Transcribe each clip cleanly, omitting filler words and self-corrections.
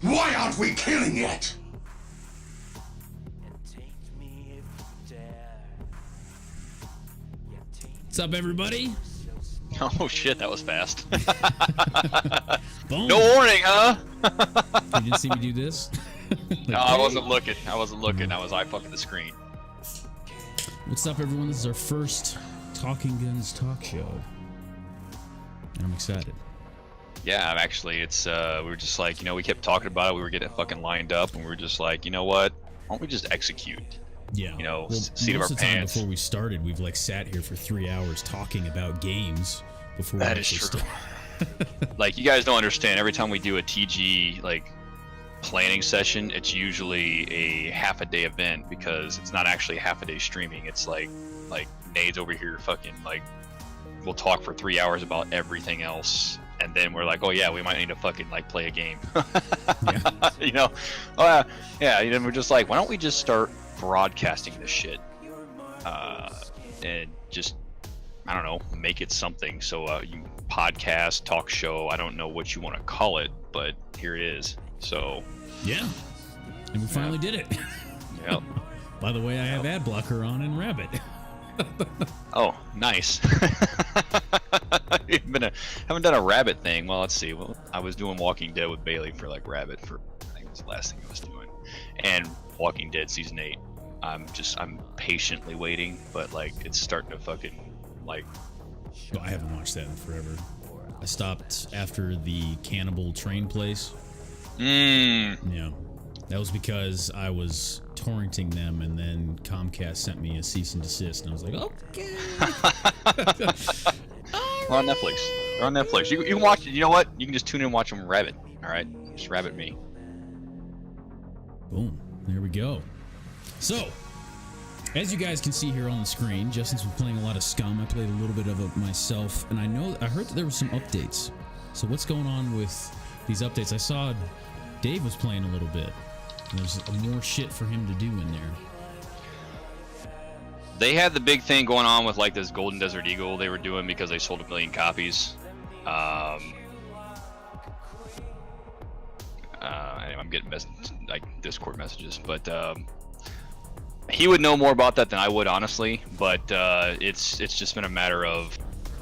Why aren't we killing yet? What's up, everybody? Oh shit, that was fast. Boom. No warning, huh? You didn't see me do this? No, I wasn't looking. I wasn't looking. I was eye fucking the screen. What's up, everyone? This is our first Talking Guns talk show. And I'm excited. Yeah, actually, it's we were just like, we kept talking about it. We were getting fucking lined up, and we were just like, you know what? Why don't we just execute? Yeah. Well, most seat of our of the time pants. before we started, we've like sat here for 3 hours talking about games before That we is actually true. start. Like, you guys don't understand. Every time we do a TG like planning session, it's usually a half a day event because it's not actually half a day streaming. It's like Nade's over here fucking like we'll talk for 3 hours about everything else, and then we're like, oh yeah, we might need to fucking like play a game. Yeah. Yeah. And we're just like, why don't we just start broadcasting this shit, and just I don't know, make it something. So you podcast, talk show. I don't know what you want to call it, but here it is. So Yeah. And we finally did it. Yep. By the way, I have ad blocker on in Rabbit. Oh, nice. Haven't done a Rabbit thing. Well, let's see. Well, I was doing Walking Dead with Bailey for like Rabbit for I think it was the last thing I was doing, and Walking Dead season 8. I'm patiently waiting, but like it's starting to fucking like. Well, I haven't watched that in forever. I stopped after the cannibal train place. Yeah. That was because I was torrenting them, and then Comcast sent me a cease and desist, and I was like, okay. We're on Netflix. They're on Netflix. You can watch it. You know what? You can just tune in and watch them Rabbit. All right, just Rabbit me. Boom. There we go. So, as you guys can see here on the screen, Justin's been playing a lot of SCUM. I played a little bit of it myself, and I heard that there were some updates. So what's going on with these updates? I saw Dave was playing a little bit. There's more shit for him to do in there. They had the big thing going on with like this Golden Desert Eagle they were doing because they sold 1 million copies. Anyway, I'm getting like Discord messages, but he would know more about that than I would, honestly. But it's just been a matter of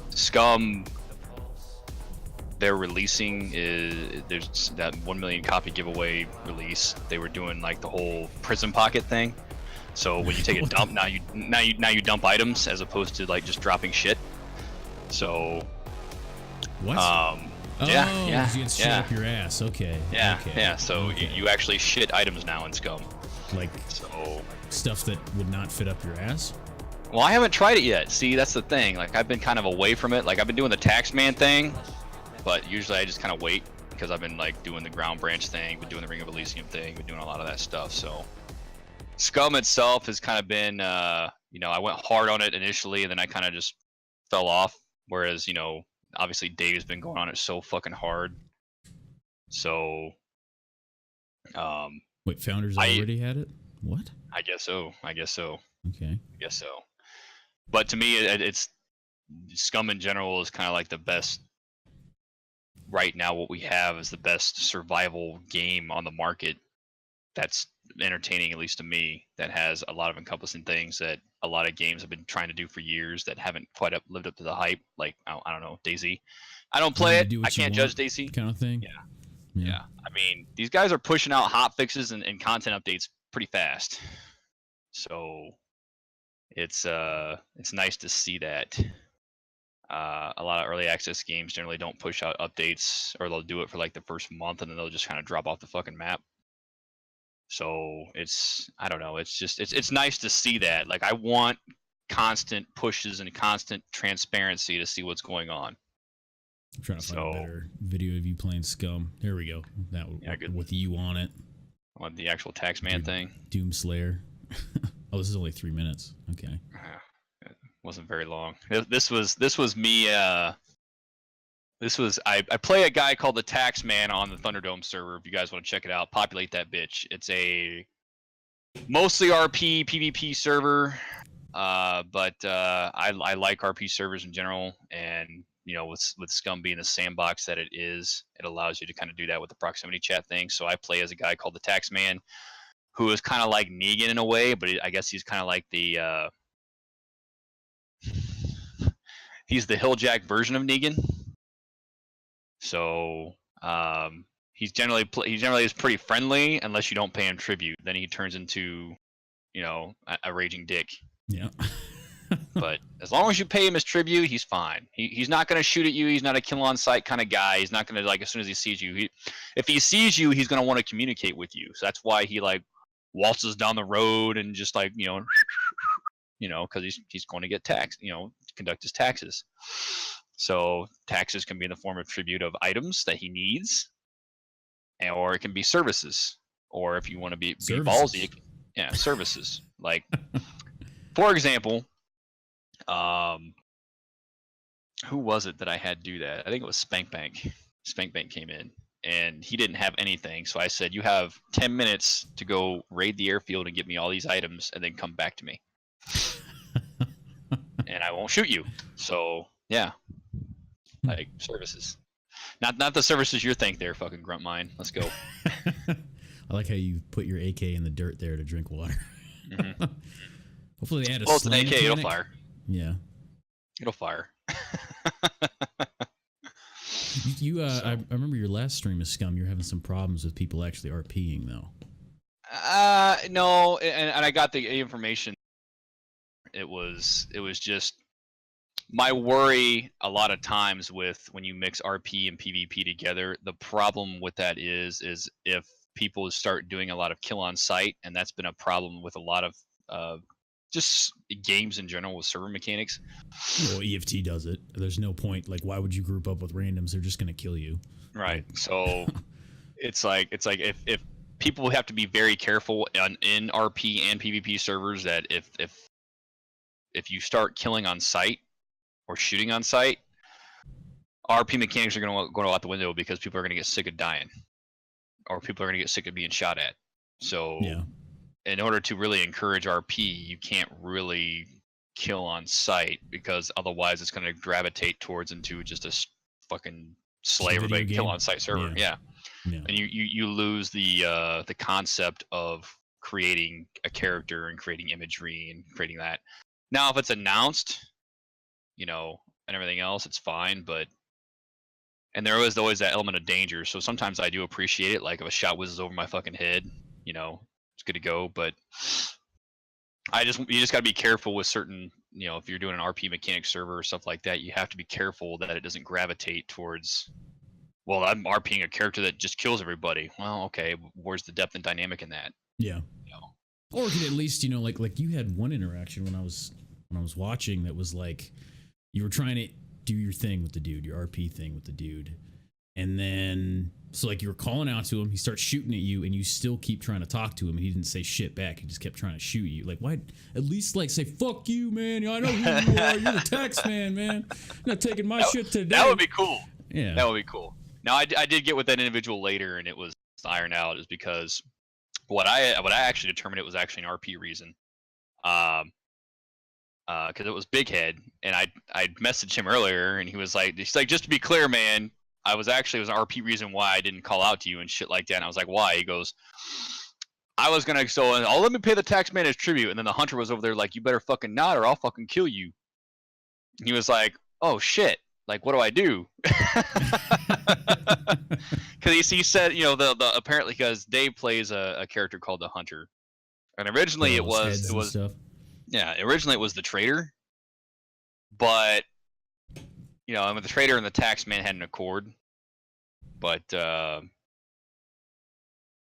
SCUM. They're releasing there's that 1 million copy giveaway release. They were doing like the whole prison pocket thing. So when you take a dump, now you dump items as opposed to like just dropping shit. So what? Yeah. You can shit up your ass. Okay. Yeah. Okay. Yeah. So okay. you actually shit items now in SCUM. Like so stuff that would not fit up your ass. Well, I haven't tried it yet. See, that's the thing. Like I've been kind of away from it. Like I've been doing the Taxman thing. But usually I just kind of wait because I've been like doing the Ground Branch thing, been doing the Ring of Elysium thing, been doing a lot of that stuff. So SCUM itself has kind of been, I went hard on it initially, and then I kind of just fell off. Whereas, obviously Dave's been going on it so fucking hard. So, wait, Founders already had it? What? I guess so. Okay. I guess so. But to me, it's SCUM in general is kind of like the best. Right now what we have is the best survival game on the market that's entertaining, at least to me, that has a lot of encompassing things that a lot of games have been trying to do for years that haven't quite lived up to the hype. Like I don't know, DayZ. I don't play it. I can't judge DayZ. Kind of thing. Yeah. I mean, these guys are pushing out hot fixes and content updates pretty fast. So it's nice to see that. A lot of early access games generally don't push out updates, or they'll do it for like the first month and then they'll just kind of drop off the fucking map. So I don't know, it's nice to see that. Like I want constant pushes and constant transparency to see what's going on. I'm trying to find a better video of you playing SCUM. There we go. With you on it. On the actual Taxman thing. Doomslayer. Oh, this is only 3 minutes. Okay. Wasn't very long. This was me. I play a guy called the Taxman on the Thunderdome server. If you guys want to check it out, populate that bitch. It's a mostly RP PvP server, but I like RP servers in general, and with SCUM being the sandbox that it is, it allows you to kind of do that with the proximity chat thing. So I play as a guy called the Taxman, who is kind of like Negan in a way, but I guess he's kind of like the he's the Hilljack version of Negan. So he generally is pretty friendly unless you don't pay him tribute. Then he turns into, a raging dick. Yeah. But as long as you pay him his tribute, he's fine. He's not going to shoot at you. He's not a kill on sight kind of guy. He's not going to, like, as soon as he sees you, if he sees you, he's going to want to communicate with you. So that's why he like waltzes down the road and just like, because he's going to get taxed, conduct his taxes. So taxes can be in the form of tribute of items that he needs, or it can be services. Or if you want to be ballsy, services. Like, for example, who was it that I had do that? I think it was Spankbank. Spankbank came in and he didn't have anything. So I said, you have 10 minutes to go raid the airfield and get me all these items and then come back to me. And I won't shoot you. So yeah, like services. Not the services you're thinking there, fucking grunt mine. Let's go. I like how you put your AK in the dirt there to drink water. Mm-hmm. Hopefully they add a it's an AK, mechanic. it'll fire. Yeah. It'll fire. I remember your last stream of SCUM, you're having some problems with people actually RPing though. No, and I got the information. It was just my worry a lot of times with when you mix RP and PvP together, the problem with that is if people start doing a lot of kill on sight, and that's been a problem with a lot of just games in general with server mechanics. Well, EFT does it. There's no point. Like, why would you group up with randoms? They're just going to kill you. Right. So it's like if people have to be very careful in RP and PvP servers that if you start killing on sight or shooting on sight, RP mechanics are going to go out the window because people are going to get sick of dying, or people are going to get sick of being shot at. So yeah. In order to really encourage RP, you can't really kill on sight because otherwise it's going to gravitate towards into just a fucking slay everybody kill on sight server. Yeah. And you lose the concept of creating a character and creating imagery and creating that. Now, if it's announced, and everything else, it's fine. And there is always that element of danger. So sometimes I do appreciate it. Like if a shot whizzes over my fucking head, it's good to go. But you just got to be careful with certain, if you're doing an RP mechanic server or stuff like that, you have to be careful that it doesn't gravitate towards, well, I'm RPing a character that just kills everybody. Well, okay, where's the depth and dynamic in that? Yeah. Or it could at least, like you had one interaction when I was watching that was like you were trying to do your thing with the dude, your RP thing with the dude. And then, so like you were calling out to him, he starts shooting at you and you still keep trying to talk to him and he didn't say shit back. He just kept trying to shoot you. Like, why? At least like say, fuck you, man. I know who you are. You're the tax man, man. You're not taking my shit today. That would be cool. Yeah. That would be cool. Now, I did get with that individual later and it was ironed out is because what I actually determined it was actually an RP reason. Because it was Big Head, and I messaged him earlier, and he's like, just to be clear, man, it was an RP reason why I didn't call out to you and shit like that. And I was like, why? He goes, I was gonna let me pay the tax man his tribute, and then the hunter was over there like, you better fucking not, or I'll fucking kill you. And he was like, oh shit, like what do I do? Because he said, the apparently because Dave plays a character called the Hunter, and originally it was stuff. Yeah, originally it was the trader, but the trader and the tax man had an accord. But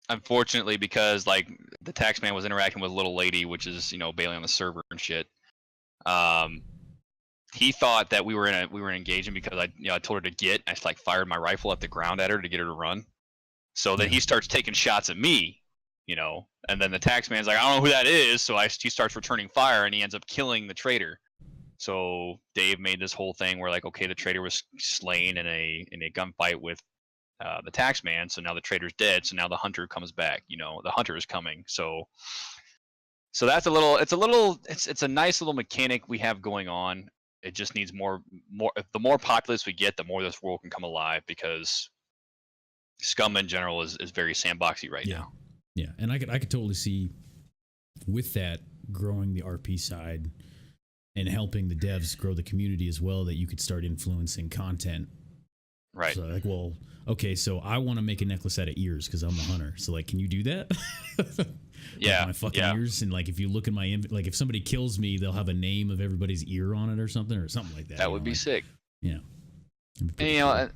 unfortunately, because like the tax man was interacting with a little lady, which is bailing on the server and shit, he thought that we were engaging because I told her to get. I just like fired my rifle at the ground at her to get her to run. So then he starts taking shots at me. And then the tax man's like, I don't know who that is. So he starts returning fire and he ends up killing the trader. So Dave made this whole thing where like, okay, the trader was slain in a gunfight with the tax man. So now the trader's dead. So now the hunter comes back, the hunter is coming. So that's it's a nice little mechanic we have going on. it just needs more. The more populace we get, the more this world can come alive, because SCUM in general is very sandboxy right now. Yeah, and I could totally see with that growing the RP side and helping the devs grow the community as well, that you could start influencing content. Right. So like, well, okay, so I want to make a necklace out of ears because I'm a hunter. So like, can you do that? Yeah. Like my fucking ears, and like if you look at my like if somebody kills me, they'll have a name of everybody's ear on it or something like that. That would be sick. Yeah. And, you know,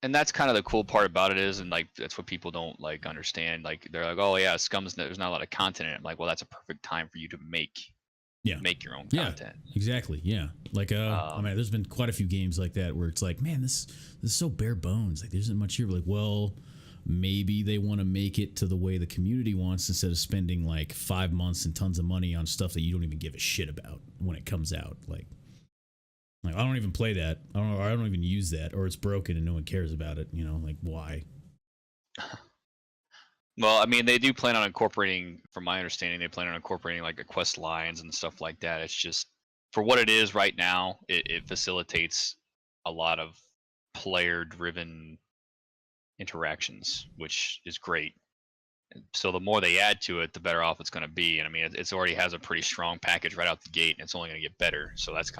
and that's kind of the cool part about it is, and like that's what people don't like understand. Like they're like, oh yeah, Scum's there's not a lot of content in it. I'm like, well, that's a perfect time for you to make your own content. Exactly. Yeah. Like I mean, there's been quite a few games like that where it's like, man, this is so bare bones. Like there isn't much here. Like, well, maybe they want to make it to the way the community wants, instead of spending like 5 months and tons of money on stuff that you don't even give a shit about when it comes out. Like I don't even play that. I don't even use that, or it's broken and no one cares about it. You know, like why? Well, I mean, they do plan on incorporating, from my understanding, they plan on incorporating like a quest lines and stuff like that. It's just, for what it is right now, it facilitates a lot of player-driven interactions, which is great. So the more they add to it, the better off it's going to be. And I mean, it's already has a pretty strong package right out the gate, and it's only going to get better. So that's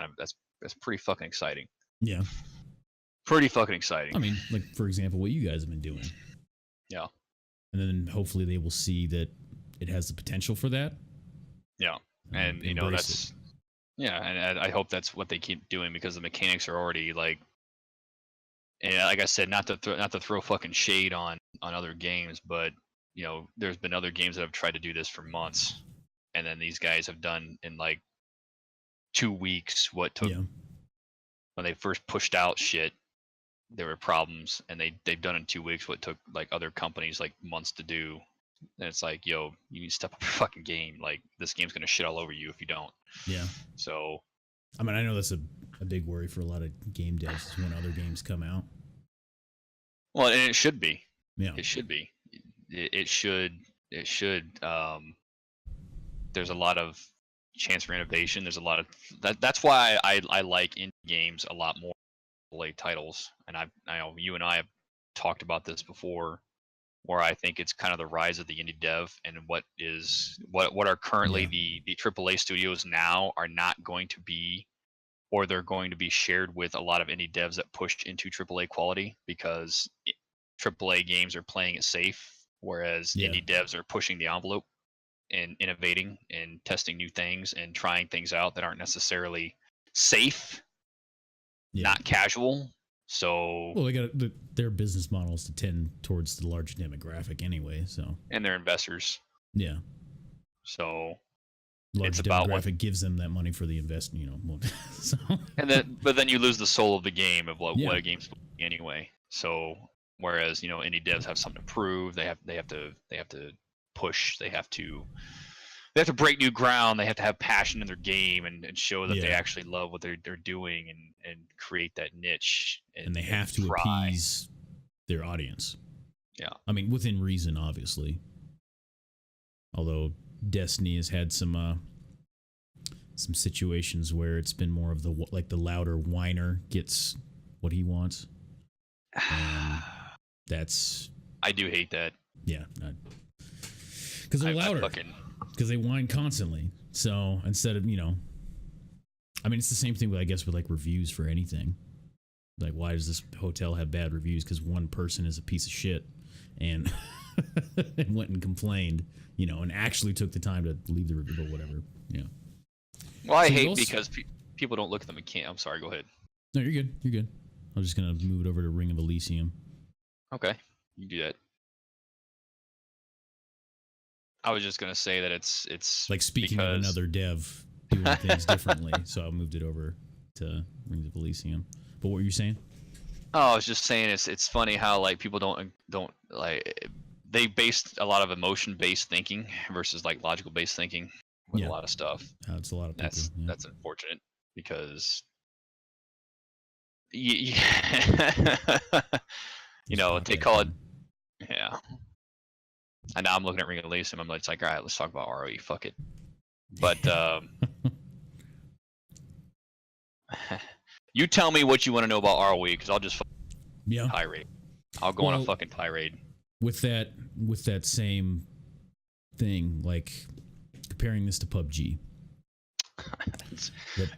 pretty fucking exciting. Yeah. Pretty fucking exciting. I mean, like for example, what you guys have been doing. Yeah. And then hopefully they will see that it has the potential for that. Yeah. And you know, that's and I hope that's what they keep doing, because the mechanics are already like, and like I said, not to throw fucking shade on other games, but you know, there's been other games that have tried to do this for months, and then these guys have done in like 2 weeks what took when they first pushed out shit. There were problems, and they've done in 2 weeks what took like other companies like months to do. And it's like, yo, you need to step up your fucking game. Like this game's gonna shit all over you if you don't. Yeah. So, I mean, I know that's a big worry for a lot of game devs is when other games come out. Well, and it should be. Yeah. It should be. It should. There's a lot of chance for innovation. There's a lot of that's why I like indie games a lot more than AAA titles. And I know you and I have talked about this before, where I think it's kind of the rise of the indie dev, and what are currently the AAA studios now are not going to be, or they're going to be shared with a lot of indie devs that push into AAA quality, because AAA games are playing it safe, whereas indie devs are pushing the envelope and innovating and testing new things and trying things out that aren't necessarily safe, not casual. So, well, they got their business models to tend towards the large demographic anyway. So, and they're investors. Yeah. So, large it's demographic about what gives them that money for the investment. You know. So. But then you lose the soul of the game of what a game's anyway. So, whereas indie devs have something to prove, they have to push, they have to break new ground, they have to have passion in their game and show that they actually love what they're doing and create that niche, and they have to appease their audience. Yeah, I mean within reason, obviously. Although Destiny has had some situations where it's been more of the louder whiner gets what he wants. And that's, I do hate that. Yeah, because they're louder. Because they whine constantly. So instead of, I mean, it's the same thing with, I guess, with like reviews for anything. Like, why does this hotel have bad reviews? Because one person is a piece of shit and and went and complained, and actually took the time to leave the review or whatever. Yeah. Well, I hate because people don't look at the mechanic. I'm sorry, go ahead. No, you're good. You're good. I'm just going to move it over to Ring of Elysium. Okay, you do that. I was just gonna say that it's like speaking of another dev doing things differently, so I moved it over to Rings of Elysium. But what were you saying? Oh, I was just saying it's funny how like people don't like, they based a lot of emotion based thinking versus like logical based thinking with a lot of stuff. It's a lot of people. That's unfortunate, because they call it And now I'm looking at Ring of Elysium. I'm like, all right, let's talk about ROE. Fuck it. But You tell me what you want to know about ROE, because I'll just Yeah. tirade. I'll go on a fucking tirade. With that same thing, like comparing this to PUBG.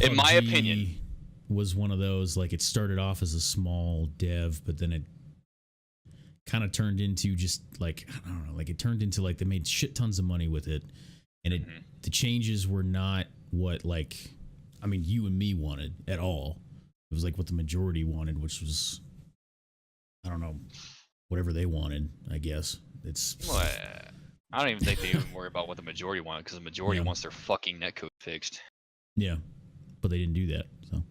In my opinion, was one of those, like, it started off as a small dev, but then it kind of turned into just like, I don't know, like it turned into like they made shit tons of money with it, and the changes were not what, like, I mean, you and me wanted at all. It was like what the majority wanted, which was, I don't know, whatever they wanted, I guess. Well, I don't even think they even worry about what the majority want, because the majority wants their fucking netcode fixed. Yeah, but they didn't do that. So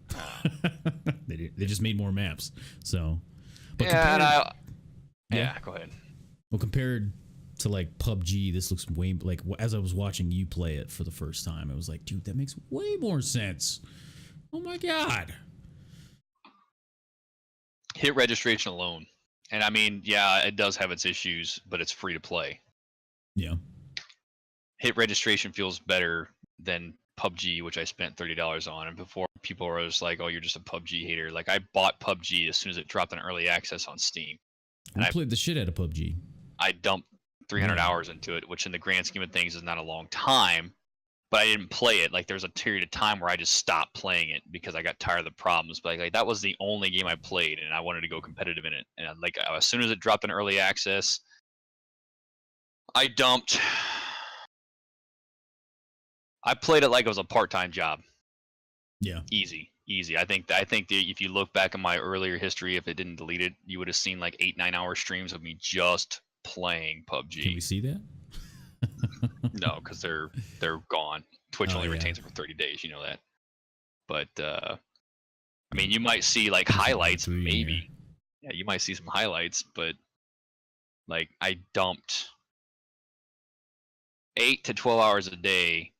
they just made more maps. So, but go ahead. Well, compared to like PUBG, this looks way, like, as I was watching you play it for the first time, I was like, dude, that makes way more sense. Oh my god. Hit registration alone. And I mean, yeah, it does have its issues, but it's free to play. Yeah. Hit registration feels better than PUBG, which I spent $30 on. And before, people were just like, oh, you're just a PUBG hater. Like, I bought PUBG as soon as it dropped in early access on Steam. And I played the shit out of PUBG. I dumped 300 hours into it, which in the grand scheme of things is not a long time. But I didn't play it. Like, there's a period of time where I just stopped playing it because I got tired of the problems. But like that was the only game I played, and I wanted to go competitive in it. And like, as soon as it dropped in early access, I dumped. I played it like it was a part-time job. Yeah. Easy. I think if you look back in my earlier history, if it didn't delete it, you would have seen like 8-9 hour streams of me just playing PUBG. Can we see that? No, because they're gone. Twitch only retains it for 30 days. You know that. But I mean, you might see like highlights, maybe. Yeah, you might see some highlights, but like I dumped 8 to 12 hours a day,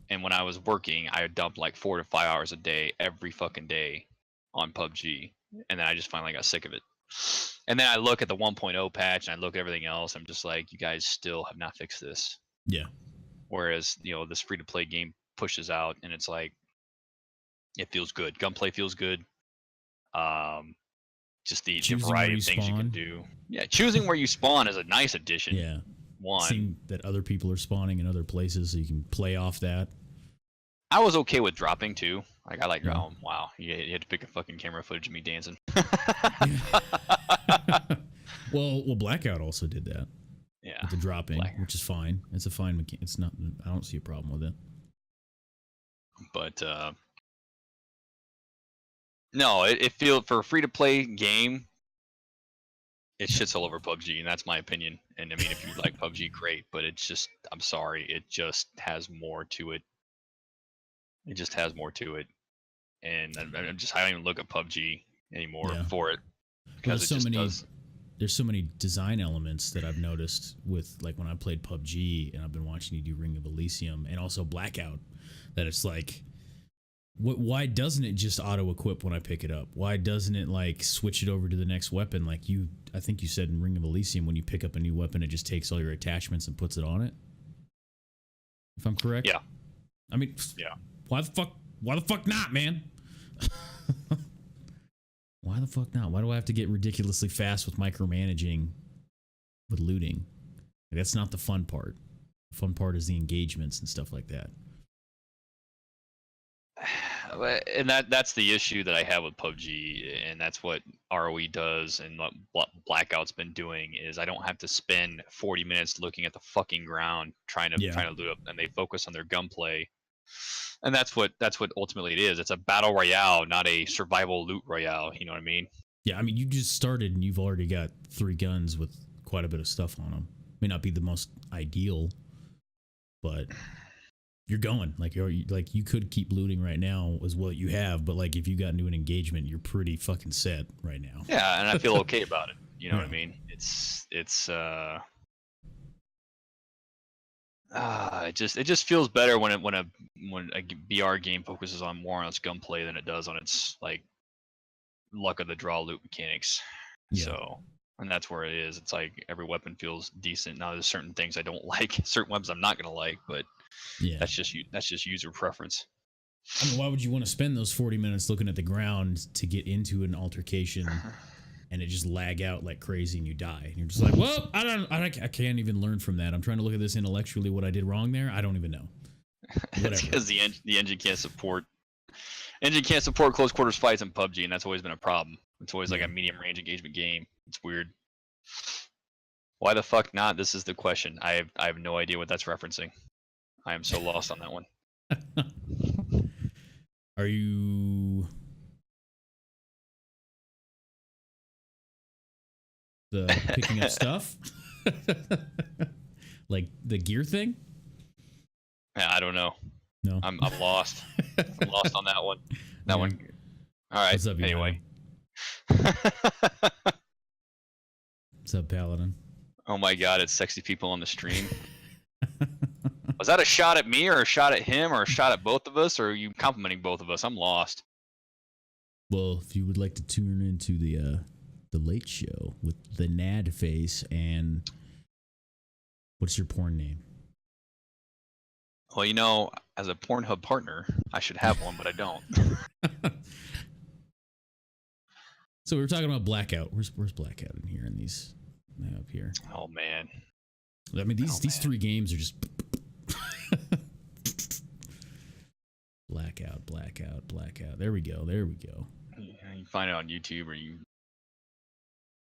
and when I was working, I dumped like 4 to 5 hours a day every fucking day on PUBG, and then I just finally got sick of it. And then I look at the 1.0 patch, and I look at everything else. I'm just like, you guys still have not fixed this. Yeah. Whereas, you know, this free-to-play game pushes out, and it's like, it feels good. Gunplay feels good. Just the variety of things you can do. Yeah, choosing where you spawn is a nice addition. Yeah. One. Seeing that other people are spawning in other places, so you can play off that. I was okay with dropping too. Like, I like, oh wow, you had to pick a fucking camera footage of me dancing. Well, Blackout also did that. Yeah. With the dropping, which is fine. It's a fine mechanic. It's not. I don't see a problem with it. But no, it feels, for a free to play game, it shits all over PUBG, and that's my opinion. And I mean, if you like PUBG, great. But it's just, I'm sorry, it just has more to it. It just has more to it, and I don't even look at PUBG anymore for it, because there's so many design elements that I've noticed with, like, when I played PUBG and I've been watching you do Ring of Elysium and also Blackout, that it's like, why doesn't it just auto equip when I pick it up? Why doesn't it like switch it over to the next weapon? Like I think you said in Ring of Elysium, when you pick up a new weapon, it just takes all your attachments and puts it on it. If I'm correct. Yeah. I mean, yeah. Why the fuck not, man? Why the fuck not? Why do I have to get ridiculously fast with micromanaging with looting? Like, that's not the fun part. The fun part is the engagements and stuff like that. And that's the issue that I have with PUBG, and that's what ROE does, and what Blackout's been doing, is I don't have to spend 40 minutes looking at the fucking ground trying to loot up, and they focus on their gunplay. And that's what ultimately it is. It's a battle royale, not a survival loot royale. You know what I mean? Yeah, I mean, you just started and you've already got 3 guns with quite a bit of stuff on them. May not be the most ideal, but you're going. Like you could keep looting right now as what you have, but like if you got into an engagement, you're pretty fucking set right now. Yeah, and I feel okay about it. You know what I mean? It just feels better when a BR game focuses on more on its gunplay than it does on its like luck of the draw loot mechanics. Yeah. So, and that's where it is. It's like every weapon feels decent. Now there's certain things I don't like, certain weapons I'm not gonna like, but that's just user preference. I mean, why would you want to spend those 40 minutes looking at the ground to get into an altercation and it just lag out like crazy and you die? And you're just like, well, I can't even learn from that. I'm trying to look at this intellectually, what I did wrong there. I don't even know. It's because the engine can't support close quarters fights in PUBG, and that's always been a problem. It's always like a medium range engagement game. It's weird. Why the fuck not? This is the question. I have no idea what that's referencing. I am so lost on that one. Are you picking up stuff? Like the gear thing? Yeah, I don't know. No. I'm lost. I'm lost on that one. That one. All right. What's up, anyway. What's up, Paladin? Oh my god, it's sexy people on the stream. Was that a shot at me or a shot at him or a shot at both of us, or are you complimenting both of us? I'm lost. Well, if you would like to tune into the Late Show with the Nad face and what's your porn name? Well, you know, as a Pornhub partner, I should have one, but I don't. So we were talking about Blackout. Where's Blackout in here? In these up here. Oh man. I mean, these three games are just Blackout. There we go. You can find it on YouTube, or you.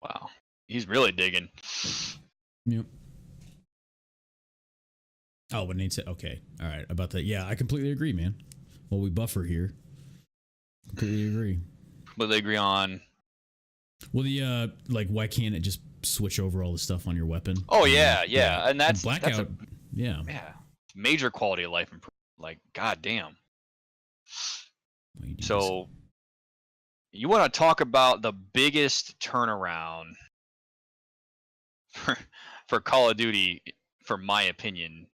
Wow, he's really digging. Yep. Oh, but Nate said, okay, all right, about that. Yeah, I completely agree, man. Well, we buffer here. Completely agree. But they agree on. Well, the like, why can't it just switch over all the stuff on your weapon? Oh yeah, and that's Blackout. Yeah, major quality of life improvement. Like, goddamn. So, you want to talk about the biggest turnaround for Call of Duty, for my opinion?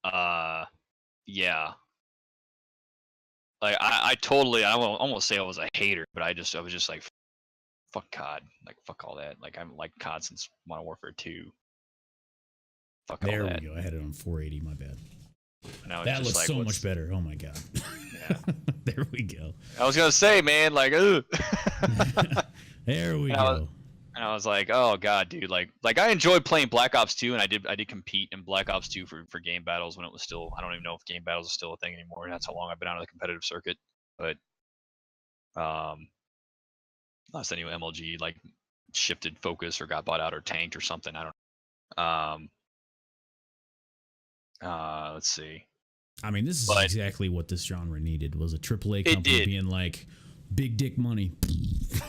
Yeah. Like I won't say I was a hater, but I was just like, fuck COD, like fuck all that. Like I'm like COD since Modern Warfare 2. Fuck all that. There we go. I had it on 480. My bad. That looks like, so much better. Oh my god. Yeah. There we go. I was gonna say, man, like, ugh. There we go. And I was like, oh god, dude, like I enjoyed playing Black Ops 2, and I did compete in Black Ops 2 for game battles when it was still, I don't even know if game battles is still a thing anymore. That's how long I've been out of the competitive circuit. But last I knew, MLG like shifted focus or got bought out or tanked or something. I don't know. Let's see. I mean, this is exactly what this genre needed, was a AAA company being like, big dick money.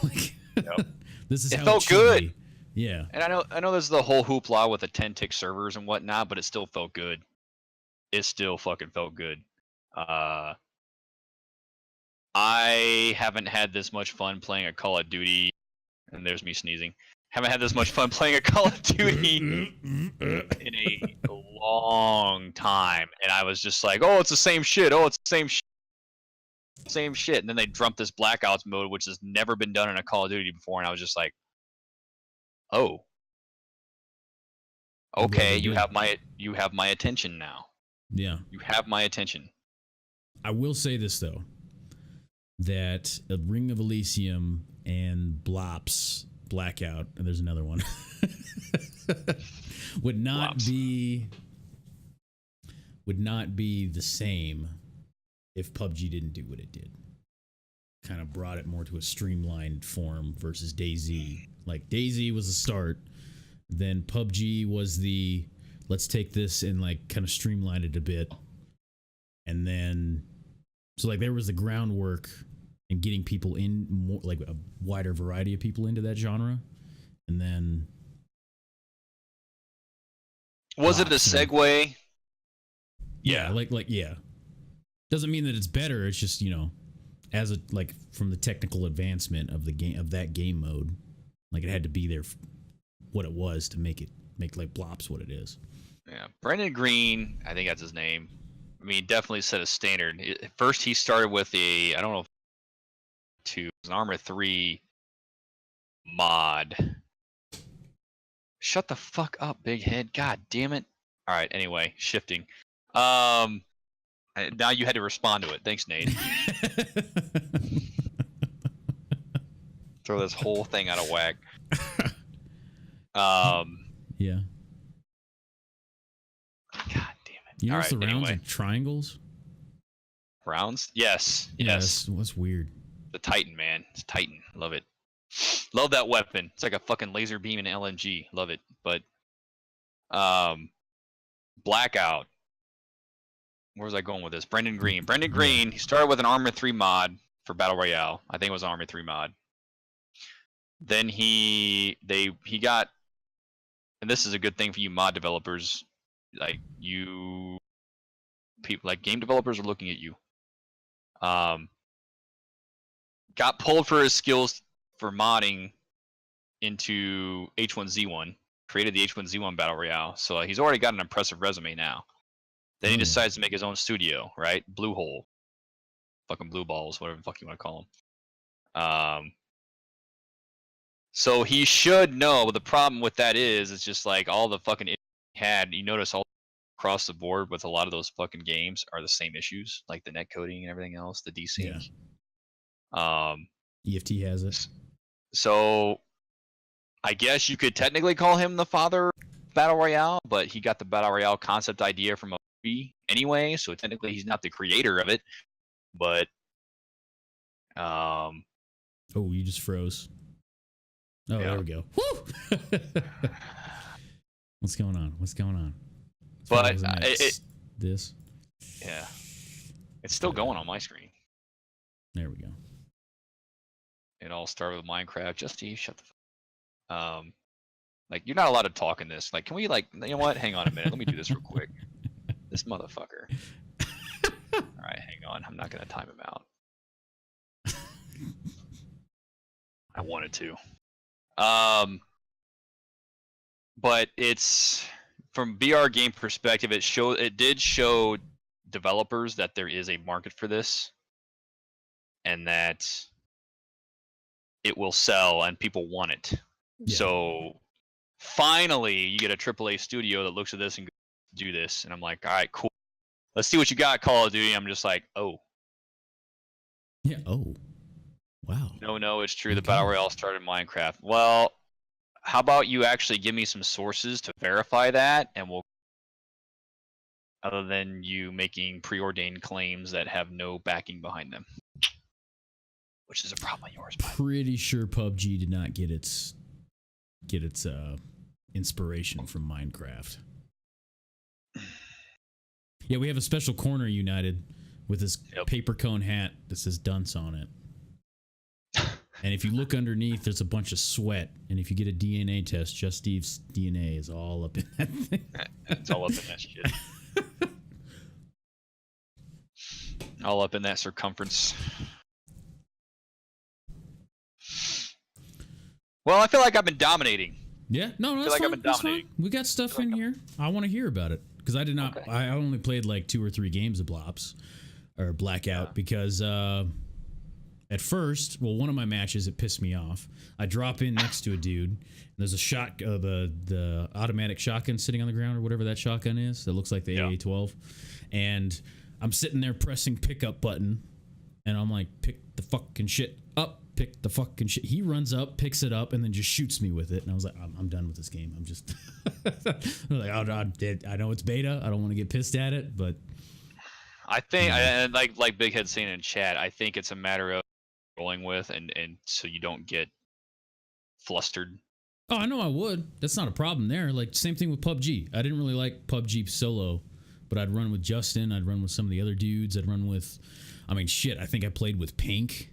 Like, yep. This is it how felt it good. Be. Yeah. And I know there's the whole hoopla with the 10-tick servers and whatnot, but it still felt good. It still fucking felt good. I haven't had this much fun playing a Call of Duty, and there's me sneezing. Haven't had this much fun playing a Call of Duty in a long time. And I was just like, oh, it's the same shit. Oh, it's the same shit. Same shit. And then they dumped this Blackouts mode, which has never been done in a Call of Duty before. And I was just like, oh, okay, you have my attention now. Yeah. You have my attention. I will say this, though, that a Ring of Elysium and Blops Blackout, and there's another one, would not be the same if PUBG didn't do what it did. Kind of brought it more to a streamlined form versus DayZ. Like, DayZ was the start, then PUBG was the let's take this and like kind of streamline it a bit, and then so like there was the groundwork and getting people in, more like a wider variety of people into that genre. And then was it a segue? Yeah, like yeah. Doesn't mean that it's better. It's just, you know, as a like from the technical advancement of the game, of that game mode, like it had to be there what it was to make like Blops what it is. Yeah, Brendan Green, I think that's his name. I mean, definitely set a standard. First, he started with I don't know, an Arma III mod. Shut the fuck up, big head. God damn it. All right, anyway, shifting. Now you had to respond to it. Thanks, Nate. Throw this whole thing out of whack. Yeah. God damn it. You All notice right, the rounds anyway. of triangles? Rounds? Yes. Yeah, Yes. that's weird. The Titan, man. It's Titan. Love it. Love that weapon. It's like a fucking laser beam and LMG. Love it. But Blackout. Where was I going with this? Brendan Green. Brendan Green, he started with an Arma 3 mod for Battle Royale. I think it was Arma 3 mod. Then he got, and this is a good thing for you mod developers, like you people, like game developers are looking at you. Got pulled for his skills for modding into H1Z1, created the H1Z1 Battle Royale. So he's already got an impressive resume now. Then he decides to make his own studio, right? Blue Hole. Fucking blue balls, whatever the fuck you want to call them. So he should know, but the problem with that is, it's just like all the fucking issues he had, you notice all across the board with a lot of those fucking games are the same issues, like the net coding and everything else, the desync. Yeah. EFT has it. So I guess you could technically call him the father of Battle Royale, but he got the Battle Royale concept idea from a movie anyway, so technically he's not the creator of it. But oh, you just froze. Oh, yeah. There we go. Woo! What's going on? What's going on? But this. Yeah, it's still going on my screen. There we go. It all started with Minecraft. Just Steve, shut the fuck. Like you're not allowed to talk in this. Like, can we you know what? Hang on a minute. Let me do this real quick. This motherfucker. All right, hang on. I'm not gonna time him out. I wanted to. But it's from BR game perspective, it did show developers that there is a market for this and that it will sell and people want it. Yeah. So finally you get a AAA studio that looks at this and goes, do this, and I'm like, all right, cool. Let's see what you got, Call of Duty. I'm just like, oh. Yeah, oh. Wow. No, it's true. Okay. The Battle Royale started in Minecraft. Well, how about you actually give me some sources to verify that, and we'll, other than you making preordained claims that have no backing behind them, which is a problem of yours. Pretty sure PUBG did not get its inspiration from Minecraft. Yeah, we have a special corner, United, with this paper cone hat that says dunce on it. And if you look underneath, there's a bunch of sweat. And if you get a DNA test, Just Steve's DNA is all up in that thing. It's all up in that shit. All up in that circumference. Well, I feel like I've been dominating. Yeah, no, that's fine. I've been dominating. We got stuff in here. I want to hear about it. Because I did not, okay. I only played like 2 or 3 games of Blops. Or Blackout. Because, at first, well, one of my matches, it pissed me off. I drop in next to a dude, and there's a the automatic shotgun sitting on the ground, or whatever that shotgun is, that looks like the AA-12. And I'm sitting there pressing pickup button, and I'm like, pick the fucking shit up, pick the fucking shit. He runs up, picks it up, and then just shoots me with it. And I was like, I'm done with this game. I'm just, I'm like, I know it's beta. I don't want to get pissed at it, but. I think, like Big Head saying in chat, I think it's a matter of rolling with and so you don't get flustered. Oh, I know I would. That's not a problem there. Like same thing with PUBG. I didn't really like PUBG solo, but I'd run with Justin. I'd run with some of the other dudes. I'd run with, I mean, shit. I think I played with Pink.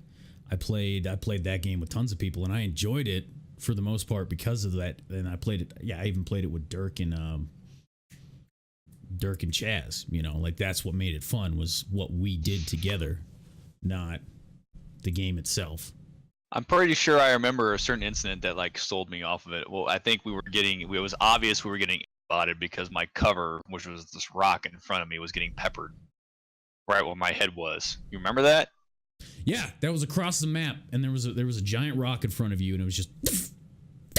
I played that game with tons of people, and I enjoyed it for the most part because of that. And I played it. Yeah, I even played it with Dirk and Chaz. You know, like that's what made it fun, was what we did together, not the game itself. I'm pretty sure I remember a certain incident that like sold me off of it. Well, I think it was obvious we were getting spotted because my cover, which was this rock in front of me, was getting peppered right where my head was. You remember that? Yeah, that was across the map, and there was a giant rock in front of you, and it was just,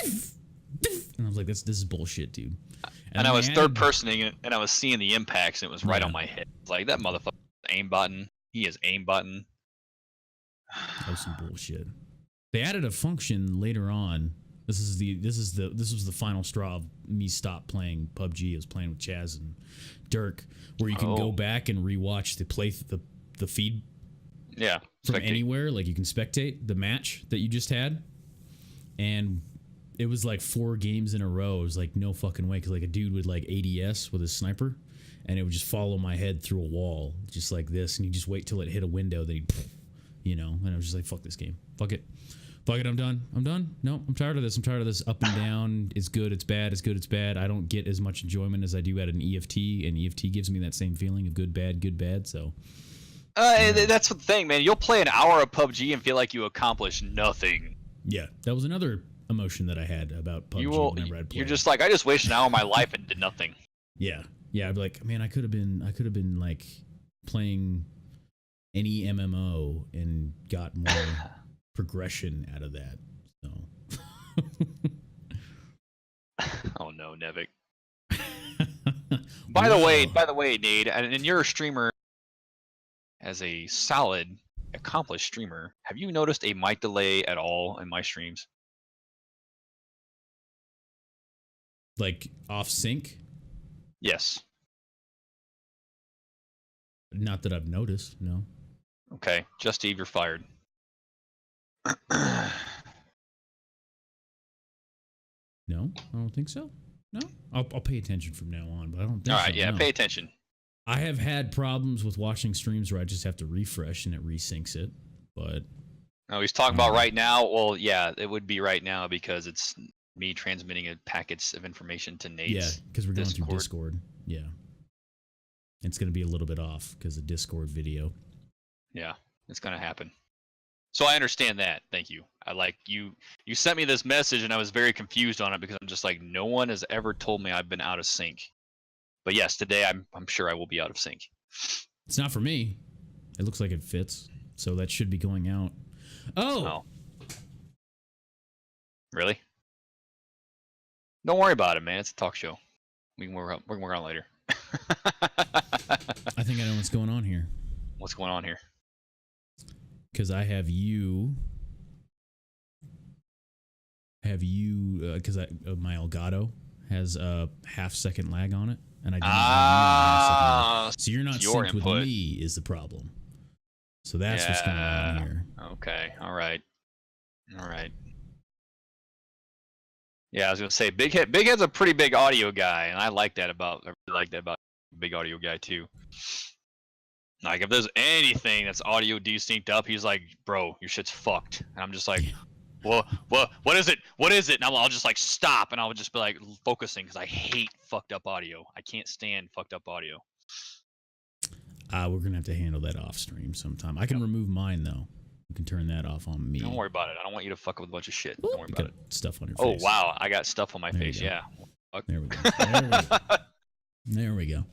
and I was like, this is bullshit, dude. And I was third personing it, and I was seeing the impacts, and it was right on my head. Like, that motherfucker aimbotting. He is aimbotting. That was some bullshit. They added a function later on. This was the final straw of me stop playing PUBG. I was playing with Chaz and Dirk, where you can go back and rewatch the feed. Yeah, from anywhere. Like you can spectate the match that you just had, and it was like 4 games in a row. It was like no fucking way, because like a dude would like ADS with his sniper, and it would just follow my head through a wall just like this, and you just wait till it hit a window, then he'd, you know, and I was just like, fuck this game, fuck it, I'm done. No, I'm tired of this. Up and down. It's good, it's bad, it's good, it's bad. I don't get as much enjoyment as I do at an EFT, and EFT gives me that same feeling of good, bad. So that's the thing, man. You'll play an hour of PUBG and feel like you accomplished nothing. Yeah, that was another emotion that I had about PUBG. You're just like, I just wasted an hour of my life and did nothing. Yeah, I'd be like, man, I could have been like playing any MMO and got more progression out of that. So. Oh no, Nevik. By the way, Nate, and you're a streamer. As a solid, accomplished streamer, have you noticed a mic delay at all in my streams? Like off sync? Yes. Not that I've noticed, no. Okay, Just Eve, you're fired. No, I don't think so. No, I'll pay attention from now on, but I don't think all right, so, yeah, no. Pay attention. I have had problems with watching streams where I just have to refresh and it resyncs it, but... Oh, he's talking about right now. Well, yeah, it would be right now because it's me transmitting packets of information to Nate's. Yeah, because we're going through Discord. Yeah. It's going to be a little bit off because of Discord video. Yeah, it's going to happen. So I understand that. Thank you. I like you sent me this message and I was very confused on it because I'm just like, no one has ever told me I've been out of sync. But yes, today I'm sure I will be out of sync. It's not for me. It looks like it fits, so that should be going out. Oh. Really? Don't worry about it, man. It's a talk show. We can work on it later. I think I know what's going on here. What's going on here? Because I have you. Because my Elgato has a half-second lag on it. And I didn't so you're not synced with me is the problem. So that's what's going on here. Okay. All right. Yeah, I was gonna say Big Head's a pretty big audio guy, and I really like that about big audio guy too. Like if there's anything that's audio desynced up, he's like, bro, your shit's fucked. And I'm just like, what is it? And I'll just like stop and I'll just be like focusing because I hate fucked up audio. I can't stand fucked up audio. We're gonna have to handle that off stream sometime. I can remove mine though. You can turn that off on me. Don't worry about it. I don't want you to fuck up with a bunch of shit. Don't worry about it. Stuff on your face. face. Oh wow, I got stuff on my face. Yeah. There we go. There we go.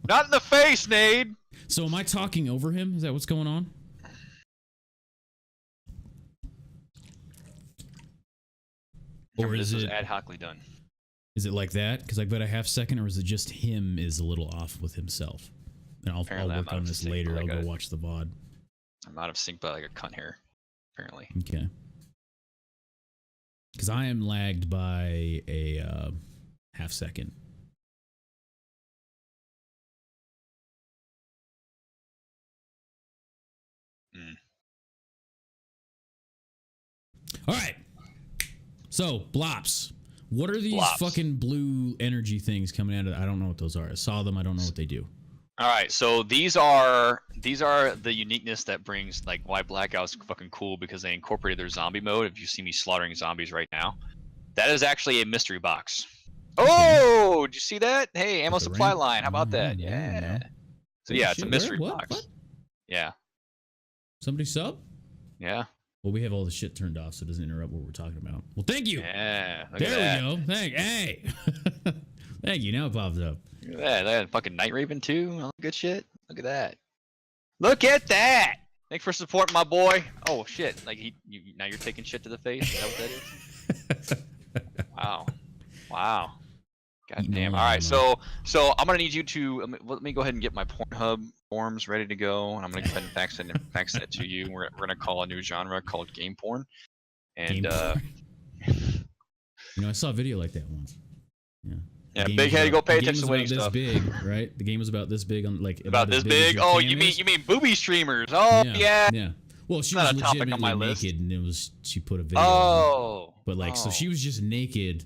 Not in the face, Nate. So am I talking over him? Is that what's going on? Or is it ad hocly done? Is it like that? Because I bet a half second, or is it just him is a little off with himself? And I'll work on this later. I'll go watch the VOD. I'm out of sync by like a cunt hair, apparently. Okay. Because I am lagged by a half second. All right. So, blops. What are these fucking blue energy things coming out of? I don't know what those are. I saw them. I don't know what they do. All right. So these are the uniqueness that brings like why Blackout's fucking cool because they incorporated their zombie mode. If you see me slaughtering zombies right now, that is actually a mystery box. Oh, did you see that? Hey, ammo supply line. How about that? Yeah. So yeah, it's a mystery box. What? Yeah. Somebody sub? Yeah. Well, we have all the shit turned off, so it doesn't interrupt what we're talking about. Well, thank you. Yeah. There we go. Hey. Thank you. Now it pops up. Look at that. Fucking Night Raven too. All good shit. Look at that. Look at that. Thanks for supporting my boy. Oh shit. Like now you're taking shit to the face. Is that what that is? Wow. God damn. All right, so I'm gonna need you to let me go ahead and get my Pornhub forms ready to go, and I'm gonna go ahead and fax that to you. We're gonna call a new genre called game porn, and Game porn. You know, I saw a video like that once. Yeah. Yeah, big head. Go pay attention to the winning this stuff. Big, right? The game was about this big on like About this big. Oh, you mean booby streamers? Oh yeah. Yeah. Well, she Not was a topic on my legitimately list. naked, and she put a video. Oh. On. But like, so she was just naked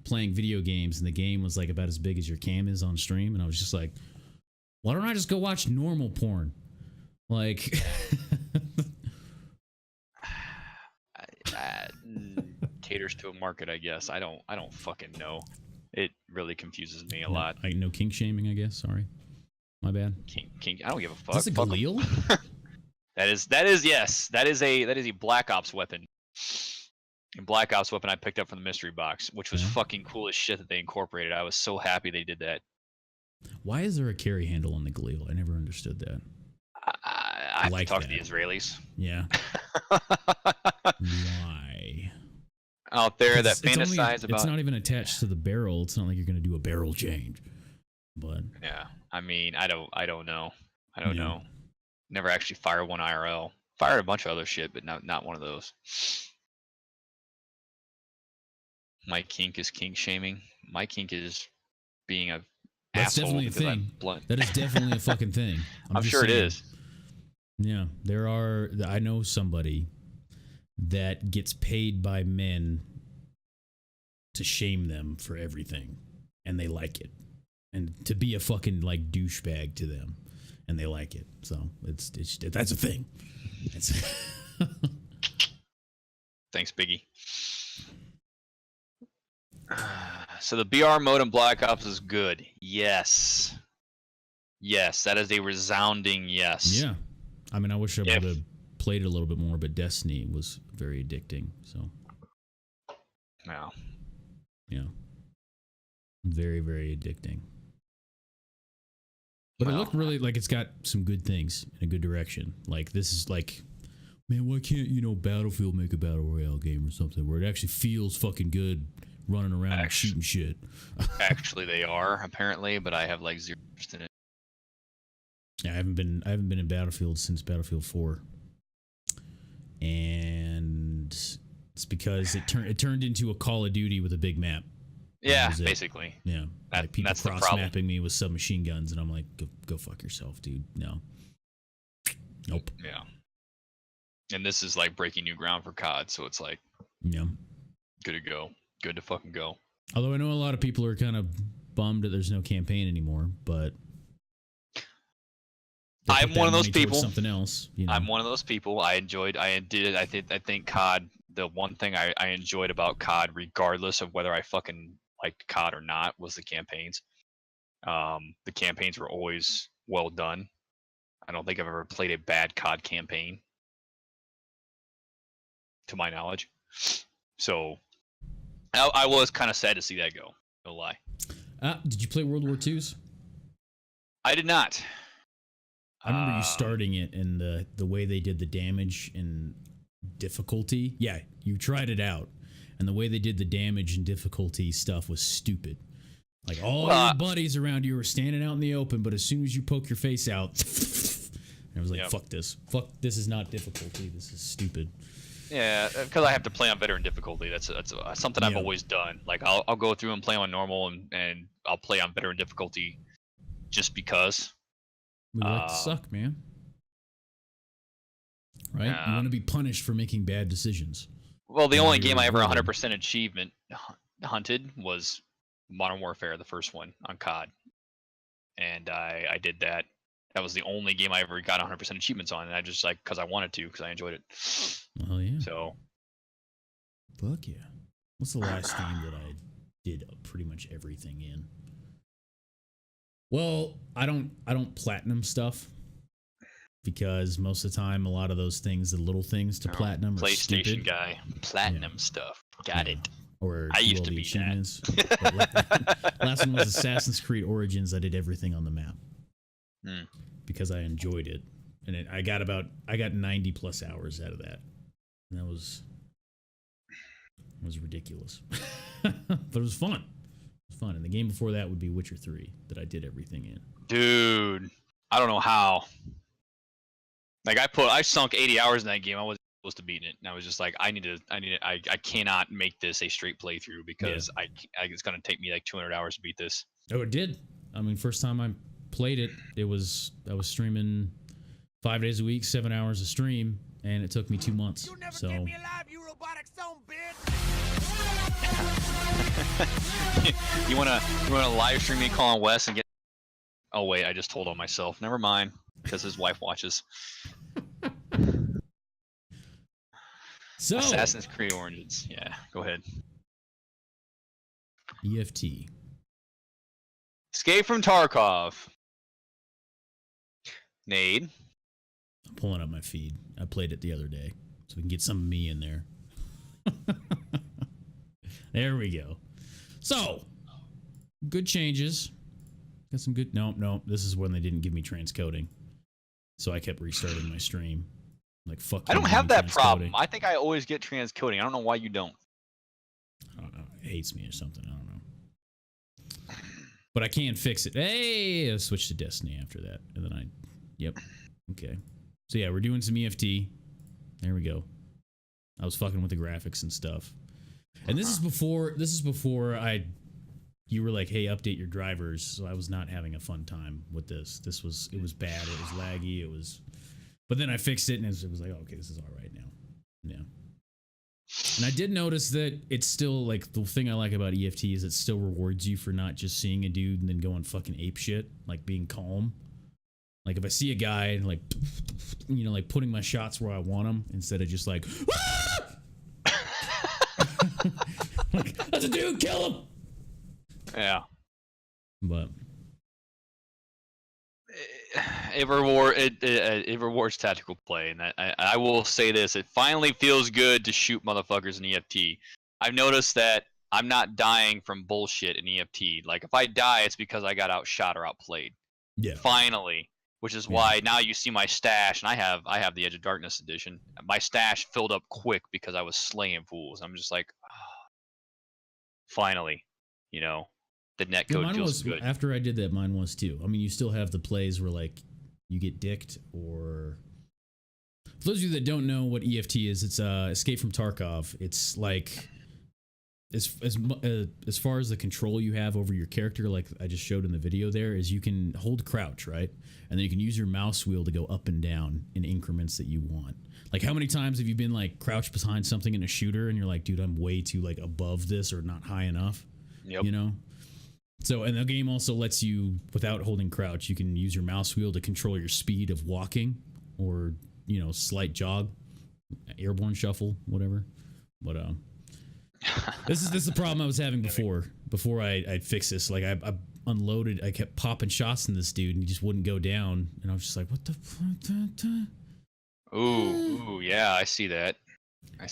playing video games, and the game was like about as big as your cam is on stream, and I was just like, why don't I just go watch normal porn? Like, caters to a market, I guess. I don't fucking know. It really confuses me a lot. Like no kink shaming, I guess. Sorry, my bad. Kink. I don't give a fuck. Is this a Galil? That is yes. That is a Black Ops weapon. And Black Ops weapon I picked up from the mystery box, which was fucking cool as shit that they incorporated. I was so happy they did that. Why is there a carry handle on the Galil? I never understood that. I have to talk to the Israelis. Yeah. Why? Out there that fantasize about. It's not even attached to the barrel. It's not like you're going to do a barrel change. But yeah, I mean, I don't know. I don't know. Never actually fired one IRL. Fired a bunch of other shit, but not one of those. My kink is kink shaming. My kink is being a That's asshole definitely a thing. That is definitely a fucking thing. I'm sure saying. It is. Yeah, I know somebody that gets paid by men to shame them for everything, and they like it, and to be a fucking like douchebag to them, and they like it. So that's a thing. Thanks, Biggie. So the BR mode in Black Ops is good. Yes. Yes, that is a resounding yes. Yeah. I mean, I wish I would have played it a little bit more, but Destiny was very addicting. So. Wow. Yeah. Very, very addicting. But it looked really like it's got some good things in a good direction. Like, this is like, man, why can't, Battlefield make a Battle Royale game or something where it actually feels fucking good running around and shooting shit? Actually, they are, apparently, but I have like zero interest in it. Yeah, I haven't been in Battlefield since Battlefield 4. And it's because it turned into a Call of Duty with a big map. Yeah, basically. Yeah. Like people cross-mapping me with submachine guns, and I'm like, go fuck yourself, dude. No. Nope. Yeah. And this is like breaking new ground for COD, so it's like, good to go. Good to fucking go. Although I know a lot of people are kind of bummed that there's no campaign anymore, but I'm one of those people. Something else. I'm one of those people. I think COD. The one thing I enjoyed about COD, regardless of whether I fucking liked COD or not, was the campaigns. The campaigns were always well done. I don't think I've ever played a bad COD campaign, to my knowledge. So I was kind of sad to see that go. No lie. Did you play World War II's? I did not. I remember you starting it, and the way they did the damage and difficulty. Yeah, you tried it out, and the way they did the damage and difficulty stuff was stupid. Like all your buddies around you were standing out in the open, but as soon as you poke your face out, I was like, "Fuck this! Fuck this is not difficulty. This is stupid." Yeah, because I have to play on veteran difficulty. That's something I've always done. Like I'll go through and play on normal, and I'll play on veteran difficulty just because. We like to suck, man. Right? You want to be punished for making bad decisions. Well, the only game I ever 100% achievement hunted was Modern Warfare, the first one on COD, and I did that. That was the only game I ever got 100% achievements on, and I just because I wanted to, because I enjoyed it. Oh yeah. So. Fuck yeah! What's the last game that I did pretty much everything in? Well, I don't platinum stuff because most of the time, a lot of those things, the little things to platinum, are stupid. PlayStation guy, platinum stuff. Got it. Or I used to be that. Last one was Assassin's Creed Origins. I did everything on the map because I enjoyed it, and I got 90 plus hours out of that, and that was ridiculous, but it was fun. fun. And the game before that would be Witcher 3 that I did everything in. Dude, I don't know how. Like I sunk 80 hours in that game. I wasn't close to beating it, and I was just like, I cannot make this a straight playthrough because it's gonna take me like 200 hours to beat this. Oh, it did. I mean, first time I played it, I was streaming 5 days a week, 7 hours a stream, and it took me 2 months. You'll never So get me alive, you robotic son bitch. you wanna live stream me calling Wes and get? Oh wait, I just told on myself. Never mind, because his wife watches. So Assassin's Creed Origins. Yeah, go ahead. EFT. Escape from Tarkov. Nade. I'm pulling up my feed. I played it the other day, so we can get some of me in there. There we go. So, good changes. Got some good. No. This is when they didn't give me transcoding, so I kept restarting my stream. Like fuck. I don't have that problem. I think I always get transcoding. I don't know why you don't. I don't know. It hates me or something. I don't know. But I can fix it. Hey, I switched to Destiny after that, and then Yep. Okay. So yeah, we're doing some EFT. There we go. I was fucking with the graphics and stuff. And this is before you were like, hey, update your drivers. So I was not having a fun time with this. It was bad. It was laggy. But then I fixed it and it was like, oh, okay, this is all right now. Yeah. And I did notice that it's still like the thing I like about EFT is it still rewards you for not just seeing a dude and then going fucking ape shit, like being calm. Like if I see a guy and like, you know, like putting my shots where I want them instead of just like, like that's a dude, kill him. Yeah. But it rewards tactical play, and I will say this: it finally feels good to shoot motherfuckers in EFT. I've noticed that I'm not dying from bullshit in EFT. Like if I die, it's because I got outshot or outplayed. Yeah. Finally, which is why now you see my stash, and I have the Edge of Darkness edition. My stash filled up quick because I was slaying fools. I'm just like, oh, finally, you know. The netcode feels good. After I did that, mine was too. I mean, you still have the plays where like you get dicked, or for those of you that don't know what EFT is, it's Escape from Tarkov. It's like as far as the control you have over your character, like I just showed in the video there, is you can hold crouch, right? And then you can use your mouse wheel to go up and down in increments that you want. Like how many times have you been like crouched behind something in a shooter and you're like, dude, I'm way too like above this or not high enough? Yep. You know? So, and the game also lets you, without holding crouch, you can use your mouse wheel to control your speed of walking or, you know, slight jog, airborne shuffle, whatever. But this is the problem I was having before I fixed this. Like I unloaded, I kept popping shots in this dude and he just wouldn't go down. And I was just like, what the fuck? Ooh, yeah, I see that. But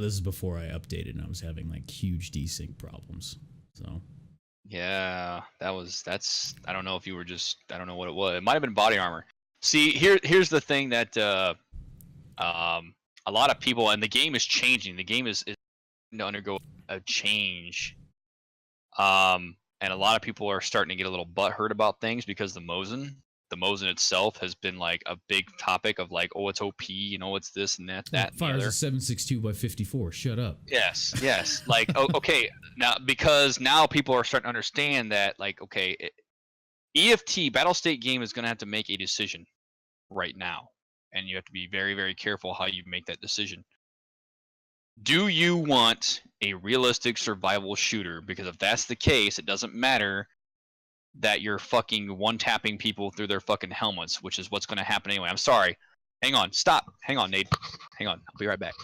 this is before I updated and I was having like huge desync problems. So. Yeah, that's. I don't know if you were just. I don't know what it was. It might have been body armor. See, here's the thing that a lot of people, and the game is changing. The game is to undergo a change. And a lot of people are starting to get a little butthurt about things because the Mosin itself has been like a big topic of like, oh, it's OP, you know, it's this and that. Fires a 7.62x54. Shut up. Yes. Like, okay, now because now people are starting to understand that, like, okay, EFT Battle State Game is going to have to make a decision right now, and you have to be very, very careful how you make that decision. Do you want a realistic survival shooter? Because if that's the case, it doesn't matter that you're fucking one-tapping people through their fucking helmets, which is what's going to happen anyway. I'm sorry. Hang on. Stop. Hang on, Nate. Hang on. I'll be right back.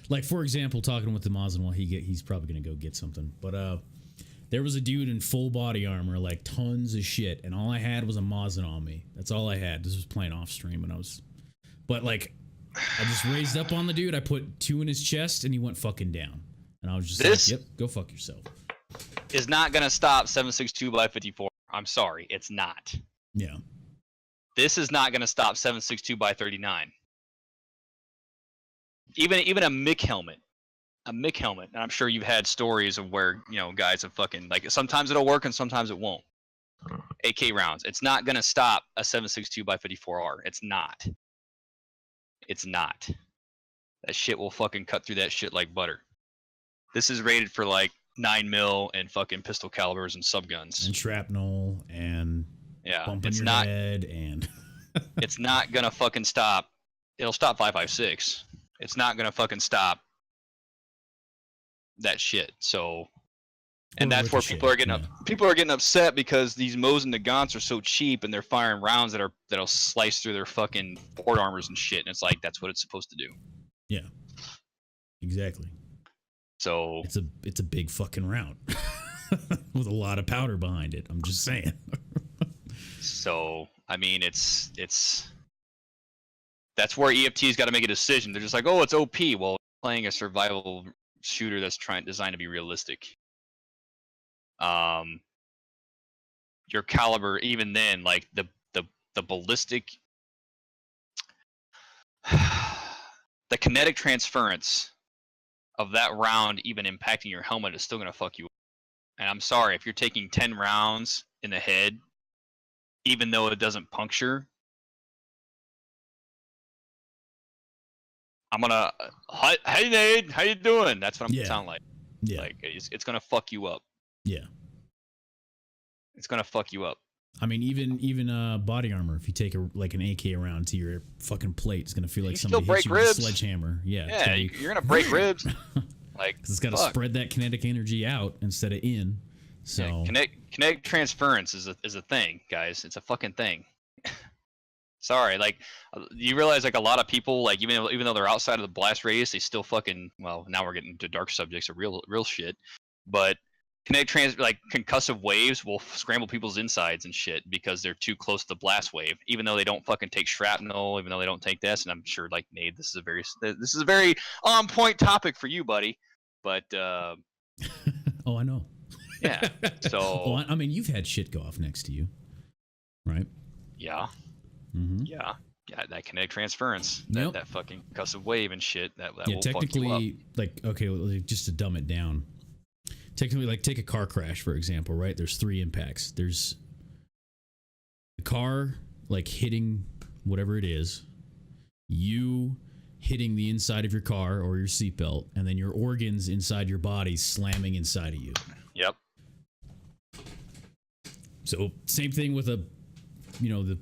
Like, for example, talking with the Mosin while he's probably going to go get something. But there was a dude in full body armor, like tons of shit, and all I had was a Mosin on me. That's all I had. This was playing off stream, and but like, I just raised up on the dude. I put 2 in his chest, and he went fucking down. And I was just like, yep, go fuck yourself. Is not going to stop 7.62x54. I'm sorry, it's not. Yeah. This is not going to stop 7.62x39. Even a MIC helmet a MIG helmet, and I'm sure you've had stories of where guys have fucking like sometimes it'll work and sometimes it won't. AK rounds, it's not gonna stop a 7.62 by 54R. It's not. It's not. That shit will fucking cut through that shit like butter. This is rated for like 9mm and fucking pistol calibers and subguns. And shrapnel and bumping your head and it's not gonna fucking stop. It'll stop 5.56. It's not gonna fucking stop that shit. So, and that's where people are getting upset because these Mosin Nagants are so cheap and they're firing rounds that'll slice through their fucking port armors and shit. And it's like that's what it's supposed to do. Yeah, exactly. So it's a big fucking round with a lot of powder behind it. I'm just saying. So I mean, it's that's where EFT's got to make a decision. They're just like, oh, it's OP. Well, playing a survival shooter that's designed to be realistic. Your caliber, even then, like the ballistic, the kinetic transference of that round even impacting your helmet is still gonna fuck you up. And I'm sorry if you're taking 10 rounds in the head, even though it doesn't puncture. I'm gonna, hey Nate, how you doing? That's what I'm gonna sound like. Yeah. Like it's gonna fuck you up. Yeah. It's gonna fuck you up. I mean, even body armor. If you take an AK round to your fucking plate, it's gonna feel like somebody hits you with a sledgehammer. Yeah. Yeah, you're gonna break ribs. Like it's got to spread that kinetic energy out instead of in. So kinetic transference is a thing, guys. It's a fucking thing. Sorry, like you realize like a lot of people, like even though they're outside of the blast radius, they still fucking, well, now we're getting into dark subjects of real shit, but like concussive waves will scramble people's insides and shit because they're too close to the blast wave, even though they don't fucking take shrapnel, even though they don't take this. And I'm sure like Nate, this is a very on point topic for you, buddy. But oh, I know. Yeah. So well, I mean, you've had shit go off next to you, right? Yeah. Mm-hmm. Yeah, that kinetic transference, that fucking concussive wave and shit. That will technically, fuck you up. like, okay, well, just to dumb it down. Technically, like, take a car crash, for example, right? There's 3 impacts. There's the car, like, hitting whatever it is, you hitting the inside of your car or your seatbelt, and then your organs inside your body slamming inside of you. Yep. So, same thing with the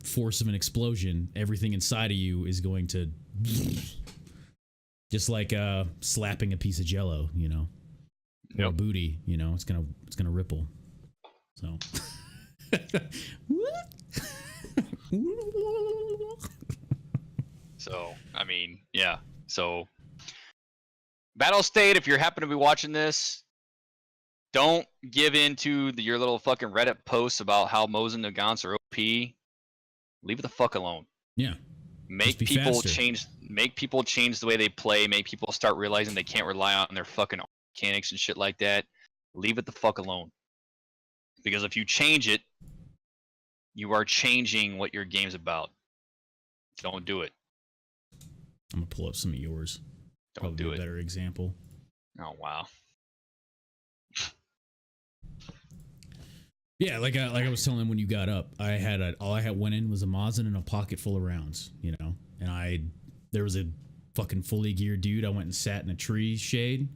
force of an explosion. Everything inside of you is going to, just like slapping a piece of Jello, or a booty, it's gonna ripple. So, so I mean, yeah. So, Battle State, if you happen to be watching this, don't give in to your little fucking Reddit posts about how Mosin Nagants are OP. Leave it the fuck alone. Yeah. Make people change the way they play. Make people start realizing they can't rely on their fucking mechanics and shit like that. Leave it the fuck alone. Because if you change it, you are changing what your game's about. Don't do it. I'm gonna pull up some of yours. Don't do it. A better example. Oh wow. Yeah, like I was telling him when you got up, all I had went in was a Mosin and a pocket full of rounds, and there was a fucking fully geared dude. I went and sat in a tree shade,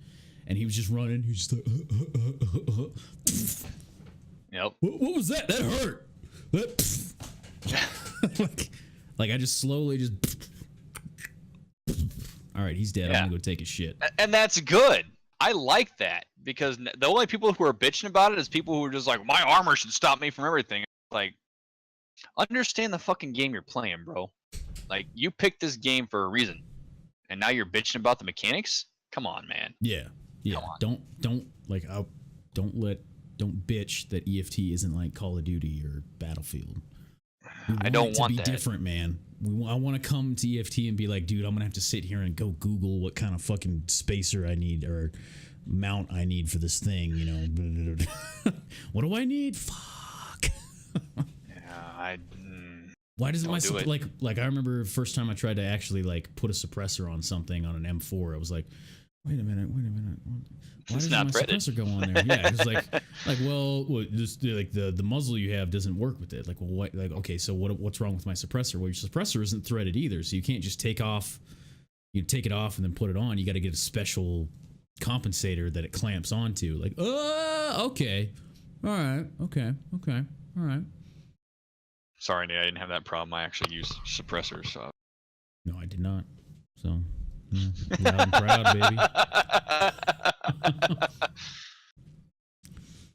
and he was just running. He was just like, Yep. What was that? That hurt. like I just slowly just. All right, he's dead. Yeah. I'm gonna go take a shit. And that's good. I like that because the only people who are bitching about it is people who are just like, my armor should stop me from everything. Like, understand the fucking game you're playing, bro. Like, you picked this game for a reason, and now you're bitching about the mechanics. Come on, man. Yeah. Don't bitch that EFT isn't like Call of Duty or Battlefield. I don't want to be different, man. I want to come to EFT and be like, dude, I'm gonna have to sit here and go Google what kind of fucking spacer I need or mount I need for this thing. What do I need? Fuck. Yeah, Why doesn't my like I remember the first time I tried to actually like put a suppressor on something on an M4, I was like, Wait a minute. Why It's doesn't not my threaded. suppressor go on there? Yeah, it's like, well, just like the muzzle you have doesn't work with it. Like, well, what? Like, okay, so what's wrong with my suppressor? Well, your suppressor isn't threaded either, so you can't just take it off and then put it on. You got to get a special compensator that it clamps onto. Like, okay, all right, okay, all right. Sorry, Nate, I didn't have that problem. I actually use suppressors. So. No, I did not. So, yeah, loud and proud, baby.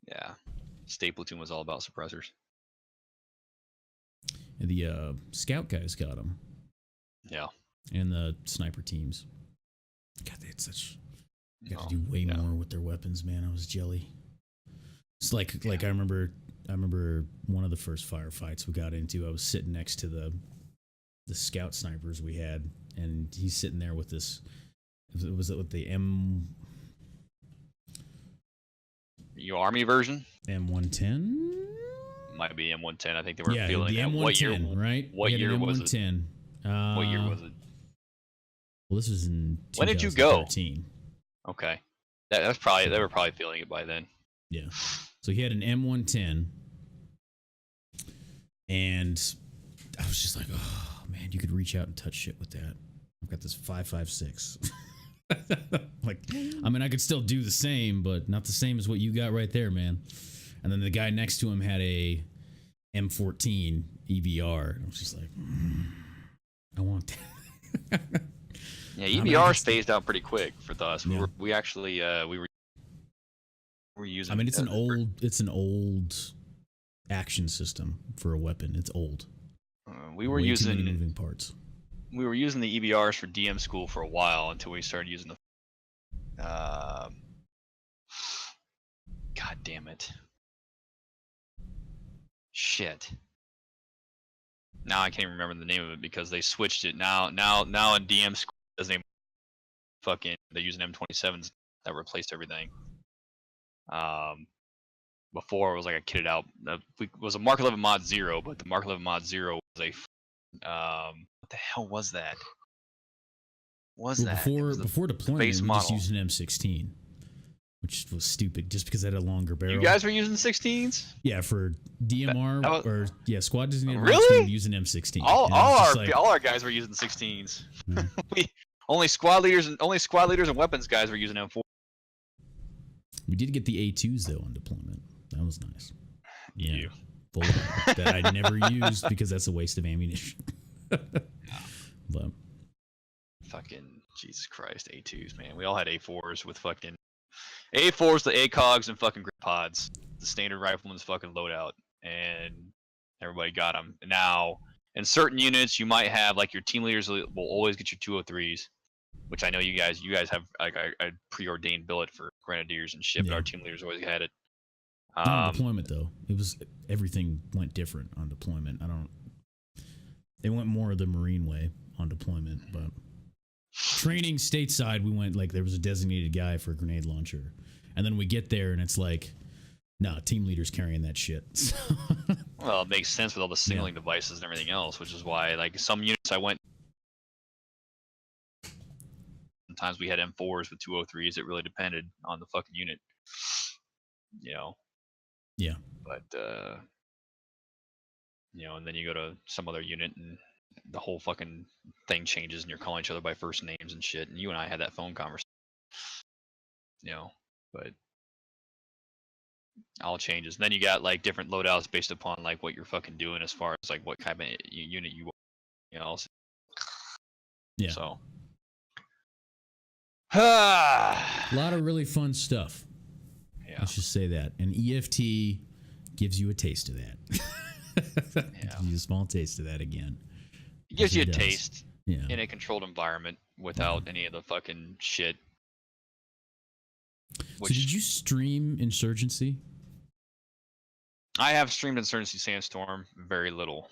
Yeah, State Platoon was all about suppressors. And the scout guys got them. Yeah. And the sniper teams. God, they had such. Got to do way more with their weapons, man. I was jelly. It's like I remember one of the first firefights we got into. I was sitting next to the scout snipers we had, and he's sitting there with this. Was it with the Your Army version? M110? Might be M110. I think they were yeah, feeling the it. M110, What year? right? What year was it? M110. What year was it? Well, this was in 2013. When did you go? Okay, they were probably feeling it by then. Yeah. So he had an M110, and I was just like, oh man, you could reach out and touch shit with that. I've got this 5.56. Like, I mean, I could still do the same, but not the same as what you got right there, man. And then the guy next to him had a M14 EBR. I was just like, I want that. Yeah, EBRs phased out pretty quick for us. Yeah. We were using. I mean, it's an old action system for a weapon. It's old. We were Way too using many moving parts. We were using the EBRs for DM school for a while until we started using the. God damn it! Shit. Now I can't even remember the name of it because they switched it. Now in DM school doesn't even fucking. They're using M27s that replaced everything. Before it was like a kitted out. It was a Mark 11 Mod 0, but the Mark 11 Mod 0 was a. What the hell was that? Before deployment, we just model. used an M16, which was stupid just because it had a longer barrel. You guys were using 16s? Yeah, for DMR squad designated. Really? We use an M16. All our guys were using 16s. Yeah. Only squad leaders and weapons guys were using M4. We did get the A2s though on deployment. That was nice. Yeah. You. Full that I never used because that's a waste of ammunition. But fucking Jesus Christ, A2s, man. We all had A4s with fucking A4s, the ACOGs, and fucking grip pods. The standard rifleman's fucking loadout, and everybody got them. Now, in certain units, you might have like your team leaders will always get your 203s, which I know you guys have like a preordained billet for grenadiers and shit. But our team leaders always had it. Not on deployment though. It was everything went different on deployment. They went more of the Marine way on deployment, but training stateside, we went like there was a designated guy for a grenade launcher, and then we get there and it's like, nah, team leader's carrying that shit. Well, it makes sense with all the signaling devices and everything else, which is why like some units I went. Sometimes we had M4s with 203s. It really depended on the fucking unit, you know. Yeah. But you know, and then you go to some other unit and the whole fucking thing changes and you're calling each other by first names and shit. And you and I had that phone conversation, you know, but all changes. And then you got like different loadouts based upon like what you're fucking doing as far as like what kind of unit you know. Yeah. So. A lot of really fun stuff. Yeah. Let's just say that. And EFT gives you a taste of that. Yeah. Gives you a small taste of that again. It gives you a does. taste Yeah. in a controlled environment without any of the fucking shit. So did you stream Insurgency? I have streamed Insurgency Sandstorm very little.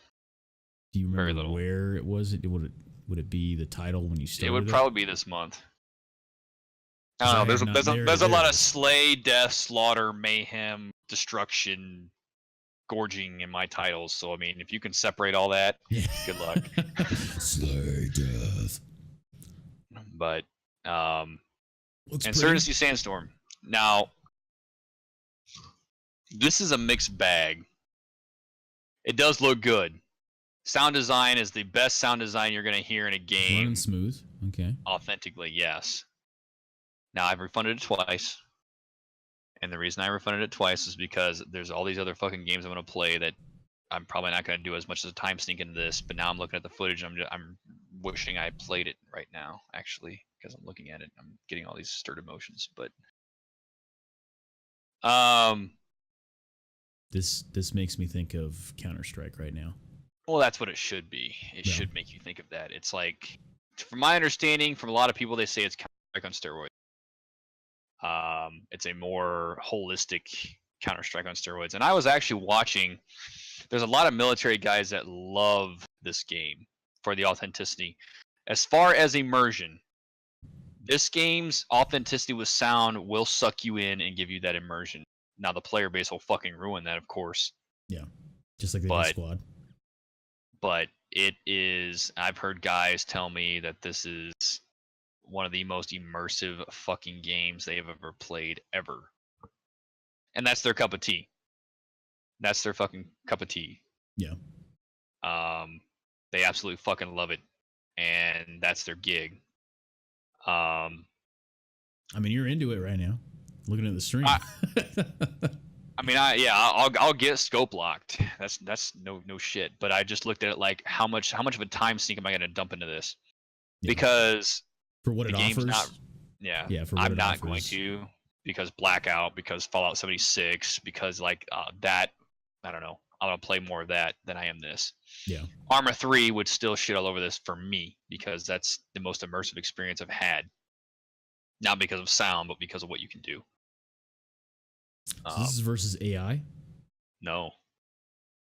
Do you remember Very little. where it was? Would it be the title when you started? It would probably be this month. I I don't know. have not- There's a lot there. of slay, death, slaughter, mayhem, destruction, gorging in my titles. So I mean, if you can separate all that, Yeah. good luck. Slay death. But Insurgency Sandstorm. Now, this is a mixed bag. It does look good. Sound design is the best sound design you're going to hear in a game. Running smooth. Okay. Authentically, yes. Now, I've refunded it twice. And the reason I refunded it twice is because there's all these other fucking games I'm going to play that I'm probably not going to do as much as a time sink into this. But now I'm looking at the footage and I'm wishing I played it right now, actually, because I'm looking at it. I'm getting all these stirred emotions. But this makes me think of Counter-Strike right now. Well, that's what it should be. It should make you think of that. It's like, from my understanding, from a lot of people, they say it's Counter-Strike on steroids. It's a more holistic Counter-Strike on steroids. And I was actually watching, there's a lot of military guys that love this game for the authenticity. As far as immersion, this game's authenticity with sound will suck you in and give you that immersion. Now, the player base will fucking ruin that, of course. Yeah, just like they did Squad. But it is, I've heard guys tell me that this is one of the most immersive fucking games they have ever played, ever. And that's their cup of tea. That's their fucking cup of tea. Yeah. They absolutely fucking love it. And that's their gig. I mean, you're into it right now. Looking at the stream. I'll get scope locked. That's no shit. But I just looked at it like how much of a time sink am I going to dump into this? Yeah. Because for what it offers. I'm not going to, because Blackout, because Fallout 76, because that. I don't know. I'm gonna play more of that than I am this. Yeah. Arma 3 would still shit all over this for me, because that's the most immersive experience I've had. Not because of sound, but because of what you can do. So this is versus AI? No.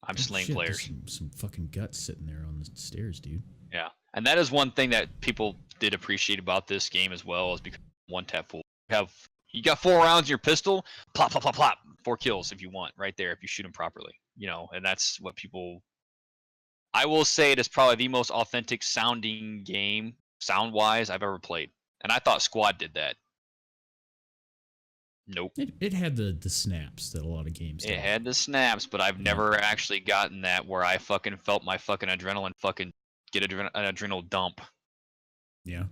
I'm slaying players. Some fucking guts sitting there on the stairs, dude. Yeah. And that is one thing that people did appreciate about this game as well, is because one tap full. You got 4 rounds in your pistol, plop, plop, plop, plop. 4 kills if you want, right there, if you shoot them properly. You know, and that's what people... I will say it is probably the most authentic sounding game, sound-wise, I've ever played. And I thought Squad did that. Nope. It had the snaps that a lot of games It had the snaps, but I've never actually gotten that where I fucking felt my fucking adrenaline fucking get an adrenal dump. Yeah.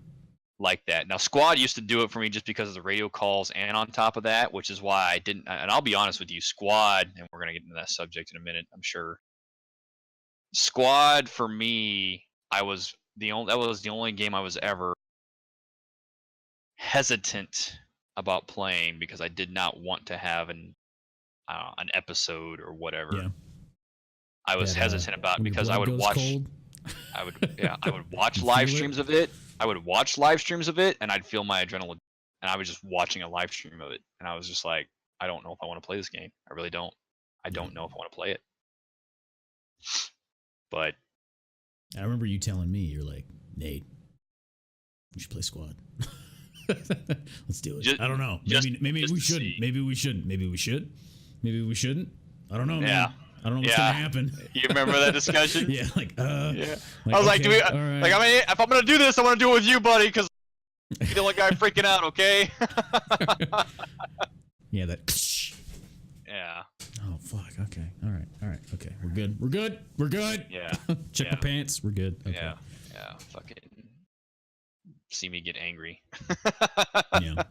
Like that. Now, Squad used to do it for me just because of the radio calls, and on top of that, which is why I didn't. And I'll be honest with you, Squad, and we're gonna get into that subject in a minute, I'm sure. Squad for me, that was the only game I was ever hesitant about playing, because I did not want to have an episode or whatever. Yeah. I was hesitant about it because I would watch. I would watch live streams of it. I would watch live streams of it, and I'd feel my adrenaline, and I was just watching a live stream of it, and I was just like, I don't know if I want to play this game. I really don't. I don't know if I want to play it. But I remember you telling me, you're like, Nate, we should play Squad. Let's do it. I don't know. Maybe we shouldn't. Maybe we shouldn't. Maybe we should. Maybe we shouldn't. I don't know. Man. Yeah. I don't know what's gonna happen. You remember that discussion? Yeah. Yeah. I was like, do we? Right. Like, I mean, if I'm gonna do this, I want to do it with you, buddy, because you're the only guy freaking out. Okay. Yeah. That. Yeah. Oh fuck. Okay. All right. Okay. We're good. Yeah. Check my pants. We're good. Okay. Yeah. Yeah. Fucking. See me get angry. Yeah.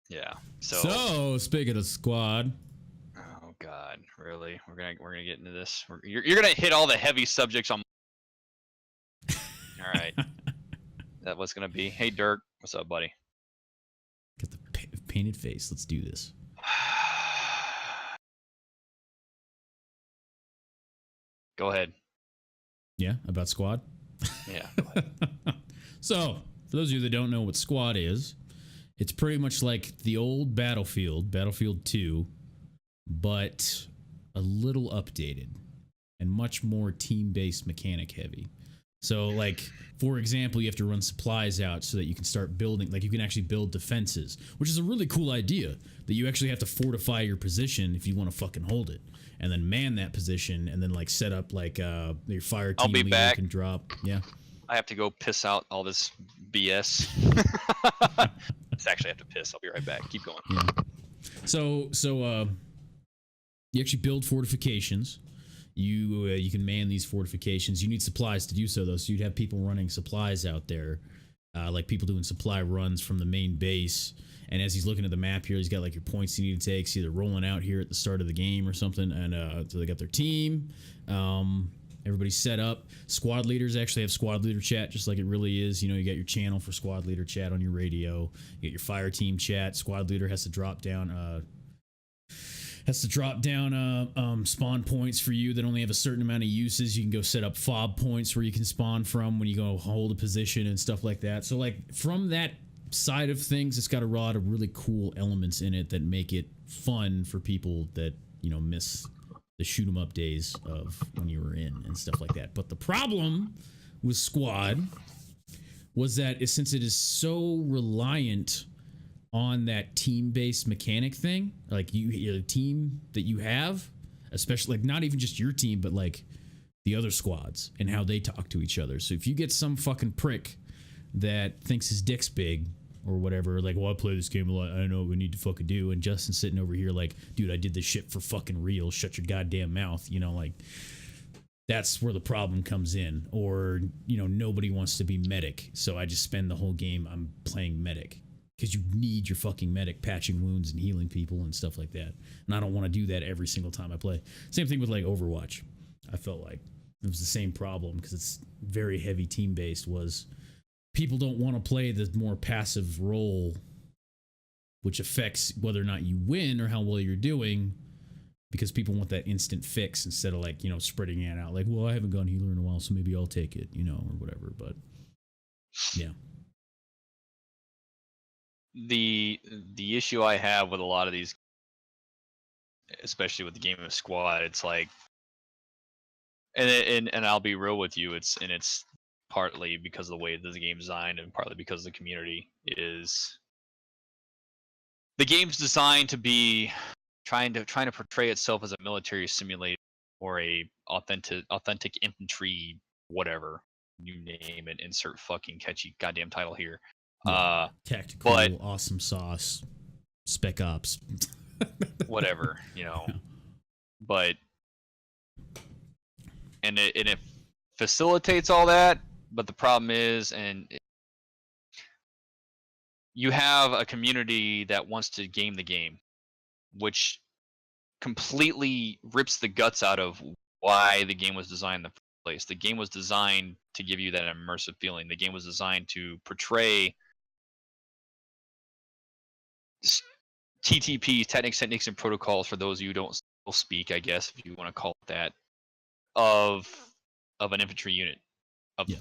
Yeah. So speaking of Squad. Oh God, really? We're gonna get into this. You're gonna hit all the heavy subjects on. All right. That what's gonna be? Hey Dirk, what's up, buddy? Get the painted face. Let's do this. Go ahead. Yeah, about Squad. Yeah. Go ahead. So, for those of you that don't know what Squad is, it's pretty much like the old Battlefield 2, but a little updated and much more team-based mechanic heavy. So, like, for example, you have to run supplies out so that you can start building, like you can actually build defenses, which is a really cool idea, that you actually have to fortify your position if you want to fucking hold it, and then man that position, and then like set up like your fire team leader can drop. Yeah. I have to go piss out all this BS. Just actually have to piss. I'll be right back. Keep going. Yeah. So you actually build fortifications. You can man these fortifications. You need supplies to do so, though. So you'd have people running supplies out there, like people doing supply runs from the main base. And as he's looking at the map here, he's got like your points you need to take. It's either rolling out here at the start of the game or something. And so they got their team. Everybody's set up. Squad leaders actually have squad leader chat, just like it really is. You know, you got your channel for squad leader chat on your radio. You got your fire team chat. Squad leader has to drop down spawn points for you that only have a certain amount of uses. You can go set up fob points where you can spawn from when you go hold a position and stuff like that. So like from that side of things, it's got a lot of really cool elements in it that make it fun for people that, you know, miss the shoot 'em up days of when you were in and stuff like that. But the problem with Squad was that since it is so reliant on that team-based mechanic thing, like the team that you have, especially like not even just your team, but like the other squads and how they talk to each other. So if you get some fucking prick that thinks his dick's big or whatever, like, well, I play this game a lot, I don't know what we need to fucking do, and Justin's sitting over here like, dude, I did this shit for fucking real, shut your goddamn mouth, you know, like that's where the problem comes in. Or, you know, nobody wants to be medic, so I just spend the whole game I'm playing medic, because you need your fucking medic patching wounds and healing people and stuff like that, and I don't want to do that every single time I play. Same thing with like Overwatch. I felt like it was the same problem because it's very heavy team based. Was people don't want to play the more passive role, which affects whether or not you win or how well you're doing, because people want that instant fix instead of like, you know, spreading it out like, well, I haven't gone healer in a while, so maybe I'll take it, you know, or whatever. But yeah. The issue I have with a lot of these, especially with the game of Squad, it's like, and I'll be real with you, it's partly because of the way that the game's designed and partly because of the community, is the game's designed to be trying to portray itself as a military simulator or a authentic infantry, whatever you name it, insert fucking catchy goddamn title here. Yeah, tactical, but awesome sauce, spec ops, whatever, you know. Yeah. But and it facilitates all that. But the problem is, you have a community that wants to game the game, which completely rips the guts out of why the game was designed in the first place. The game was designed to give you that immersive feeling. The game was designed to portray TTPs, techniques, and protocols, for those of you who don't speak, I guess, if you want to call it that, of an infantry unit.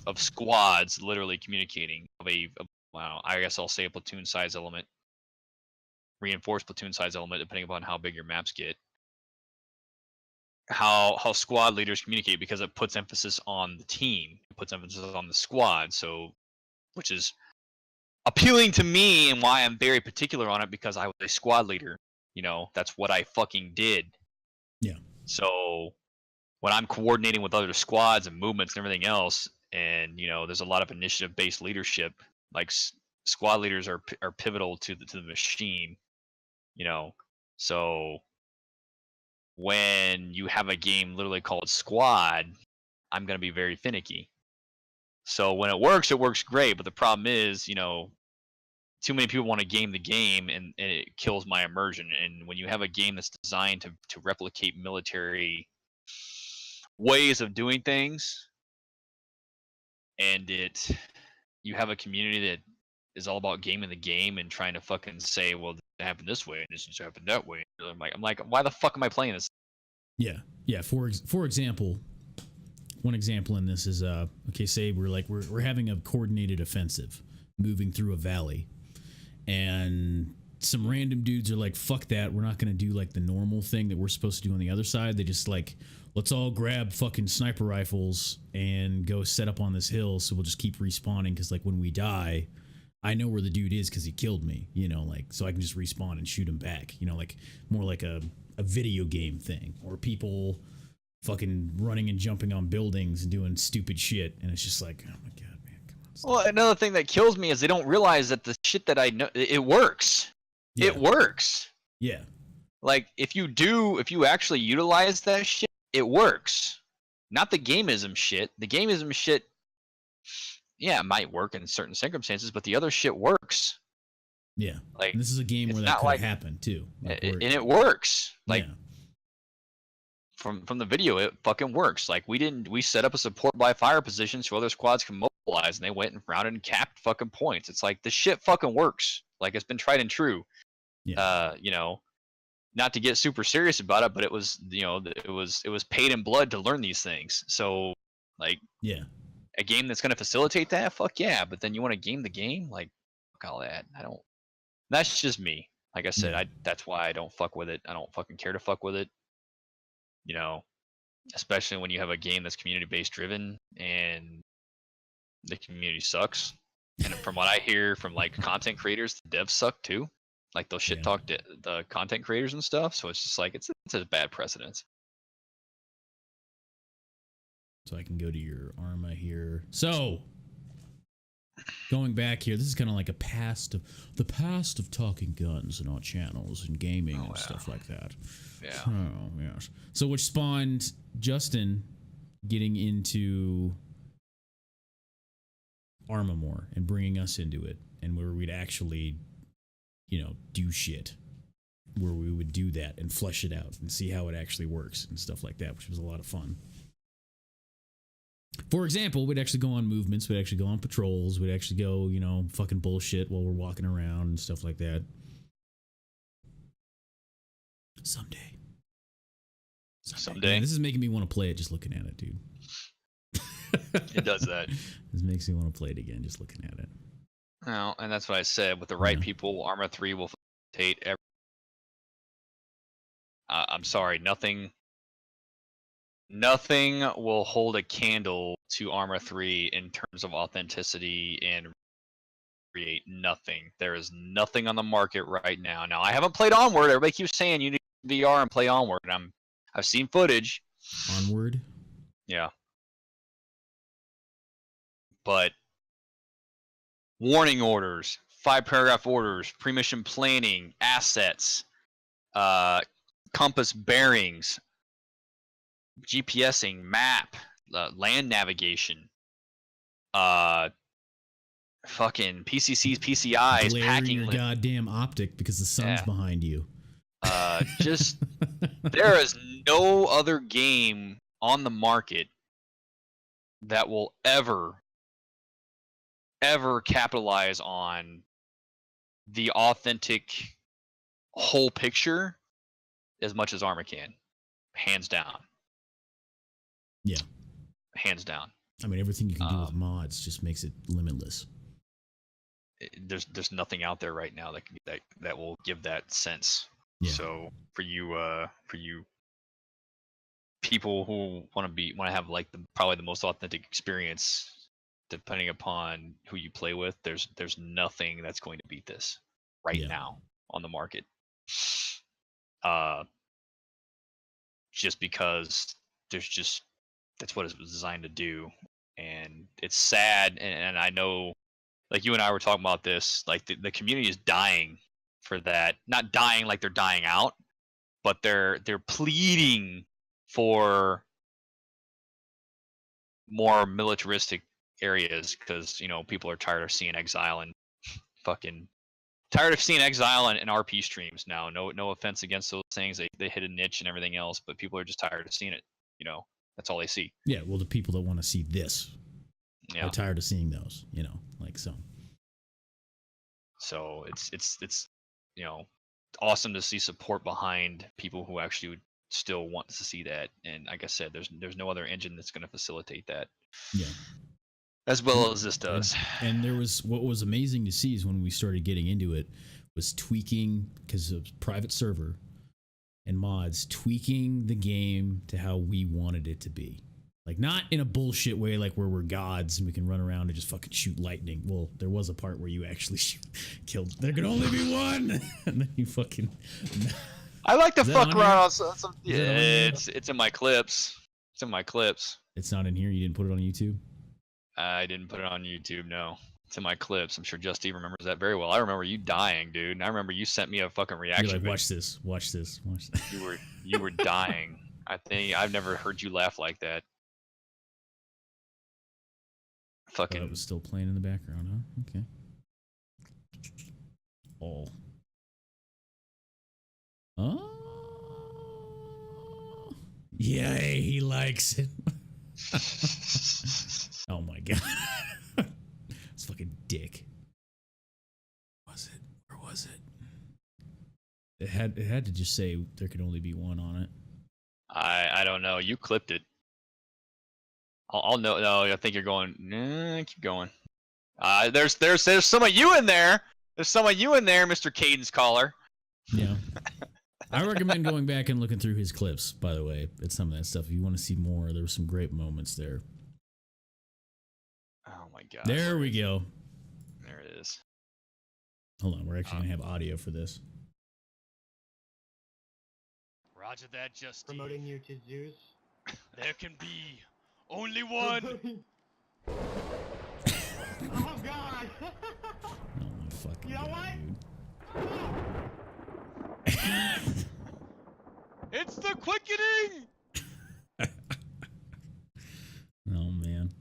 Of squads literally communicating, I guess I'll say a platoon size element, reinforced platoon size element, depending upon how big your maps get. How squad leaders communicate, because it puts emphasis on the team, it puts emphasis on the squad, so which is appealing to me and why I'm very particular on it, because I was a squad leader. You know, that's what I fucking did. Yeah. So when I'm coordinating with other squads and movements and everything else, and you know, there's a lot of initiative-based leadership. Like squad leaders are pivotal to the machine. You know, so when you have a game literally called Squad, I'm gonna be very finicky. So when it works great. But the problem is, you know, too many people want to game the game, and it kills my immersion. And when you have a game that's designed to replicate military ways of doing things, and you have a community that is all about gaming the game and trying to fucking say, well, this happened this way and this just happened that way. I'm like, why the fuck am I playing this? Yeah. For example, one example in this is okay, say we're having a coordinated offensive moving through a valley, and some random dudes are like, fuck that, we're not going to do like the normal thing that we're supposed to do on the other side. They just like, let's all grab fucking sniper rifles and go set up on this hill, so we'll just keep respawning, because like when we die, I know where the dude is because he killed me, you know, like, so I can just respawn and shoot him back, you know, like more like a video game thing. Or people fucking running and jumping on buildings and doing stupid shit, and it's just like, oh my god, Well, another thing that kills me is they don't realize that the shit that I know, it works. Yeah. It works. Yeah. Like, if you actually utilize that shit, it works. Not the gameism shit. The gameism shit, yeah, it might work in certain circumstances, but the other shit works. Yeah. Like, and this is a game where that could happen too. Like, and it works. Like, yeah. from the video, it fucking works. Like, we set up a support by fire position so other squads can mobilize, and they went and rounded and capped fucking points. It's like, this shit fucking works. Like, it's been tried and true. Yeah. You know, not to get super serious about it, but it was, you know, it was paid in blood to learn these things. So, like, yeah, a game that's going to facilitate that, fuck yeah. But then you want to game the game, like, fuck all that. I don't. That's just me. Like I said, Yeah. that's why I don't fuck with it. I don't fucking care to fuck with it. You know, especially when you have a game that's community-based driven and the community sucks. And from what I hear from like content creators, the devs suck too. Like they'll shit talk the content creators and stuff. So it's just like it's a bad precedent. So I can go to your Arma here. So going back here, this is kind of like the past of talking guns and our channels and gaming and stuff like that. Yeah. Oh yes. So which spawned Justin getting into Arma more and bringing us into it, and where we'd actually, you know, do shit, where we would do that and flesh it out and see how it actually works and stuff like that, which was a lot of fun. For example, we'd actually go on movements, we'd actually go on patrols, we'd actually go, you know, fucking bullshit while we're walking around and stuff like that. Someday. Man, this is making me want to play it just looking at it, dude. It does that. This makes me want to play it again just looking at it. No, and that's what I said. With the right people, Arma 3 will facilitate every. I'm sorry, nothing will hold a candle to Arma 3 in terms of authenticity and create nothing. There is nothing on the market right now. Now, I haven't played Onward. Everybody keeps saying you need VR and play Onward. And I've seen footage. Onward? Yeah. But warning orders, 5-paragraph orders, pre-mission planning, assets, compass bearings, GPSing, map, land navigation, fucking PCCs, PCIs, glare packing your goddamn optic because the sun's behind you. Just there is no other game on the market that will ever capitalize on the authentic whole picture as much as Arma can. Hands down. Yeah. Hands down. I mean, everything you can do with mods just makes it limitless. There's nothing out there right now that will give that sense. Yeah. So for you people who want to have like probably the most authentic experience, depending upon who you play with, there's nothing that's going to beat this right now on the market. Just because that's what it was designed to do, and it's sad. And I know, like you and I were talking about this, like the community is dying for that. Not dying like they're dying out, but they're pleading for more militaristic areas because, you know, people are tired of seeing exile and fucking tired of seeing exile and RP streams now. No offense against those things. They hit a niche and everything else, but people are just tired of seeing it. You know, that's all they see. Yeah, well, the people that want to see this are tired of seeing those, you know, like so. So it's you know, awesome to see support behind people who actually would still want to see that. And like I said, there's no other engine that's going to facilitate that. Yeah. As well as this does. And there was, what was amazing to see is when we started getting into it was tweaking, because of private server and mods, tweaking the game to how we wanted it to be. Like, not in a bullshit way, like where we're gods and we can run around and just fucking shoot lightning. Well, there was a part where you actually killed. There could only be one, and then you fucking. I like to fuck around on some. Yeah, it's in my clips. It's in my clips. It's not in here. You didn't put it on YouTube. I didn't put it on YouTube, no. It's in my clips. I'm sure Justy remembers that very well. I remember you dying, dude. And I remember you sent me a fucking reaction. You're like, video. watch this, watch this, watch this. You were dying. I think I've never heard you laugh like that. Fucking. It was still playing in the background, huh? Okay. Oh. Oh. Yeah, he likes it. Oh my god. It's fucking dick. Was it? Where was it? It had to just say there could only be one on it. I don't know. You clipped it. I'll know. No, I think you're going. Nah, keep going. There's some of you in there. There's some of you in there, Mr. Cadence Caller. Yeah. I recommend going back and looking through his clips, by the way. It's some of that stuff. If you want to see more, there were some great moments there. Oh my god. There we go. There it is. Hold on, we're actually going to have audio for this. Roger that, Justin. Promoting you to Zeus. There can be only one. Oh god! Oh my fucking You know god, what? dude. It's the quickening. Oh man.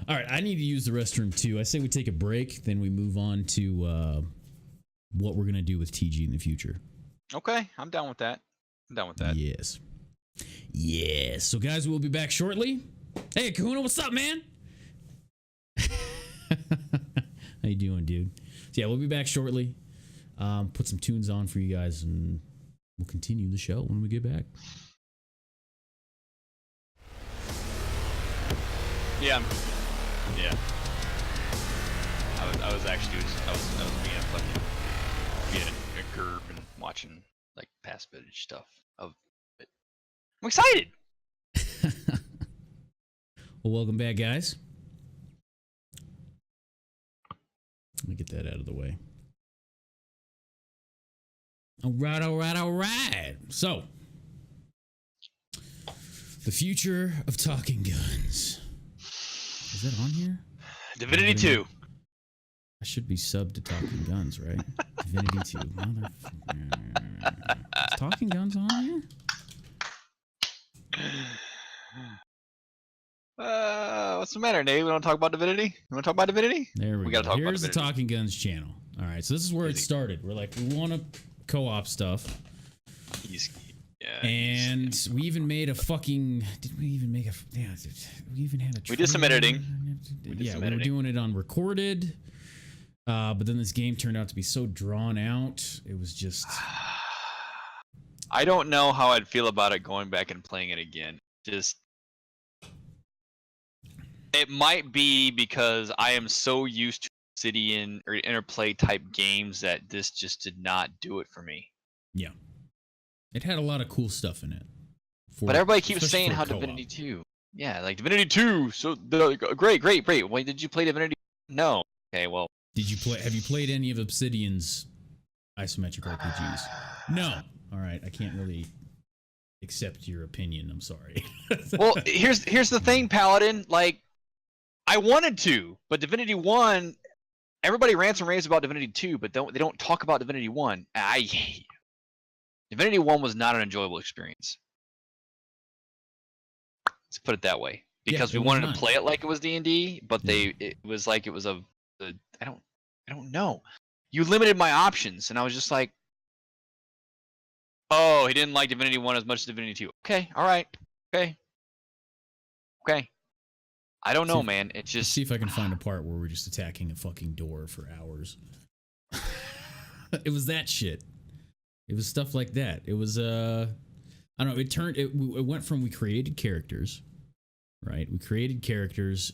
All right, I need to use the restroom too. I say we take a break, then we move on to what we're gonna do with TG in the future. Okay, I'm down with that. I'm down with that. Yes. Yes. So guys, we'll be back shortly. Hey, Kahuna, what's up, man? How you doing, dude? So yeah, we'll be back shortly. Put some tunes on for you guys, and we'll continue the show when we get back. Yeah. Yeah. I was actually I was being a fucking a gerb and watching like past footage stuff of it. I'm excited. Well, welcome back, guys. Let me get that out of the way. All right, all right, all right. So, the future of talking guns. Is that on here? Divinity 2. I should be subbed to Talking Guns, right? Divinity 2. Motherfucker. Is Talking Guns on here? What's the matter, Nate? We want to talk about Divinity? You want to talk about Divinity? There we go. Gotta talk about Here's the Divinity. Talking Guns channel. All right, so this is where it started. We're like, we want to co-op stuff. And we even made a fucking. Did we even make a? Yeah, we even had a. We did some editing. We were doing it on recorded, but then this game turned out to be so drawn out. It was just. I don't know how I'd feel about it going back and playing it again. Just. It might be because I am so used to Obsidian or interplay type games that this just did not do it for me. Yeah. It had a lot of cool stuff in it. But everybody keeps especially saying for how co-op. Divinity 2. Yeah, like Divinity 2. So great. Wait, did you play Divinity? No. Okay, well. Have you played any of Obsidian's isometric RPGs? No. All right, I can't really accept your opinion. I'm sorry. Well, here's the thing, Paladin. Like, I wanted to, but Divinity 1. Everybody rants and raves about Divinity 2, but they don't talk about Divinity 1. Divinity 1 was not an enjoyable experience. Let's put it that way. Because we wanted to play it like it was D&D, but it was like it was I don't know. You limited my options, and I was just like, oh, he didn't like Divinity 1 as much as Divinity 2. Okay, all right. Okay. I don't know, man. It's just... See if I can find a part where we're just attacking a fucking door for hours. It was that shit. It was stuff like that. It was, I don't know, it went from we created characters, right? We created characters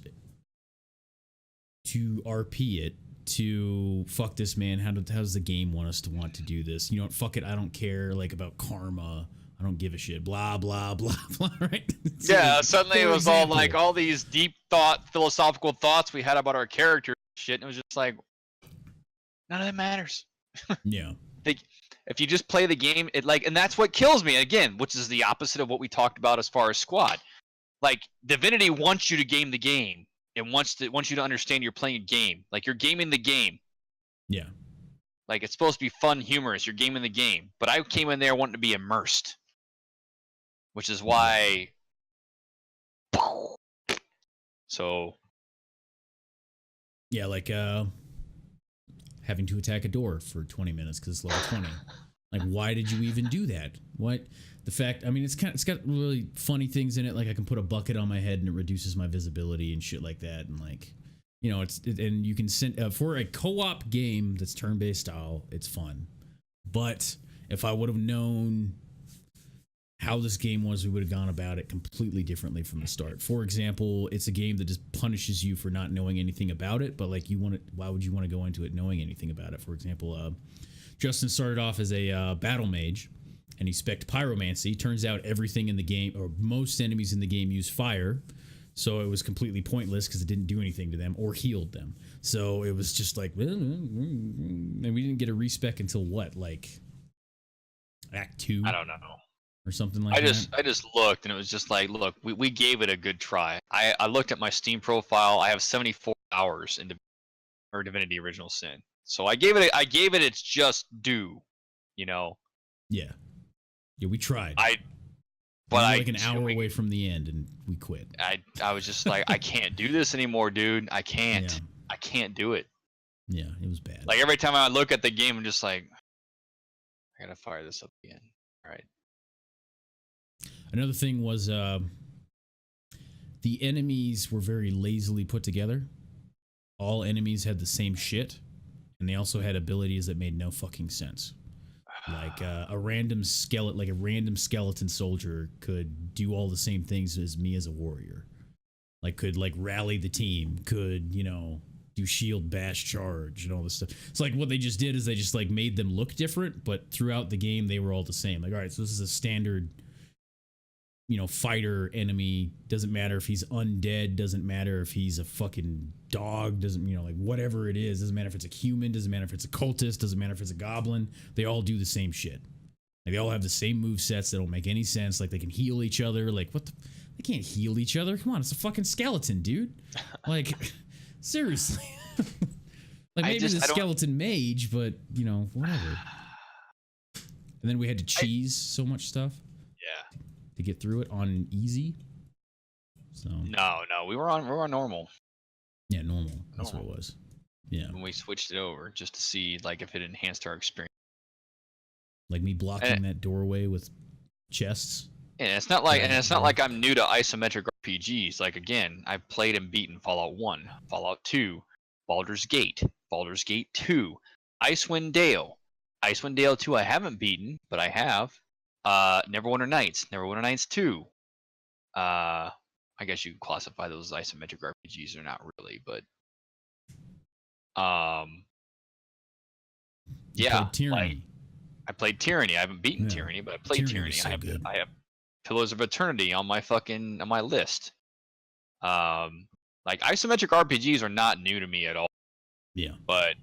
to RP it, to fuck this, man. How does the game want us to want to do this? You know what? Fuck it. I don't care, like, about karma. I don't give a shit. Blah, blah, blah, blah, right? So, yeah, suddenly it was all like all these deep philosophical thoughts we had about our character and shit. And it was just like, none of that matters. Yeah. If you just play the game, and that's what kills me again, which is the opposite of what we talked about as far as squad. like Divinity wants you to game the game. It wants you to understand you're playing a game. Like you're gaming the game. Yeah. Like it's supposed to be fun, humorous. You're gaming the game. But I came in there wanting to be immersed, which is why. So. Yeah, like having to attack a door for 20 minutes because it's level 20. Like, why did you even do that? What the fact? I mean, it's got really funny things in it. Like I can put a bucket on my head and it reduces my visibility and shit like that. And like, you know, and you can send for a co-op game that's turn-based style. It's fun, but if I would have known how this game was, we would have gone about it completely differently from the start. For example, it's a game that just punishes you for not knowing anything about it, but like why would you want to go into it knowing anything about it? For example, Justin started off as a battle mage, and he spec'd pyromancy. Turns out everything in the game, or most enemies in the game, use fire, so it was completely pointless because it didn't do anything to them or healed them. So it was just like, and we didn't get a respec until what, like Act 2? I don't know. Or something like that. I just looked and it was just like, look, we gave it a good try. I looked at my Steam profile. I have 74 hours in Divinity Original Sin. So I gave it its just due, you know. Yeah, we tried. But we were like an hour away from the end and we quit. I was just like, I can't do this anymore, dude. I can't. Yeah. I can't do it. Yeah, it was bad. Like every time I look at the game, I'm just like, I gotta fire this up again. All right. Another thing was the enemies were very lazily put together. All enemies had the same shit, and they also had abilities that made no fucking sense. Like a random skeleton soldier could do all the same things as me as a warrior. Like could like rally the team, could, you know, do shield bash charge and all this stuff. It's like what they just did is they just like made them look different, but throughout the game they were all the same. Like, all right, so this is a standard, you know, fighter enemy. Doesn't matter if he's undead, doesn't matter if he's a fucking dog, doesn't, you know, like whatever it is, doesn't matter if it's a human, doesn't matter if it's a cultist, doesn't matter if it's a goblin, they all do the same shit. Like they all have the same move sets that don't make any sense. Like they can heal each other. Like what the, they can't heal each other. Come on, it's a fucking skeleton, dude. Like seriously. Like maybe the skeleton mage, but you know, whatever. And then we had to cheese so much stuff. Yeah. To get through it on easy. So No, we were on normal. Yeah, normal. That's what it was. Yeah. When we switched it over just to see like if it enhanced our experience. Like me blocking that doorway with chests. And it's not like I'm new to isometric RPGs. Like again, I've played and beaten Fallout 1, Fallout 2, Baldur's Gate 2, Icewind Dale. Icewind Dale 2 I haven't beaten, but I have. Neverwinter Nights 2. I guess you could classify those as isometric RPGs or not really, but yeah. Tyranny. I played Tyranny. I haven't beaten Tyranny, but I played Tyranny. So I have Pillars of Eternity on my list. Like isometric RPGs are not new to me at all. Yeah. But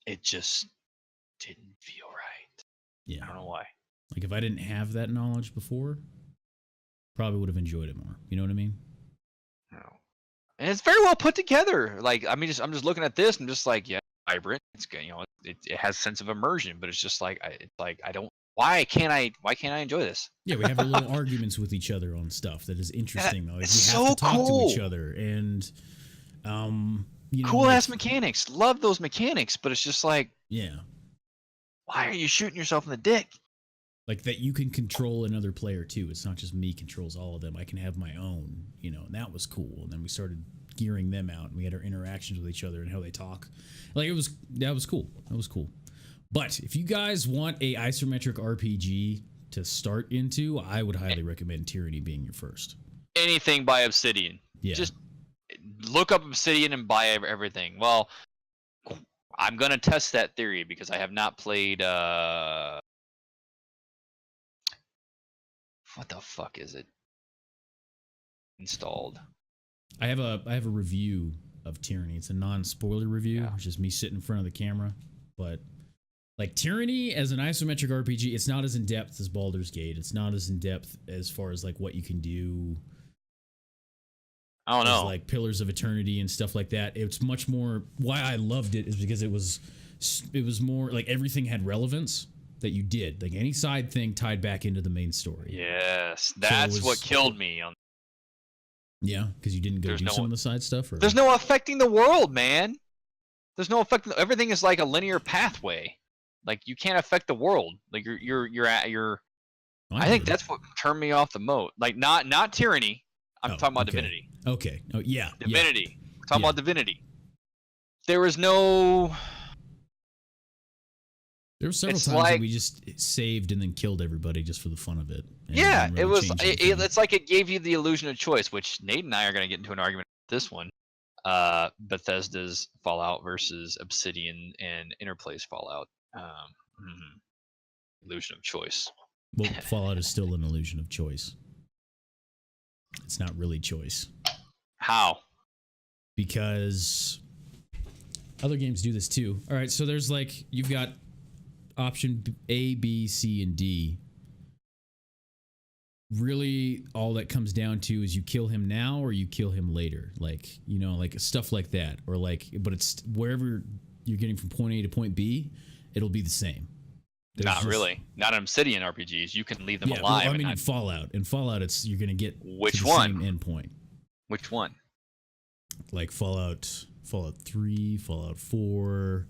it just didn't feel right. Yeah. I don't know why. Like if I didn't have that knowledge before, probably would have enjoyed it more. You know what I mean? No. And it's very well put together. Like I mean, I'm just looking at this and just like, yeah, vibrant. It's good. You know, it has a sense of immersion, but it's just like I don't. Why can't I enjoy this? Yeah, we have our little arguments with each other on stuff that is interesting. Though. Like, it's we have so to talk cool to each other, and you know, cool ass mechanics. Love those mechanics, but it's just like, yeah, why are you shooting yourself in the dick? Like that you can control another player too. It's not just me controls all of them. I can have my own, you know, and that was cool. And then we started gearing them out, and we had our interactions with each other and how they talk. Like that was cool. That was cool. But if you guys want a isometric RPG to start into, I would highly recommend Tyranny being your first. Anything by Obsidian. Yeah. Just look up Obsidian and buy everything. Well, I'm going to test that theory because I have not played what the fuck is it? Installed. I have a review of Tyranny. It's a non-spoiler review. Yeah. It's just me sitting in front of the camera, but like Tyranny as an isometric RPG, it's not as in depth as Baldur's Gate. It's not as in depth as far as like what you can do I don't know. Like Pillars of Eternity and stuff like that. It's much more. Why I loved it is because it was more like everything had relevance that you did. Like any side thing tied back into the main story. Yes, that's what killed me. Yeah, because you didn't go do some of the side stuff. Or? There's no affecting the world, man. There's no affect. Everything is like a linear pathway. Like you can't affect the world. Like you're at your. I think that's what turned me off the most. Like not tyranny. I'm talking about Divinity. Okay. Oh yeah. Divinity. Yeah. We're talking about Divinity. There was no. There were several times that we just saved and then killed everybody just for the fun of it. Yeah, really it was. It's like it gave you the illusion of choice, which Nate and I are going to get into an argument with this one. Bethesda's Fallout versus Obsidian and Interplay's Fallout. Illusion of choice. Well, Fallout is still an illusion of choice. It's not really choice. How? Because other games do this too. All right, so there's like you've got option A, B, C, and D. Really, all that comes down to is you kill him now or you kill him later. Like, you know, like stuff like that. Or like, but it's wherever you're getting from point A to point B, it'll be the same. Not really. Not in Obsidian RPGs. You can leave them alive. Well, I mean, in Fallout. In Fallout, you're going to get which to the one? Same endpoint. Which one? Like Fallout 3, Fallout 4.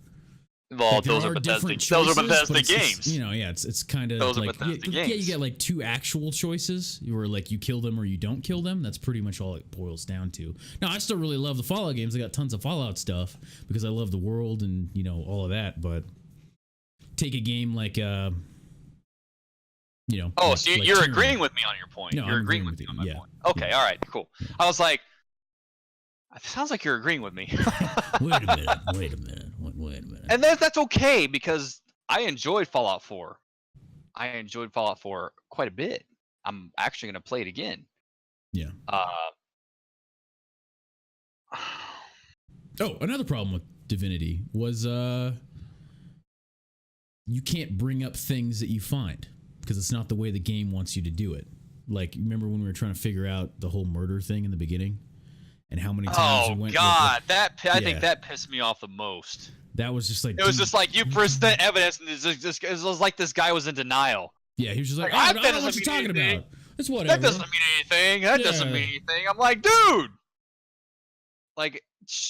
Well, like those are Bethesda games. You know, yeah, it's kind of those like are Bethesda games. Yeah, you get like two actual choices. You were like you kill them or you don't kill them. That's pretty much all it boils down to. Now, I still really love the Fallout games. I got tons of Fallout stuff because I love the world and you know all of that. But take a game like you know. Oh, like, so you're agreeing with me on your point. No, you're I'm agreeing with me on my yeah. point. Okay, all right, cool. Yeah. I was like, it sounds like you're agreeing with me. Wait a minute. And that's okay because I enjoyed Fallout 4. I enjoyed Fallout 4 quite a bit. I'm actually going to play it again. Yeah. Oh, another problem with Divinity was you can't bring up things that you find because it's not the way the game wants you to do it. Like, remember when we were trying to figure out the whole murder thing in the beginning? And how many times we went God, I think that pissed me off the most. That was just like... It was just like, you present evidence, and it was like this guy was in denial. Yeah, he was just like, I don't know what you're talking about. It's whatever. That doesn't mean anything. That doesn't mean anything. I'm like, dude! Like,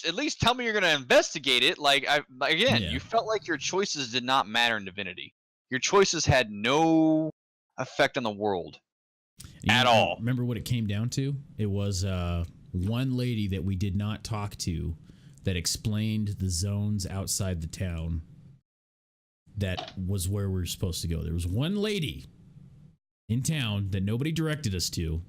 at least tell me you're going to investigate it. Like, you felt like your choices did not matter in Divinity. Your choices had no effect on the world. At all. Remember what it came down to? It was... one lady that we did not talk to that explained the zones outside the town that was where we were supposed to go. There was one lady in town that nobody directed us to.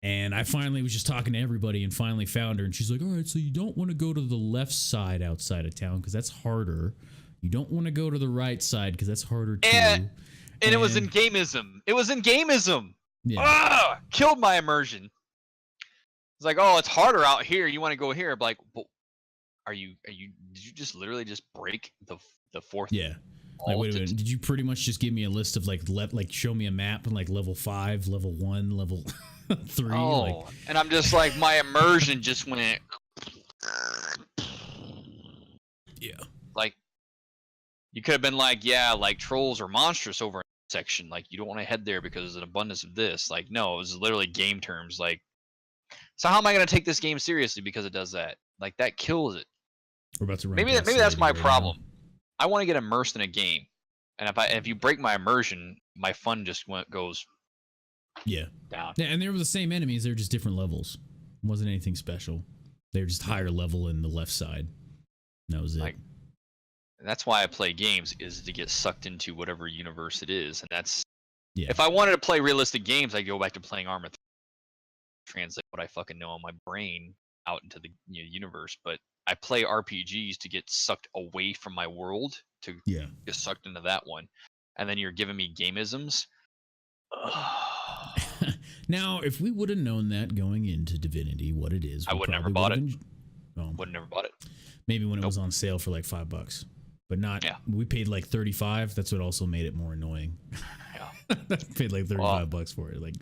And I finally was just talking to everybody and finally found her. And she's like, all right, so you don't want to go to the left side outside of town because that's harder. You don't want to go to the right side because that's harder too. And it was in gameism. It was in gameism. Yeah. Killed my immersion. It's like, oh, it's harder out here. You want to go here? I'm like, well, did you just literally just break the fourth? Yeah. Like, wait a minute. Did you pretty much just give me a list of like show me a map and like level 5, level 1, level 3? Oh, like... and I'm just like, my immersion just went. Yeah. Like, you could have been like, yeah, like trolls are monstrous over in this section. Like, you don't want to head there because there's an abundance of this. Like, no, it was literally game terms. Like, so how am I going to take this game seriously because it does that? Like, that kills it. We're about to run maybe that's my problem. I want to get immersed in a game, and if you break my immersion, my fun just goes down. Yeah, and they were the same enemies. They were just different levels. It wasn't anything special. They were just higher level in the left side. And that was it. Like, that's why I play games, is to get sucked into whatever universe it is, and that's. Yeah. If I wanted to play realistic games, I go back to playing Arma 3. Translate what I fucking know on my brain out into the universe, but I play RPGs to get sucked away from my world, to get sucked into that one, and then you're giving me gameisms. Now, if we would have known that going into Divinity, what it is, I would never bought it. Would never bought it. Maybe when it was on sale for like $5, but not. Yeah. We paid like $35. That's what also made it more annoying. Yeah. Paid like $35 for it. Like,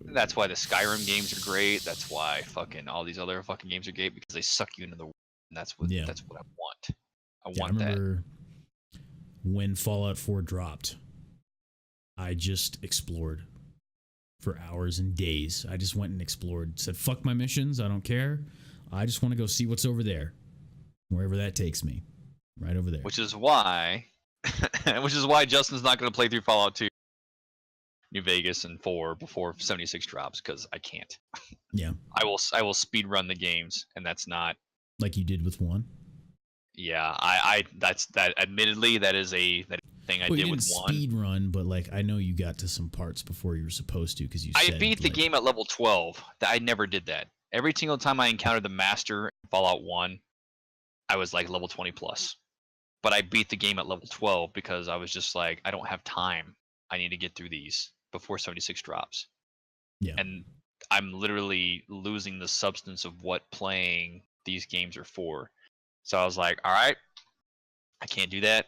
that's why the Skyrim games are great. That's why fucking all these other fucking games are great because they suck you into the world. And that's what I want. I want that. remember when Fallout 4 dropped, I just explored for hours and days. I just went and explored. Said, fuck my missions. I don't care. I just want to go see what's over there. Wherever that takes me. Right over there. Which is why Justin's not going to play through Fallout 2, New Vegas, and 4 before 76 drops because I can't. Yeah. I will speed run the games, and that's not like you did with 1. Yeah, admittedly that is a thing I did with 1. Speed run, but like I know you got to some parts before you were supposed to because I beat the game at level 12. I never did that. Every single time I encountered the Master in Fallout 1, I was like level 20 plus. But I beat the game at level 12 because I was just like, I don't have time. I need to get through these before 76 drops. Yeah. And I'm literally losing the substance of what playing these games are for. So I was like, all right, I can't do that.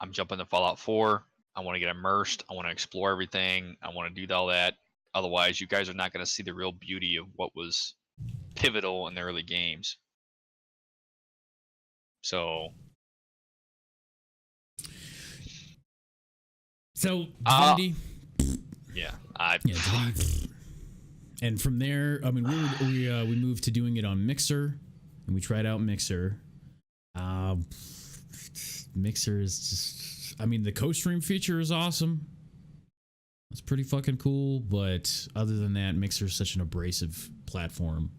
I'm jumping to Fallout 4. I want to get immersed. I want to explore everything. I want to do all that. Otherwise, you guys are not going to see the real beauty of what was pivotal in the early games. So Divinity. Yeah. Divinity. And from there, I mean, we moved to doing it on Mixer, and we tried out Mixer. Mixer is just, I mean, the co-stream feature is awesome. It's pretty fucking cool, but other than that, Mixer is such an abrasive platform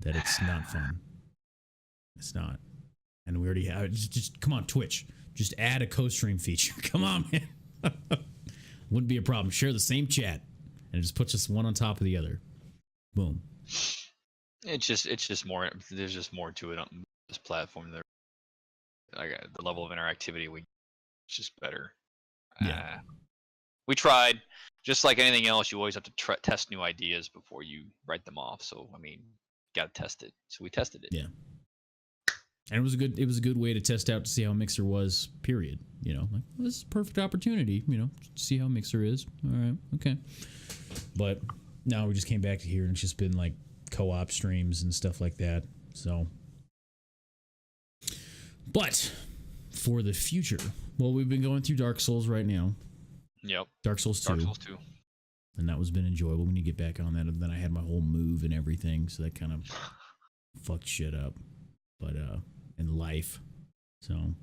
that it's not fun. It's not. And we already have, just come on, Twitch. Just add a co-stream feature. Come on, man. Wouldn't be a problem. Share the same chat, and it just puts us one on top of the other. Boom. It's just more. There's just more to it on this platform. There, the level of interactivity it's just better. Yeah. We tried. Just like anything else, you always have to test new ideas before you write them off. So I mean, got to test it. So we tested it. Yeah. And it was a good way to test out to see how Mixer was, period. You know, like, well, this is a perfect opportunity, you know, to see how Mixer is. All right, okay. But now we just came back to here and it's just been like co-op streams and stuff like that. So, but for the future, well, we've been going through Dark Souls right now. Yep. Dark Souls 2. And that was been enjoyable. We need to get back on that. And then I had my whole move and everything, so that kind of fucked shit up. But in life, so,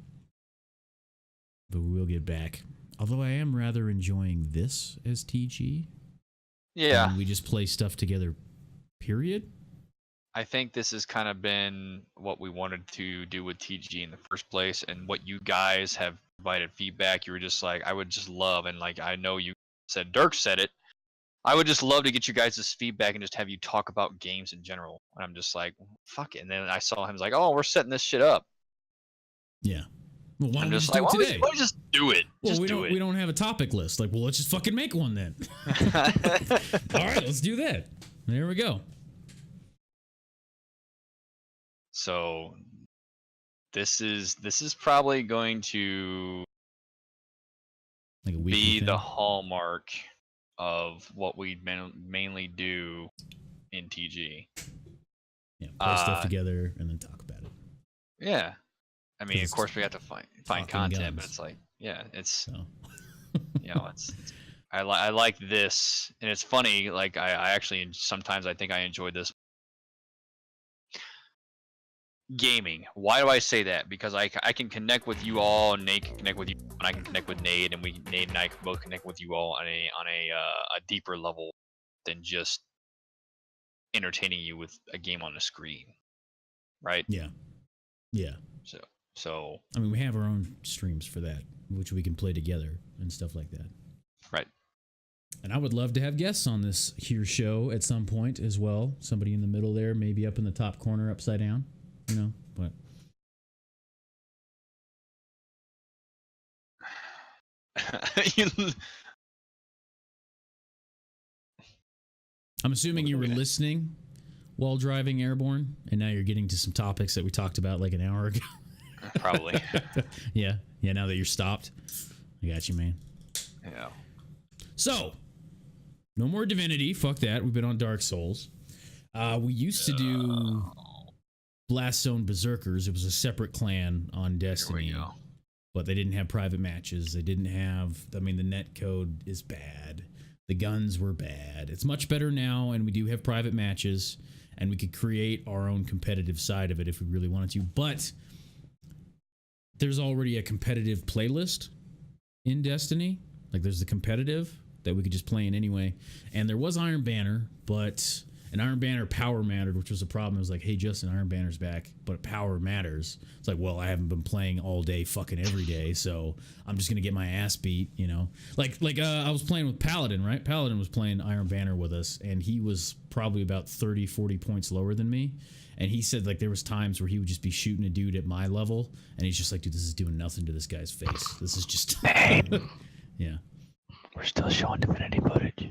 but we will get back. Although I am rather enjoying this as TG. Yeah, and we just play stuff together. Period. I think this has kind of been what we wanted to do with TG in the first place, and what you guys have provided feedback. You were just like, I would just love, and like I know you said, Dirk said it. I would just love to get you guys' feedback and just have you talk about games in general. And I'm just like, fuck it. And then I saw him like, oh, we're setting this shit up. Yeah. Well, why don't we just like, do it today? Why don't we just do it? Well, just we don't have a topic list. Like, well, let's just fucking make one then. All right, let's do that. There we go. So this is probably going to like a be the hallmark of what we mainly do in TG. Yeah, play stuff together and then talk about it. Yeah. I mean, of course we have to find content, guns. but it's like, yeah, it's, so. you know, I like this, and it's funny, like I actually, sometimes I think I enjoy this. Gaming. Why do I say that? Because I can connect with you all, and Nate can connect with you, and I can connect with Nate, and Nate and I can both connect with you all on a deeper level than just entertaining you with a game on a screen, right? Yeah. So I mean, we have our own streams for that, which we can play together and stuff like that. Right. And I would love to have guests on this here show at some point as well. Somebody in the middle there, maybe up in the top corner, upside down. You know, but I'm assuming you were listening while driving Airborne, and now you're getting to some topics that we talked about like an hour ago. Probably. Yeah. Now that you're stopped, I got you, man. Yeah. So, no more Divinity. Fuck that. We've been on Dark Souls. We used to do Blast Zone Berserkers. It was a separate clan on Destiny. Here we go. But they didn't have private matches. They didn't have, I mean, the net code is bad. The guns were bad. It's much better now, and we do have private matches, and we could create our own competitive side of it if we really wanted to. But there's already a competitive playlist in Destiny. Like, there's the competitive that we could just play in anyway. And there was Iron Banner, but an Iron Banner power mattered, which was a problem. It was like, hey, Justin, Iron Banner's back, but power matters. It's like, well, I haven't been playing all day fucking every day, so I'm just going to get my ass beat, you know? Like I was playing with Paladin, right? Paladin was playing Iron Banner with us, and he was probably about 30, 40 points lower than me. And he said, like, there was times where he would just be shooting a dude at my level, and he's just like, dude, this is doing nothing to this guy's face. This is just... Yeah. We're still showing Divinity footage.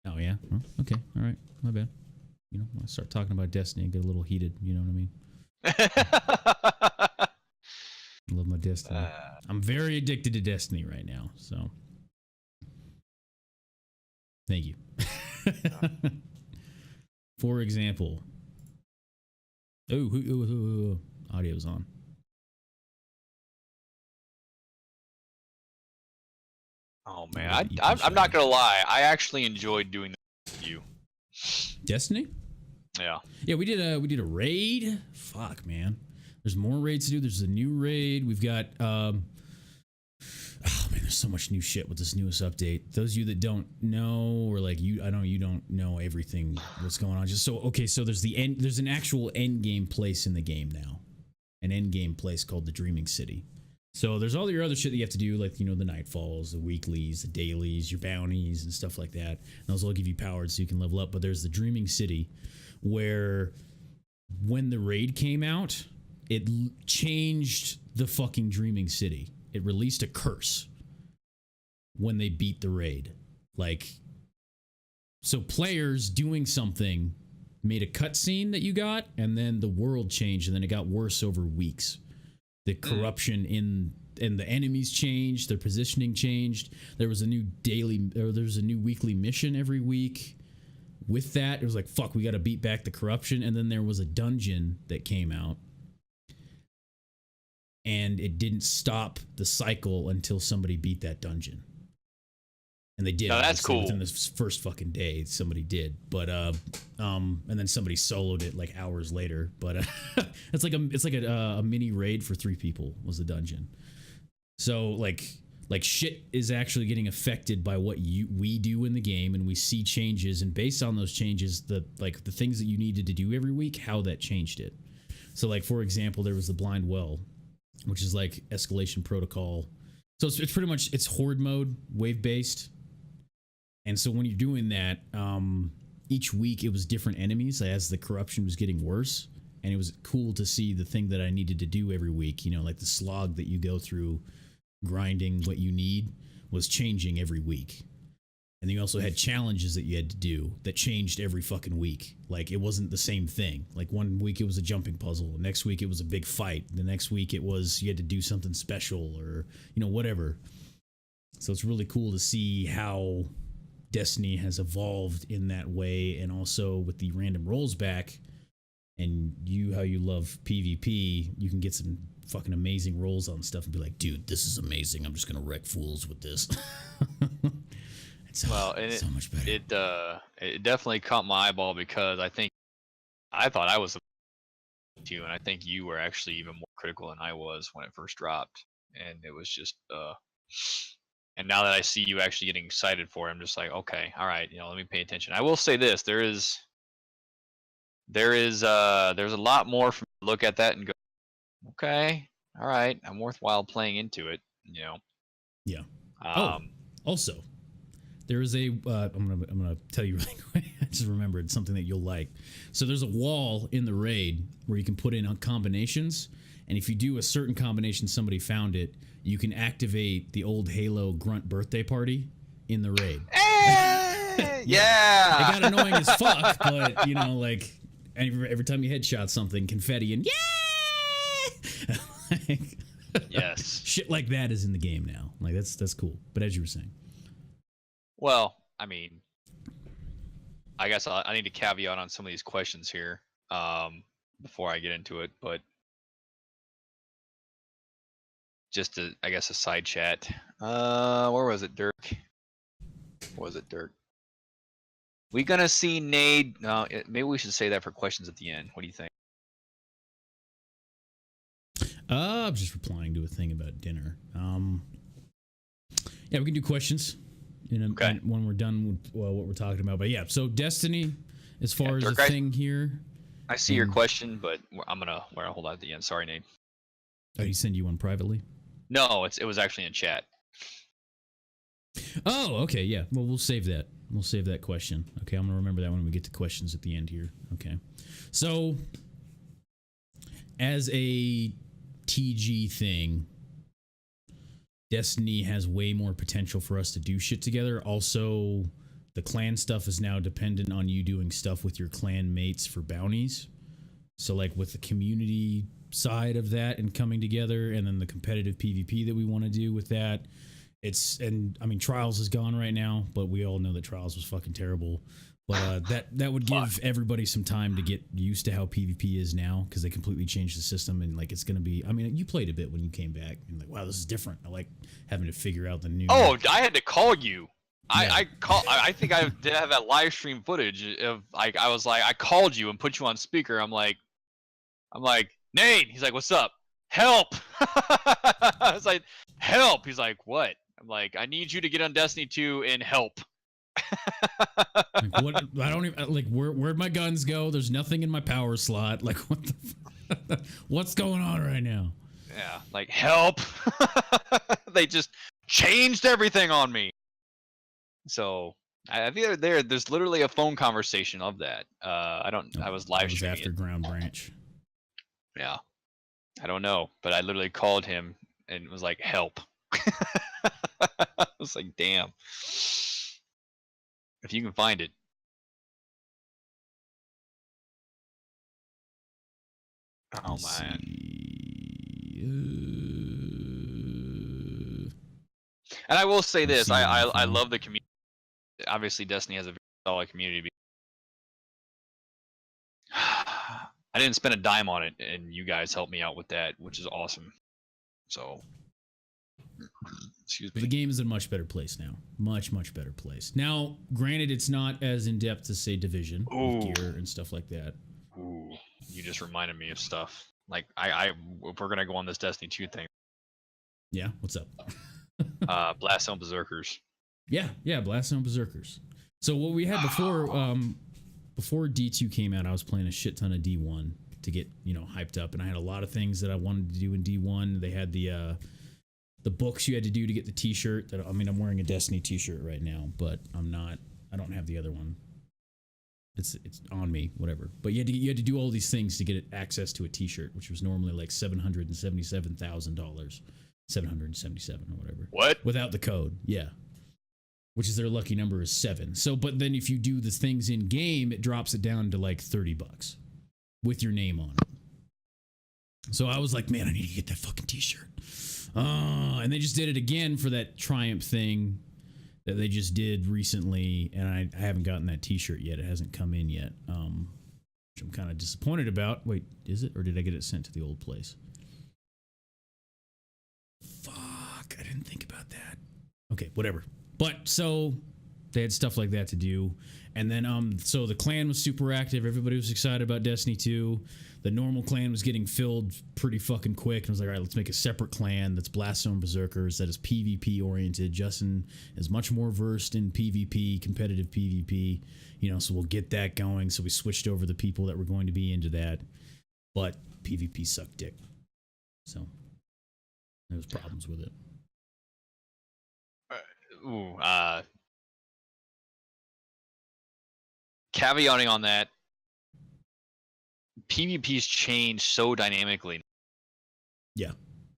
Oh, yeah? Oh, okay, all right. My bad. You know, I start talking about Destiny and get a little heated. You know what I mean? I love my Destiny. I'm very addicted to Destiny right now. So, thank you. For example, audio's on. Oh man, I'm not gonna lie. I actually enjoyed doing this with you. Destiny? Yeah. Yeah, we did a raid. Fuck, man. There's more raids to do. There's a new raid. We've got oh man, there's so much new shit with this newest update. Those of you that don't know, or like you, I know you don't know everything what's going on. Just so okay, so there's an actual end game place in the game now. An end game place called the Dreaming City. So there's all your other shit that you have to do, like, you know, the nightfalls, the weeklies, the dailies, your bounties, and stuff like that. And those all give you powers so you can level up. But there's the Dreaming City, where when the raid came out, it changed the fucking Dreaming City. It released a curse when they beat the raid. Like, so players doing something made a cutscene that you got, and then the world changed, and then it got worse over weeks. The corruption and the enemies changed, their positioning changed. There was a new weekly mission every week. With that, it was like, fuck, we got to beat back the corruption. And then there was a dungeon that came out, and it didn't stop the cycle until somebody beat that dungeon. And they did. No, that's cool. Within the first fucking day, somebody did. But and then somebody soloed it like hours later. But it's like a mini raid for 3 people was the dungeon. So like shit is actually getting affected by what we do in the game, and we see changes, and based on those changes, the things that you needed to do every week, how that changed it. So like, for example, there was the Blind Well, which is like escalation protocol. So it's pretty much, it's horde mode, wave based. And so when you're doing that, each week it was different enemies as the corruption was getting worse. And it was cool to see the thing that I needed to do every week, you know, like the slog that you go through grinding what you need was changing every week. And then you also had challenges that you had to do that changed every fucking week. Like, it wasn't the same thing. Like, one week it was a jumping puzzle. Next week it was a big fight. The next week it was you had to do something special, or, you know, whatever. So it's really cool to see how Destiny has evolved in that way, and also with the random rolls back, and how you love PvP, you can get some fucking amazing rolls on stuff and be like, dude, this is amazing. I'm just gonna wreck fools with this. It's so much better. It definitely caught my eyeball, because I thought I was too, and I think you were actually even more critical than I was when it first dropped, and it was just and now that I see you actually getting excited for it, I'm just like, okay, all right, you know, let me pay attention. I will say this: there's a lot more from look at that and go, okay, all right, I'm worthwhile playing into it, you know. Yeah. Also, there is a I'm gonna tell you really quick. I just remembered something that you'll like. So there's a wall in the raid where you can put in combinations, and if you do a certain combination, somebody found it, you can activate the old Halo grunt birthday party in the raid. Yeah. It got annoying as fuck, but, you know, like, every time you headshot something, confetti and yeah. Like, yes. Shit like that is in the game now. Like, that's cool. But as you were saying. Well, I mean, I guess I need to caveat on some of these questions here before I get into it, but just I guess a side chat. Where was it, Dirk? Where was it, Dirk? We gonna see Nade? No, maybe we should say that for questions at the end. What do you think? I'm just replying to a thing about dinner. Yeah, we can do questions when we're done with what we're talking about. But yeah, so Destiny, as far as Dirk, a thing here. I see your question, but I'm gonna hold on at the end. Sorry, Nade. Oh, he send you one privately? No, it was actually in chat. Oh, okay, yeah. Well, we'll save that. We'll save that question. Okay, I'm gonna remember that when we get to questions at the end here. Okay, so as a TG thing, Destiny has way more potential for us to do shit together. Also, the clan stuff is now dependent on you doing stuff with your clan mates for bounties. So like with the community side of that and coming together, and then the competitive PvP that we want to do with that. And I mean, Trials is gone right now, but we all know that Trials was fucking terrible. But that would give everybody some time to get used to how PvP is now, because they completely changed the system, and like it's gonna be. I mean, you played a bit when you came back, and like, wow, this is different. I like having to figure out the new. Oh, I had to call you. Yeah. I think I did have that live stream footage of like I was like I called you and put you on speaker. I'm like, Nate. He's like, what's up? Help! I was like, help. He's like, what? I'm like, I need you to get on Destiny 2 and help. Like, what? I don't even like where'd my guns go? There's nothing in my power slot. Like, what the what's going on right now? Yeah, like help. They just changed everything on me. So I think there's literally a phone conversation of that. I was live streaming after it. Ground Branch. Yeah, I don't know, but I literally called him and was like, help. I was like, damn. If you can find it. Oh man. And I will say this, I love the community. Obviously, Destiny has a very solid community. I didn't spend a dime on it, and you guys helped me out with that, which is awesome. So, excuse me. The game is in a much better place now. Much better place. Now, granted, it's not as in depth as say Division with gear and stuff like that. Ooh, you just reminded me of stuff. Like if we're gonna go on this Destiny 2 thing. Yeah, what's up? Blast Zone Berserkers. Yeah, Blast Zone Berserkers. So what we had before D2 came out, I was playing a shit ton of D1 to get, hyped up, and I had a lot of things that I wanted to do in D1. They had the books you had to do to get the t-shirt. I'm wearing a Destiny t-shirt right now, but I don't have the other one. It's on me, whatever. But you had to do all these things to get access to a t-shirt, which was normally like $777,000. 777 or whatever. What? Without the code, yeah. Which is their lucky number is 7. So, but then if you do the things in game, it drops it down to like $30 with your name on it. So I was like, man, I need to get that fucking t-shirt. And they just did it again for that Triumph thing that they just did recently, and I haven't gotten that t-shirt yet. It hasn't come in yet, which I'm kind of disappointed about. Wait, is it? Or did I get it sent to the old place? Fuck, I didn't think about that. Okay, whatever. But so they had stuff like that to do. And then so the clan was super active. Everybody was excited about Destiny 2. The normal clan was getting filled pretty fucking quick. And I was like, all right, let's make a separate clan that's Blast Zone Berserkers, that is PvP oriented. Justin is much more versed in PvP, competitive PvP, so we'll get that going. So we switched over the people that were going to be into that. But PvP sucked dick. So there was problems with it. Caveating on that, PvP's changed so dynamically. Yeah.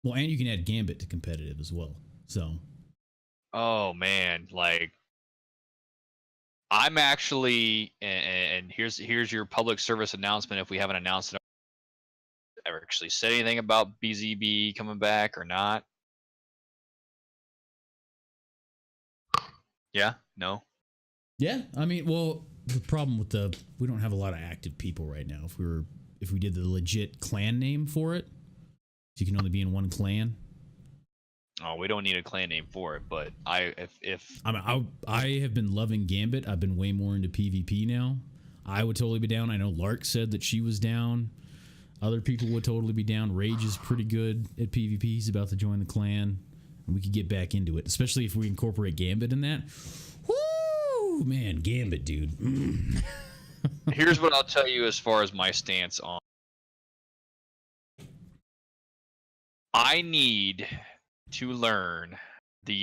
Well, and you can add Gambit to competitive as well. So. Oh man, like I'm actually, and here's your public service announcement if we haven't announced it. Ever actually said anything about BZB coming back or not? Yeah? No? Yeah, I mean, well, the problem with we don't have a lot of active people right now. If we did the legit clan name for it, you can only be in one clan. Oh, we don't need a clan name for it, but if I mean, I have been loving Gambit. I've been way more into PvP now. I would totally be down. I know Lark said that she was down. Other people would totally be down. Rage is pretty good at PvP. He's about to join the clan, and we could get back into it, especially if we incorporate Gambit in that. Woo, man, Gambit, dude. here's what I'll tell you as far as my stance on. I need to learn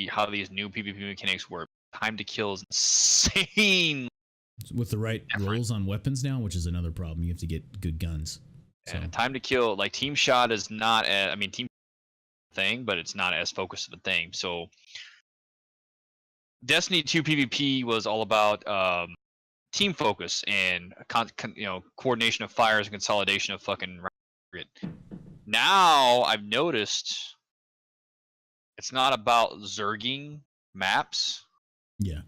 how these new PvP mechanics work. Time to kill is insane. With the right rolls on weapons now, which is another problem. You have to get good guns. So. And time to kill, like team shot is not, team thing, but it's not as focused of a thing. So Destiny 2 PvP was all about team focus and coordination of fires and consolidation of fucking. Now I've noticed it's not about zerging maps. Yeah.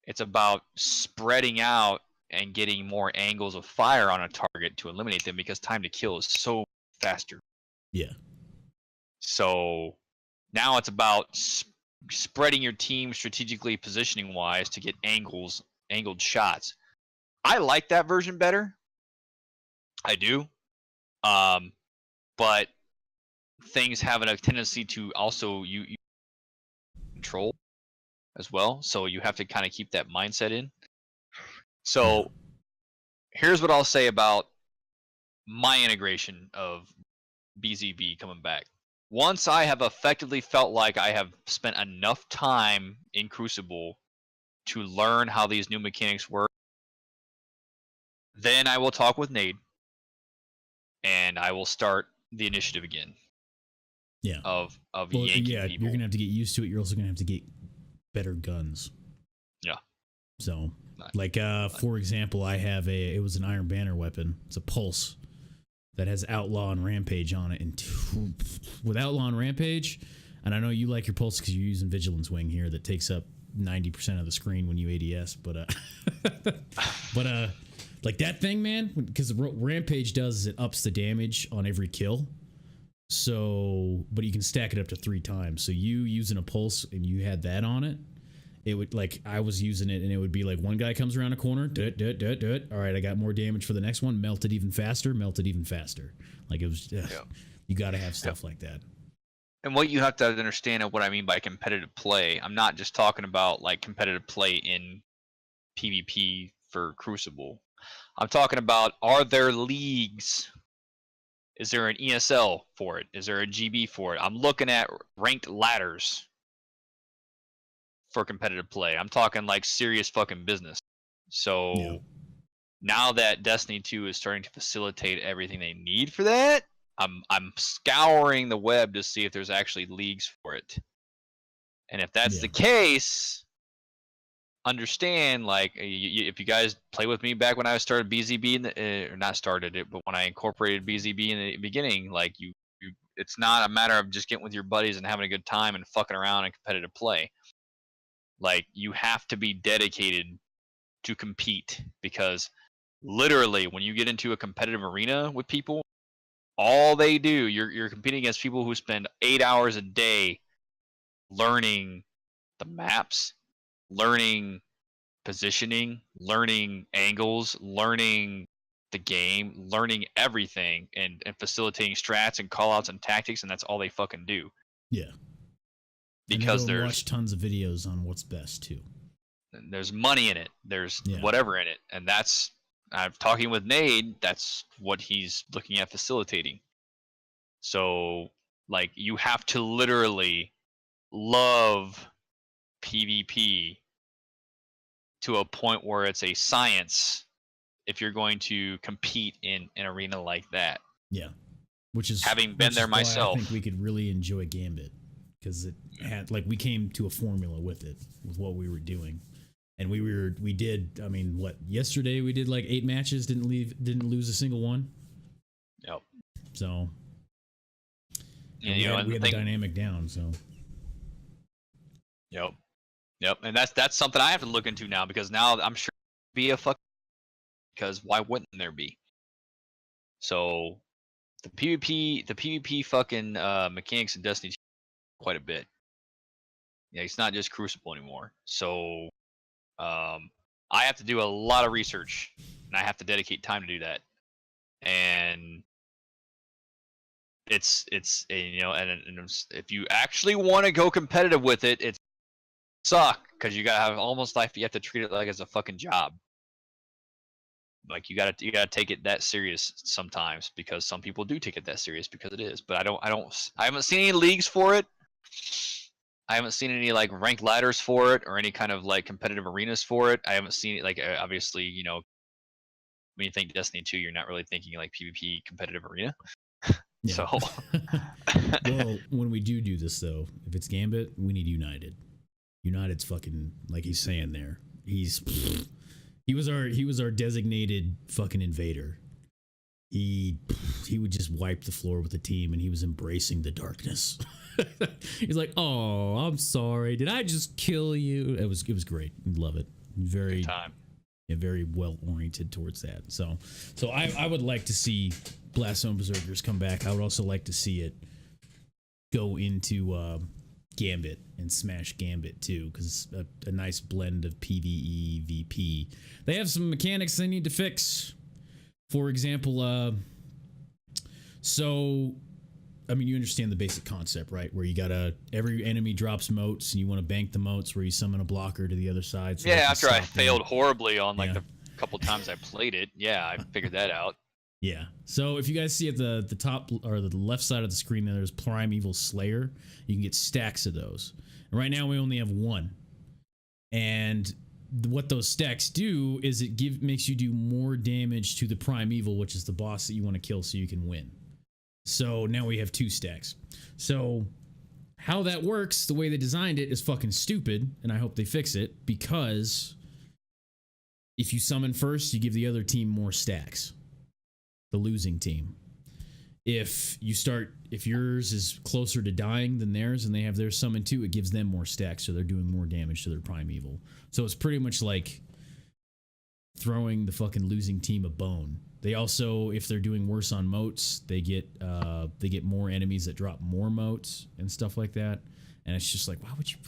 It's about spreading out and getting more angles of fire on a target to eliminate them because time to kill is so faster. Yeah. So now it's about spreading your team strategically positioning wise to get angled shots. I like that version better. I do. But things have a tendency to also you control as well. So you have to kind of keep that mindset in. So here's what I'll say about my integration of BZB coming back. Once I have effectively felt like I have spent enough time in Crucible to learn how these new mechanics work, then I will talk with Nade and I will start the initiative again. Yeah. Of yanking people. You're gonna have to get used to it. You're also gonna have to get better guns. Yeah. So, for example, it was an Iron Banner weapon. It's a pulse that has Outlaw and Rampage on it. And with Outlaw and Rampage, and I know you like your pulse because you're using Vigilance Wing here that takes up 90% of the screen when you ADS. But like that thing, man, because what Rampage does is it ups the damage on every kill. So, but you can stack it up to 3 times. So you using a pulse and you had that on it, it would, like, I was using it and it would be like one guy comes around a corner, do it. All right, I got more damage for the next one. Melt it even faster. Like it was, you got to have stuff like that. And what you have to understand of what I mean by competitive play, I'm not just talking about like competitive play in PvP for Crucible. I'm talking about, are there leagues? Is there an ESL for it? Is there a GB for it? I'm looking at ranked ladders for competitive play. I'm talking like serious fucking business. So now that Destiny 2 is starting to facilitate everything they need for that, I'm scouring the web to see if there's actually leagues for it. And if that's the case, understand, like, if you guys play with me back when I started BZB, or not started it, but when I incorporated BZB in the beginning, like it's not a matter of just getting with your buddies and having a good time and fucking around in competitive play. Like, you have to be dedicated to compete, because literally when you get into a competitive arena with people, all they do, you're competing against people who spend 8 hours a day learning the maps, learning positioning, learning angles, learning the game, learning everything, and facilitating strats and callouts and tactics, and that's all they fucking do. Yeah. Because and watch tons of videos on what's best too. There's money in it. There's whatever in it, and that's, I'm talking with Nade. That's what he's looking at facilitating. So, like, you have to literally love PvP to a point where it's a science if you're going to compete in an arena like that. Yeah. Which is, having been there myself, I think we could really enjoy Gambit, because it had, like, we came to a formula with it, with what we were doing. And we did, I mean, yesterday we did like 8 matches, didn't lose a single one. Yep. So we had the dynamic down, so. Yep. Yep, and that's something I have to look into now because now I'm sure be a fuck because why wouldn't there be? So the PvP fucking mechanics in Destiny 2 quite a bit. Yeah, it's not just Crucible anymore. So I have to do a lot of research and I have to dedicate time to do that. And it's you know, and if you actually want to go competitive with it, it's suck because you gotta have almost like you have to treat it like as a fucking job. Like you gotta take it that serious sometimes because some people do take it that serious because it is. But I haven't seen any leagues for it. I haven't seen any like ranked ladders for it or any kind of like competitive arenas for it. I haven't seen it like obviously, you know, when you think Destiny 2, you're not really thinking like PvP competitive arena. Yeah. So well, when we do this though, if it's Gambit, we need United. United's fucking like he's saying there. He was our designated fucking invader. He would just wipe the floor with the team, and he was embracing the darkness. He's like, "Oh, I'm sorry. Did I just kill you?" It was great. Love it. Very good time. Yeah, very well oriented towards that. So I would like to see Blast Zone Berserkers come back. I would also like to see it go into Gambit and smash Gambit too, because a nice blend of PvE, VP. They have some mechanics they need to fix. For example, so I mean, you understand the basic concept, right? Where you gotta every enemy drops motes, and you want to bank the motes where you summon a blocker to the other side. So yeah, after I failed horribly on like the couple times I played it, yeah, I figured that out. Yeah. So if you guys see at the top or the left side of the screen, there's Primeval Slayer. You can get stacks of those. And right now we only have one. And what those stacks do is it makes you do more damage to the Primeval, which is the boss that you want to kill so you can win. So now we have 2 stacks. So how that works, the way they designed it is fucking stupid, and I hope they fix it, because if you summon first, you give the other team more stacks. The losing team. If yours is closer to dying than theirs and they have their summon too, it gives them more stacks, so they're doing more damage to their Primeval. So it's pretty much like throwing the fucking losing team a bone. They also, if they're doing worse on motes, they get more enemies that drop more motes and stuff like that. And it's just like, why would you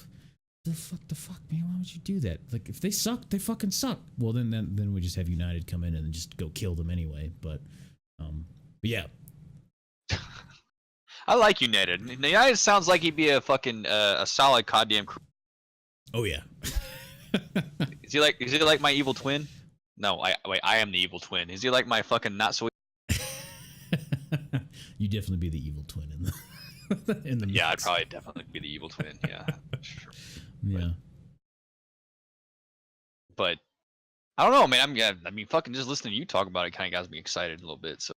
the fuck, man? Why would you do that? Like, if they suck, they fucking suck. Well, then we just have United come in and just go kill them anyway. But yeah. I like United. United sounds like he'd be a fucking a solid goddamn crew. Oh yeah. Is he like my evil twin? No, I am the evil twin. Is he like my fucking not so? You definitely be the evil twin in the yeah, I'd probably definitely be the evil twin. Yeah, sure. Yeah. But I don't know, man. I mean, fucking just listening to you talk about it kind of got me excited a little bit. So,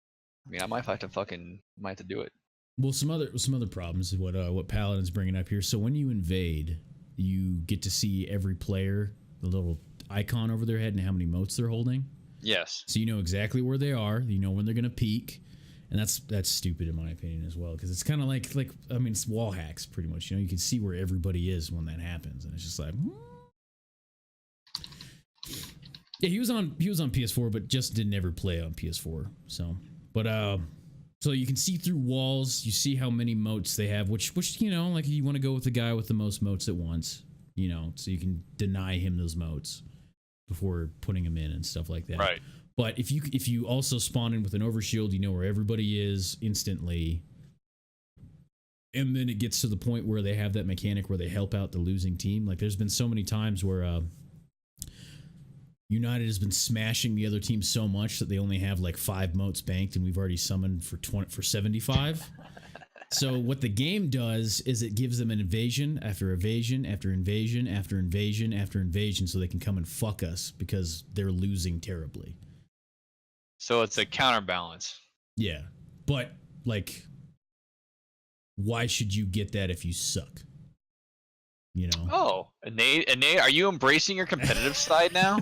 I mean, I might have to do it. Well, some other problems is what Paladin's bringing up here. So when you invade, you get to see every player, the little icon over their head, and how many motes they're holding. Yes. So you know exactly where they are. You know when they're gonna peak, and that's stupid in my opinion as well, because it's kind of like I mean, it's wall hacks pretty much. You know, you can see where everybody is when that happens, and it's just like. Yeah, he was on PS4, but just didn't ever play on PS4. So, but so you can see through walls. You see how many motes they have, which you know, like you want to go with the guy with the most motes at once. You know, so you can deny him those motes before putting him in and stuff like that. Right. But if you also spawn in with an overshield, you know where everybody is instantly. And then it gets to the point where they have that mechanic where they help out the losing team. Like there's been so many times where United has been smashing the other team so much that they only have like 5 motes banked, and we've already summoned for 75. So what the game does is it gives them an invasion after invasion after invasion after invasion after invasion, so they can come and fuck us because they're losing terribly. So it's a counterbalance. Yeah, but like, why should you get that if you suck? You know? Oh, Nate, are you embracing your competitive side now?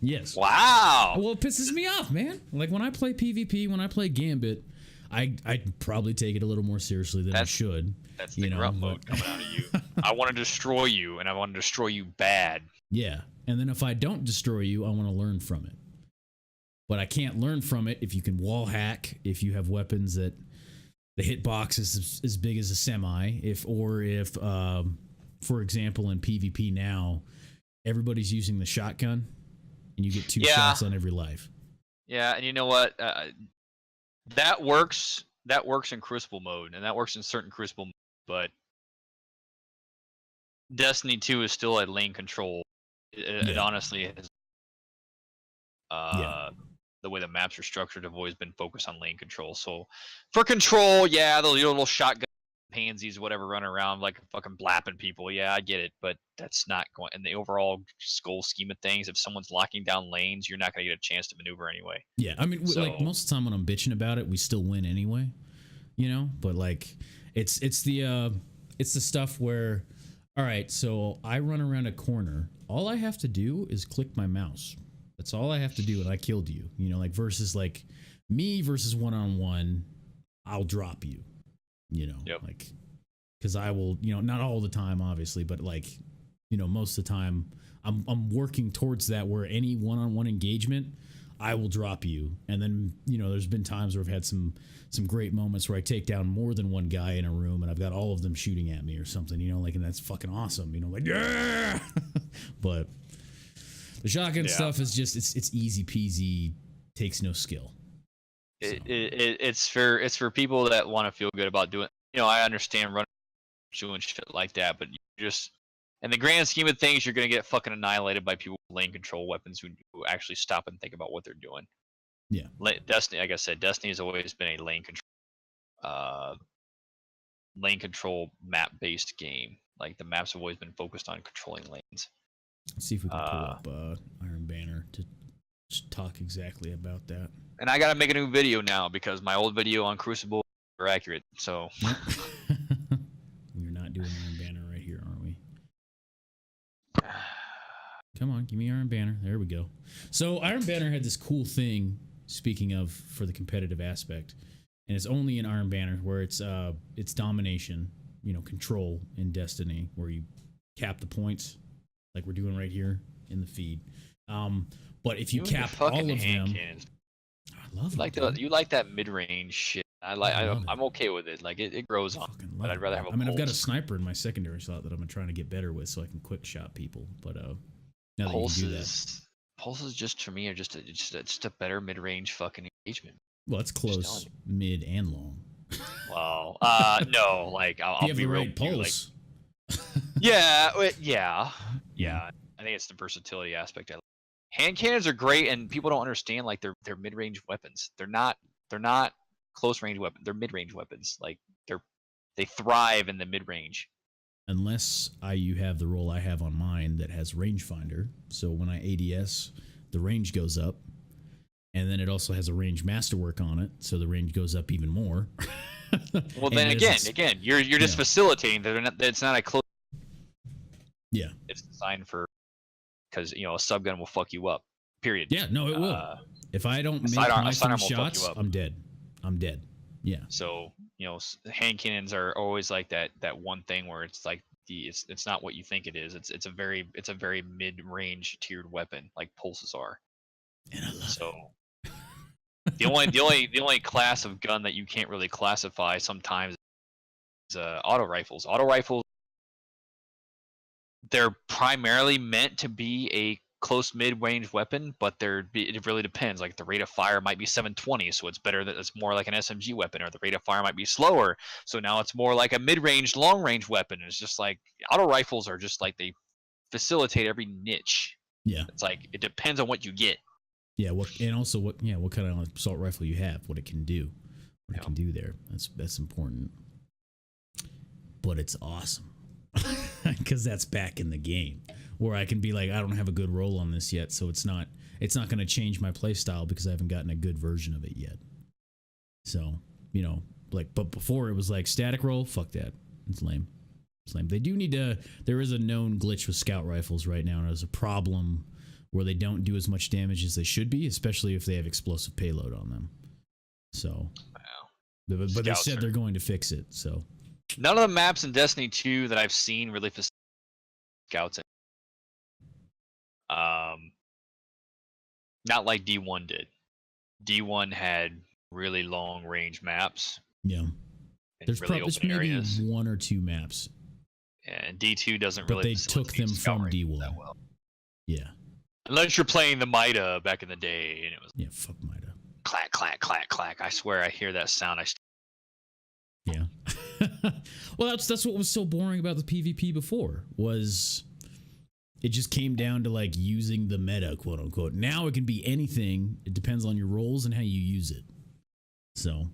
Yes. Wow. Well, it pisses me off, man. Like when I play PvP, when I play Gambit, I'd probably take it a little more seriously than I should. That's the grunt mode coming out of you. I want to destroy you, and I want to destroy you bad. Yeah, and then if I don't destroy you, I want to learn from it. But I can't learn from it if you can wall hack, if you have weapons that the hitbox is as big as a semi, if for example in PvP now, everybody's using the shotgun, and you get 2 shots on every life. Yeah, and you know what? That works. That works in Crucible mode, and that works in certain Crucible modes, but Destiny 2 is still at lane control. It honestly is. The way the maps are structured have always been focused on lane control. So for control, yeah, those little shotgun pansies, whatever, run around like fucking blapping people. Yeah, I get it, but that's not going in the overall goal scheme of things. If someone's locking down lanes, you're not going to get a chance to maneuver anyway. Yeah, I mean, like most of the time when I'm bitching about it, we still win anyway, you know. But like, it's the stuff where, all right, so I run around a corner. All I have to do is click my mouse. That's all I have to do, and I killed you. You know, like versus like me versus 1-on-1, I'll drop you. You know, like, because I will, you know, not all the time, obviously, but like, you know, most of the time, I'm working towards that where any 1-on-1 engagement, I will drop you. And then, you know, there's been times where I've had some great moments where I take down more than one guy in a room, and I've got all of them shooting at me or something. You know, like, and that's fucking awesome. You know, like, yeah. But the shotgun stuff is just it's easy peasy, takes no skill. So. It's for people that want to feel good about doing. You know, I understand running, doing shit like that, but you just in the grand scheme of things, you're gonna get fucking annihilated by people with lane control weapons who actually stop and think about what they're doing. Yeah, Destiny, like I said, Destiny has always been a lane control map based game. Like the maps have always been focused on controlling lanes. Let's see if we can pull up Iron Banner to talk exactly about that. And I gotta make a new video now because my old video on Crucible are accurate. So we're not doing Iron Banner right here, aren't we? Come on, give me Iron Banner. There we go. So Iron Banner had this cool thing. Speaking of, for the competitive aspect, and it's only in Iron Banner where it's domination, you know, control in Destiny, where you cap the points, like we're doing right here in the feed. But if you cap all of them, I love it. You like that mid range shit. I'm okay with it. Like it grows on. But I'd rather have a I've got a sniper in my secondary slot that I've been trying to get better with, so I can quick shot people. But now that you can do that. Pulses just for me are just a better mid range fucking engagement. Well, it's close, mid and long. Well, no, like I'll have be the real right pulse. Like, yeah. I think it's the versatility aspect. Hand cannons are great, and people don't understand like they're mid range weapons. They're not close range weapons. They're mid range weapons. Like they thrive in the mid range. Unless you have the role I have on mine that has rangefinder. So when I ADS, the range goes up. And then it also has a range masterwork on it, so the range goes up even more. Well, then again, you're just facilitating that. It's not a close. Yeah. It's designed for, because you know a subgun will fuck you up. Period. Yeah, no, it will. If I don't make my 3 shots, I'm dead. Yeah. So you know, hand cannons are always like that one thing where it's like it's not what you think it is. It's a very mid range tiered weapon like pulses are. And I love it. The only class of gun that you can't really classify sometimes is auto rifles. Auto rifles, they're primarily meant to be a close mid-range weapon, but it really depends. Like the rate of fire might be 720, so it's better that it's more like an SMG weapon, or the rate of fire might be slower, so now it's more like a mid-range, long-range weapon. It's just like auto rifles are just like they facilitate every niche. Yeah, it's like it depends on what you get. Yeah, what kind of assault rifle you have, what it can do, it can do there. That's important. But it's awesome because that's back in the game where I can be like, I don't have a good roll on this yet, so it's not going to change my play style because I haven't gotten a good version of it yet. So you know, like, but before it was like static roll, fuck that, it's lame. They do need to. There is a known glitch with scout rifles right now, and there's a problem where they don't do as much damage as they should be, especially if they have explosive payload on them. So, But they Scouts said are- they're going to fix it. So None of the maps in Destiny 2 that I've seen really facilitate scouts. Not like D1 did. D1 had really long range maps yeah, and there's really there's open maybe areas. 1 or 2 maps, And D2 doesn't but really they took facilitate them scout from ranges D1. that well. Yeah, Unless you're playing the Mida back in the day and it was yeah, fuck Mida. clack, clack, clack, clack. I swear I hear that sound. Yeah. Well, that's what was so boring about the PvP before, was it just came down to like using the meta, quote unquote. Now it can be anything. It depends on your roles and how you use it. So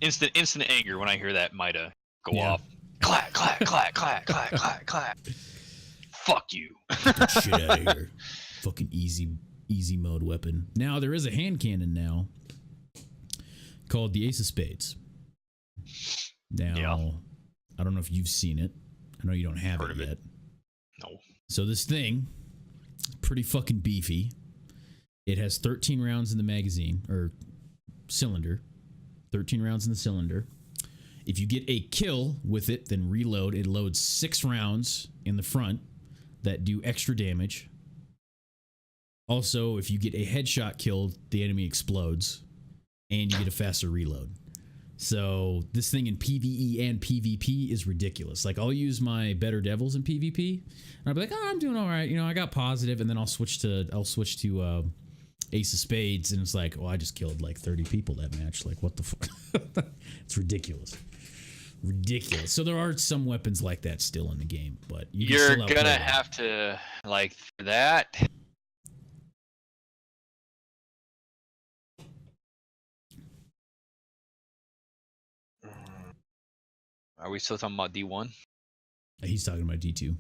instant anger when I hear that Mida go Yeah. off. Clack, clack, clack, clack, clack, clack, clack. Fuck you. get the shit out of here. Fucking easy mode weapon. Now there is a hand cannon now called the Ace of Spades. Now, Yeah. I don't know if you've seen it. I know you don't have Heard it of it. yet. No. So this thing is pretty fucking beefy. It has 13 rounds in the magazine or cylinder. 13 rounds in the cylinder. If you get a kill with it, then reload. It loads 6 rounds in the front that do extra damage. Also, if you get a headshot kill, the enemy explodes and you get a faster reload. So this thing in PvE and PvP is ridiculous. Like, I'll use my better devils in PvP and I'll be like, oh, I'm doing all right. You know, I got positive, and then I'll switch to Ace of Spades, and it's like, oh, I just killed like 30 people that match. Like, what the fuck? It's ridiculous. Ridiculous. So there are some weapons like that still in the game, but you can You're still outplay gonna them. have to, like, for that. Are we still talking about D1? He's talking about D2.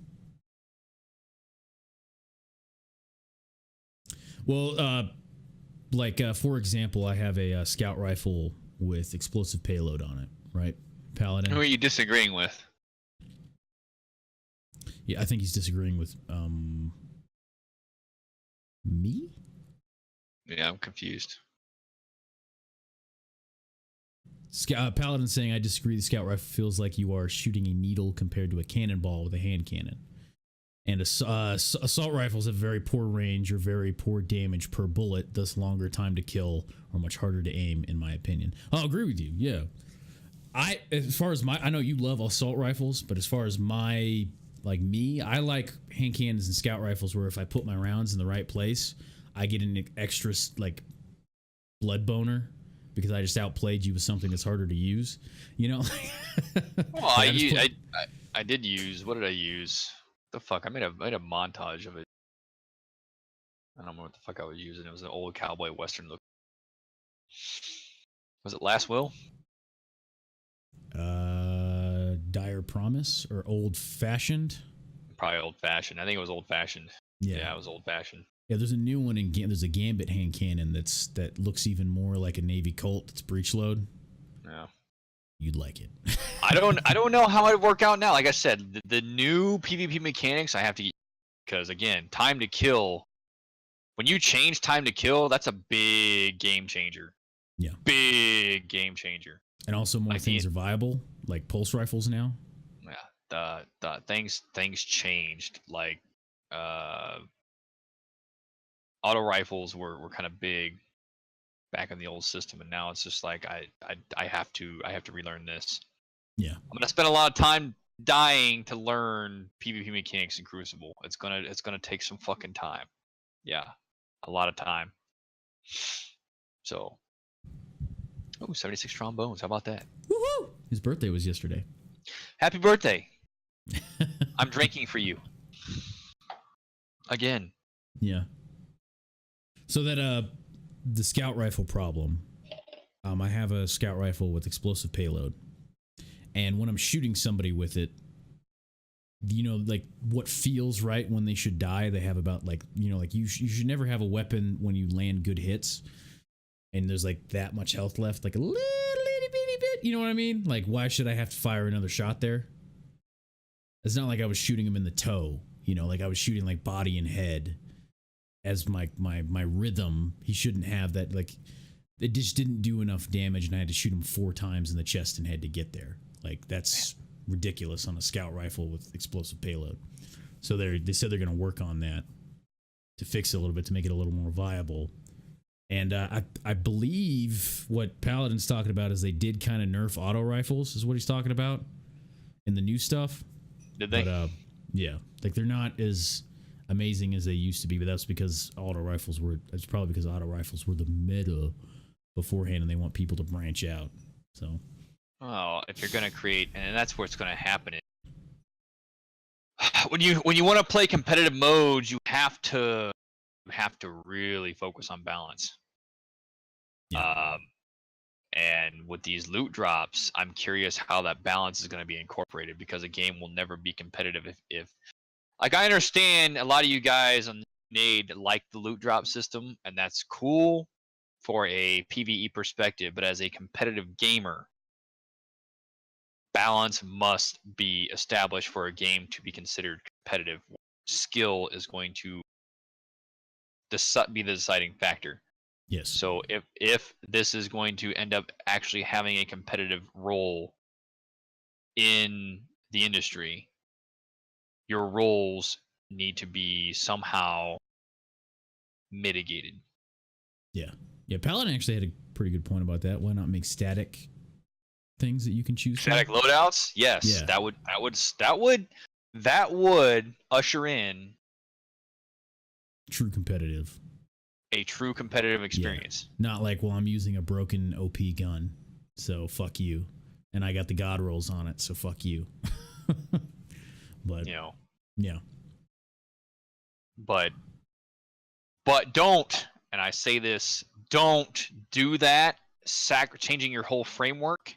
Well, for example, I have a scout rifle with explosive payload on it, right? Paladin. Who are you disagreeing with? Yeah, I think he's disagreeing with me. Yeah, I'm confused. Paladin saying, I disagree. The scout rifle feels like you are shooting a needle compared to a cannonball with a hand cannon. And assault rifles have very poor range or very poor damage per bullet, thus longer time to kill or much harder to aim, in my opinion. I'll agree with you. Yeah. I know you love assault rifles, but as far as I like hand cannons and scout rifles where if I put my rounds in the right place, I get an extra like blood boner because I just outplayed you with something that's harder to use. You know? Well, I did use, what did I use? The fuck? I made a montage of it. I don't know what the fuck I was using. It was an old cowboy western look. Was it Last Will? Dire Promise or Old Fashioned? Probably old fashioned. I think it was old fashioned. Yeah, it was old fashioned. Yeah, there's a new one there's a Gambit hand cannon that looks even more like a Navy Colt that's breech load. Yeah. You'd like it. I don't know how it work out now. Like I said, the new PvP mechanics I have to get, because again, time to kill. When you change time to kill, that's a big game changer. Yeah. Big game changer. And also more things are viable, like pulse rifles now. Yeah. The things changed. Like auto rifles were kind of big back in the old system, and now it's just like I have to relearn this. Yeah. I'm gonna spend a lot of time dying to learn PvP mechanics in Crucible. It's gonna take some fucking time. Yeah, a lot of time. So, 76 trombones. How about that? Woohoo! His birthday was yesterday. Happy birthday! I'm drinking for you. Again. Yeah. So that the scout rifle problem. I have a scout rifle with explosive payload, and when I'm shooting somebody with it, you know, like what feels right when they should die, they have about like, you know, like you should never have a weapon when you land good hits and there's like that much health left, like a little itty bitty bit, you know what I mean? Like, why should I have to fire another shot there? It's not like I was shooting him in the toe, you know, like I was shooting like body and head. as my rhythm. He shouldn't have that. Like, it just didn't do enough damage, and I had to shoot him 4 times in the chest and head to get there. Like, that's ridiculous on a scout rifle with explosive payload. So they said they're going to work on that to fix it a little bit, to make it a little more viable. And I believe what Paladin's talking about is they did kind of nerf auto rifles, is what he's talking about in the new stuff. Did they? But, yeah, like they're not as amazing as they used to be, but that's because it's probably because auto rifles were the meta beforehand, and they want people to branch out. So, well, if you're going to create, and that's where it's going to happen. When you want to play competitive modes, you have to really focus on balance. yeah. And with these loot drops, I'm curious how that balance is going to be incorporated, because a game will never be competitive if like, I understand a lot of you guys on Nade like the loot drop system, and that's cool for a PvE perspective, but as a competitive gamer, balance must be established for a game to be considered competitive. Skill is going to be the deciding factor. Yes. So if this is going to end up actually having a competitive role in the industry, your roles need to be somehow mitigated. Yeah. Paladin actually had a pretty good point about that. Why not make static things that you can choose from? Static loadouts? Yes. Yeah. That would usher in true competitive. a true competitive experience. Yeah. Not like, well, I'm using a broken OP gun, so fuck you. And I got the god rolls on it, so fuck you. But yeah. But don't, and I say this, don't do that, changing your whole framework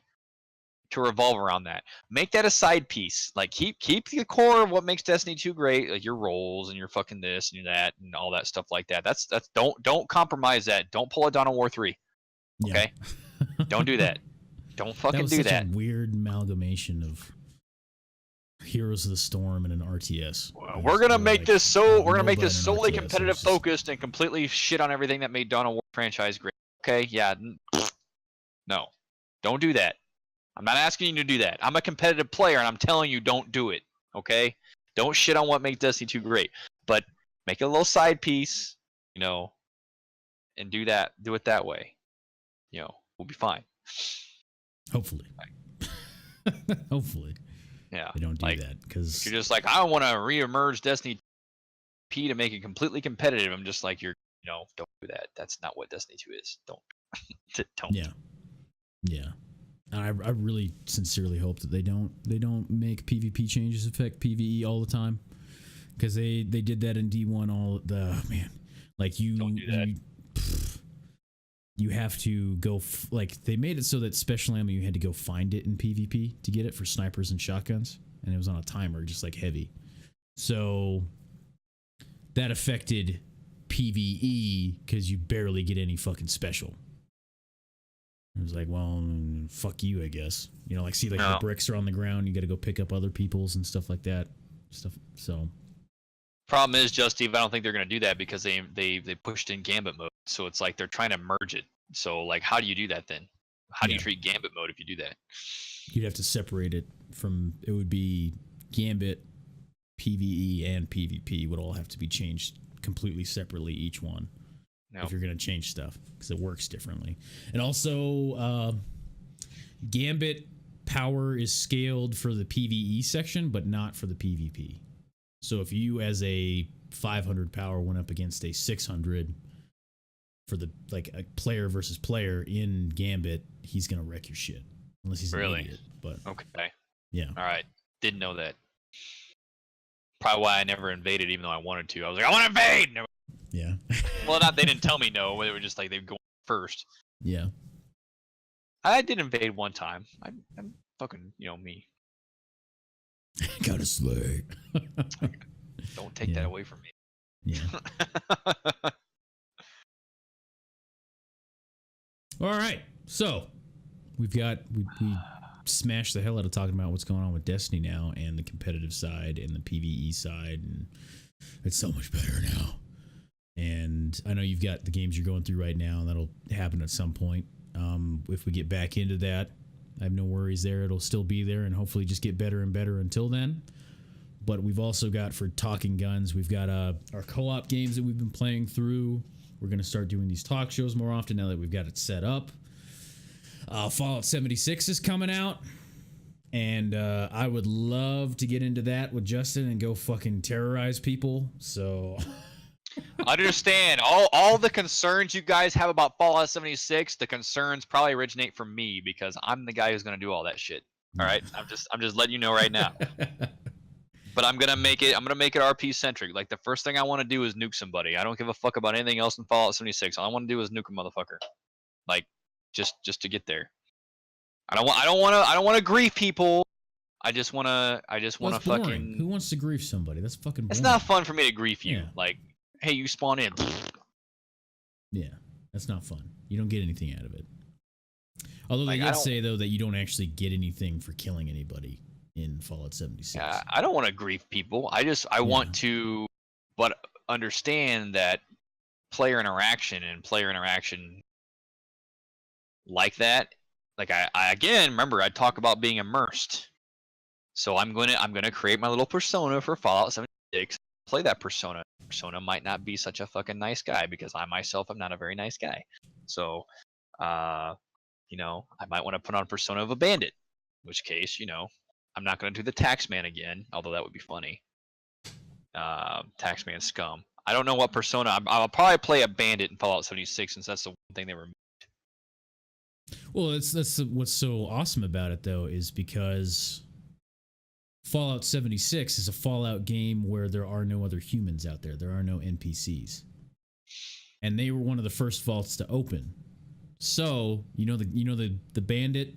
to revolve around that. Make that a side piece. Like, keep the core of what makes Destiny 2 great, like your roles and your fucking this and that and all that stuff like that. That's don't compromise that. Don't pull a Dawn of War 3. Okay? Yeah. Don't do that. Don't fucking do such that. A weird amalgamation of Heroes of the Storm and an RTS. We're gonna make this solely RTS. competitive focused and completely shit on everything that made Dawn of War franchise great. Okay, yeah, no, don't do that. I'm not asking you to do that. I'm a competitive player, and I'm telling you, don't do it. Okay, don't shit on what makes Destiny 2 great, but make it a little side piece, and do it that way. We'll be fine. Hopefully. Hopefully. Yeah. They don't do that, because you're just like, I want to re-emerge Destiny P to make it completely competitive. I'm just like, don't do that. That's not what Destiny 2 is. Don't. Yeah. And I really sincerely hope that they don't make PvP changes affect PvE all the time, because they did that in D1 man. Like, don't do that. You have to go they made it so that special ammo, you had to go find it in PvP to get it for snipers and shotguns, and it was on a timer, just like heavy. So that affected PvE because you barely get any fucking special. It was like, well, fuck you, I guess. The bricks are on the ground, you got to go pick up other people's and stuff like that. So problem is, Just Steve, I don't think they're going to do that, because they pushed in Gambit mode. So it's like they're trying to merge it. So, like, how do you do that then? How do you treat Gambit mode if you do that? You'd have to separate it from, it would be Gambit, PvE, and PvP would all have to be changed completely separately, each one. If you're going to change stuff, because it works differently. And also, Gambit power is scaled for the PvE section, but not for the PvP. So if you, as a 500 power, went up against a 600 for the, like, a player versus player in Gambit, he's going to wreck your shit. Unless he's an idiot. But okay. Yeah. All right. Didn't know that. Probably why I never invaded, even though I wanted to. I was like, I want to invade! Never. Yeah. Well, they didn't tell me no. They were just like, they'd go first. Yeah. I did invade one time. I'm fucking, me. Gotta slay. Don't take that away from me. Yeah. All right. So we smashed the hell out of talking about what's going on with Destiny now, and the competitive side and the PvE side, and it's so much better now. And I know you've got the games you're going through right now, and that'll happen at some point. If we get back into that, I have no worries there. It'll still be there and hopefully just get better and better until then. But we've also got, for Talking Guns, we've got our co-op games that we've been playing through. We're going to start doing these talk shows more often now that we've got it set up. Fallout 76 is coming out. And I would love to get into that with Justin and go fucking terrorize people. So Understand, all the concerns you guys have about Fallout 76, the concerns probably originate from me because I'm the guy who's gonna do all that shit. All right, I'm just letting you know right now. But I'm gonna make it RP centric. Like the first thing I want to do is nuke somebody. I don't give a fuck about anything else in Fallout 76. All I want to do is nuke a motherfucker. Like just to get there. I don't want to grief people. I just want to fucking. Who wants to grief somebody? That's fucking boring. It's not fun for me to grief you. Yeah. Like, hey, you spawn in. Yeah, that's not fun. You don't get anything out of it. Although they Like, did say though that you don't actually get anything for killing anybody in Fallout 76. Yeah, I don't want to grief people. I want to, but understand that player interaction like that. Like I again remember I talk about being immersed. So I'm gonna create my little persona for Fallout 76. Play that persona. Persona might not be such a fucking nice guy because I myself am not a very nice guy. So, you know, I might want to put on persona of a bandit. In which case, you know, I'm not gonna do the taxman again, although that would be funny. Taxman scum. I don't know what persona. I'll probably play a bandit in Fallout 76 since that's the one thing they removed. Well, that's what's so awesome about it though is because Fallout 76 is a Fallout game where there are no other humans out there. There are no NPCs. And they were one of the first vaults to open. So, the bandit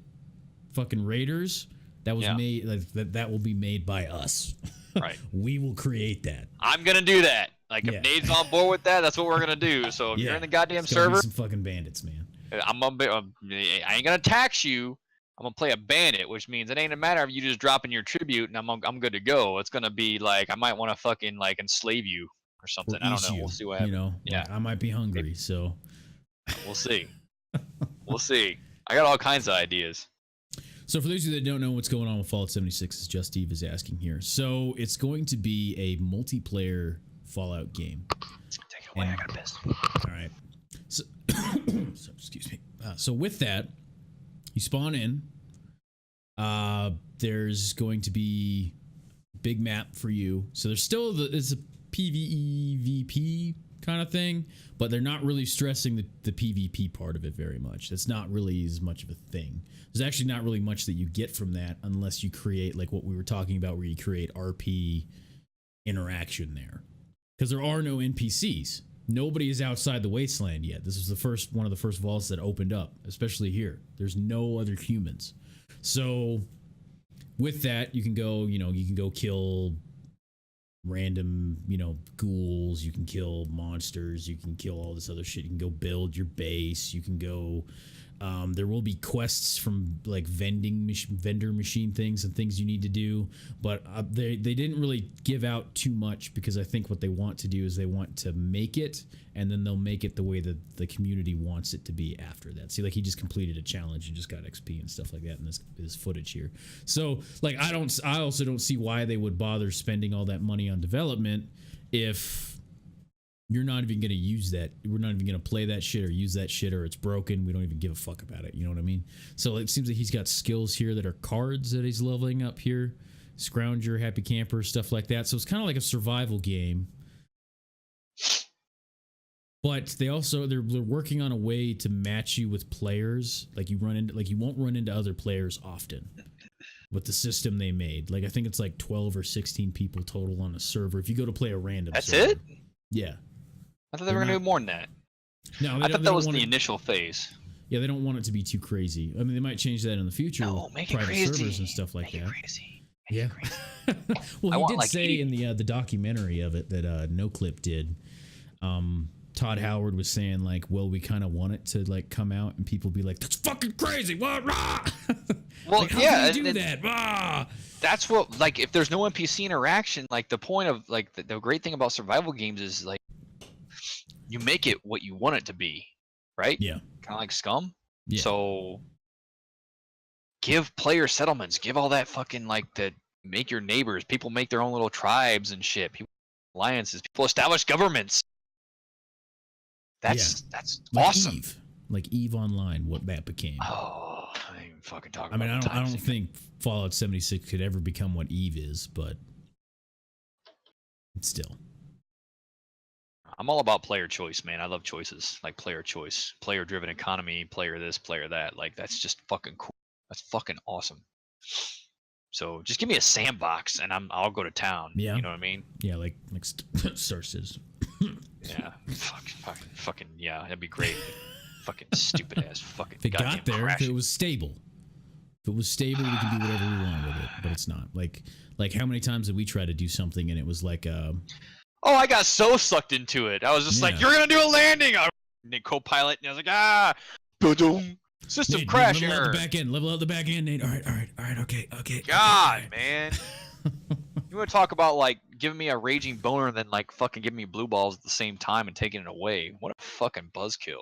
fucking raiders, that was made like that will be made by us. Right. We will create that. I'm going to do that. Like if Nade's on board with that, that's what we're going to do. So if you're in the goddamn server, some fucking bandits, man. I ain't going to tax you. I'm gonna play a bandit, which means it ain't a matter of you just dropping your tribute and I'm good to go. It's gonna be like I might want to fucking like enslave you or something. I don't know. We'll see what happens. You know, yeah, I might be hungry, so we'll see. We'll see. I got all kinds of ideas. So for those of you that don't know what's going on with Fallout 76, as Just Steve is asking here, so it's going to be a multiplayer Fallout game. Take it away. I got a piss. All right. So, excuse me. So with that. You spawn in. There's going to be a big map for you. So there's still it's a PvEVP kind of thing, but they're not really stressing the PvP part of it very much. That's not really as much of a thing. There's actually not really much that you get from that unless you create like what we were talking about, where you create RP interaction there, because there are no NPCs. Nobody is outside the wasteland yet. This is one of the first vaults that opened up, especially here. There's no other humans. So with that, you can go kill random, ghouls. You can kill monsters. You can kill all this other shit. You can go build your base. You can go. There will be quests from like vendor machine things and things you need to do, but they didn't really give out too much because I think what they want to do is they want to make it, and then they'll make it the way that the community wants it to be after that. See, like he just completed a challenge and just got XP and stuff like that in this footage here. So like I also don't see why they would bother spending all that money on development if you're not even going to use that. We're not even going to play that shit or use that shit, or it's broken. We don't even give a fuck about it. You know what I mean? So it seems like he's got skills here that are cards that he's leveling up here. Scrounger, Happy Camper, stuff like that. So it's kind of like a survival game. But they're working on a way to match you with players. Like you won't run into other players often with the system they made. Like I think it's like 12 or 16 people total on a server. If you go to play a random server. It? Yeah. I thought they were going to do more than that. No, I thought that was the initial phase. Yeah, they don't want it to be too crazy. I mean, they might change that in the future. No, with private servers and stuff like that. Yeah. Well, he did say in the documentary of it that NoClip did. Todd Howard was saying like, well, we kind of want it to like come out and people be like, that's fucking crazy. What? Rah! Well, like, how yeah, can you do that? Rah! That's what, like, if there's no NPC interaction, like the point of like the great thing about survival games is like you make it what you want it to be, right? Yeah. Kind of like SCUM. Yeah. So give player settlements, give all that fucking like that. Make your neighbors. People make their own little tribes and shit. People alliances. People establish governments. That's like awesome. Eve. Like Eve Online, what that became. Oh, I ain't even fucking talking. I mean, about I don't think Fallout 76 could ever become what Eve is, but still. I'm all about player choice, man. I love choices, like player choice, player-driven economy, player this, player that. Like that's just fucking cool. That's fucking awesome. So just give me a sandbox, and I'll go to town. Yeah. You know what I mean? Yeah, like Star Citizen. Yeah. Fucking yeah. That'd be great. Fucking stupid ass fucking. If it got there, crash. if it was stable. If it was stable, we can do whatever we want with it, but it's not. Like how many times did we try to do something and it was like Oh, I got so sucked into it. I was just like, "You're gonna do a landing." Co-pilot, and I was like, boom. System Nate, crash level error. out the back end. Level out the back end, Nate. All right. Okay. God, okay. man. You want to talk about like giving me a raging boner and then like fucking giving me blue balls at the same time and taking it away? What a fucking buzzkill.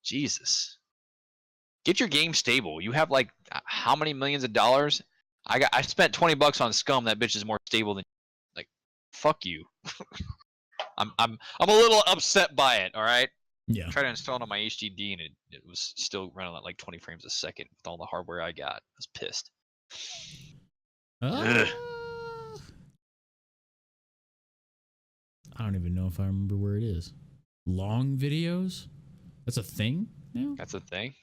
Jesus. Get your game stable. You have like how many millions of dollars? I spent $20 on SCUM. That bitch is more stable than like fuck you. I'm a little upset by it, all right? Yeah. I tried to install it on my HDD and it was still running at like 20 frames a second with all the hardware I got. I was pissed. I don't even know if I remember where it is. Long videos? That's a thing now? That's a thing?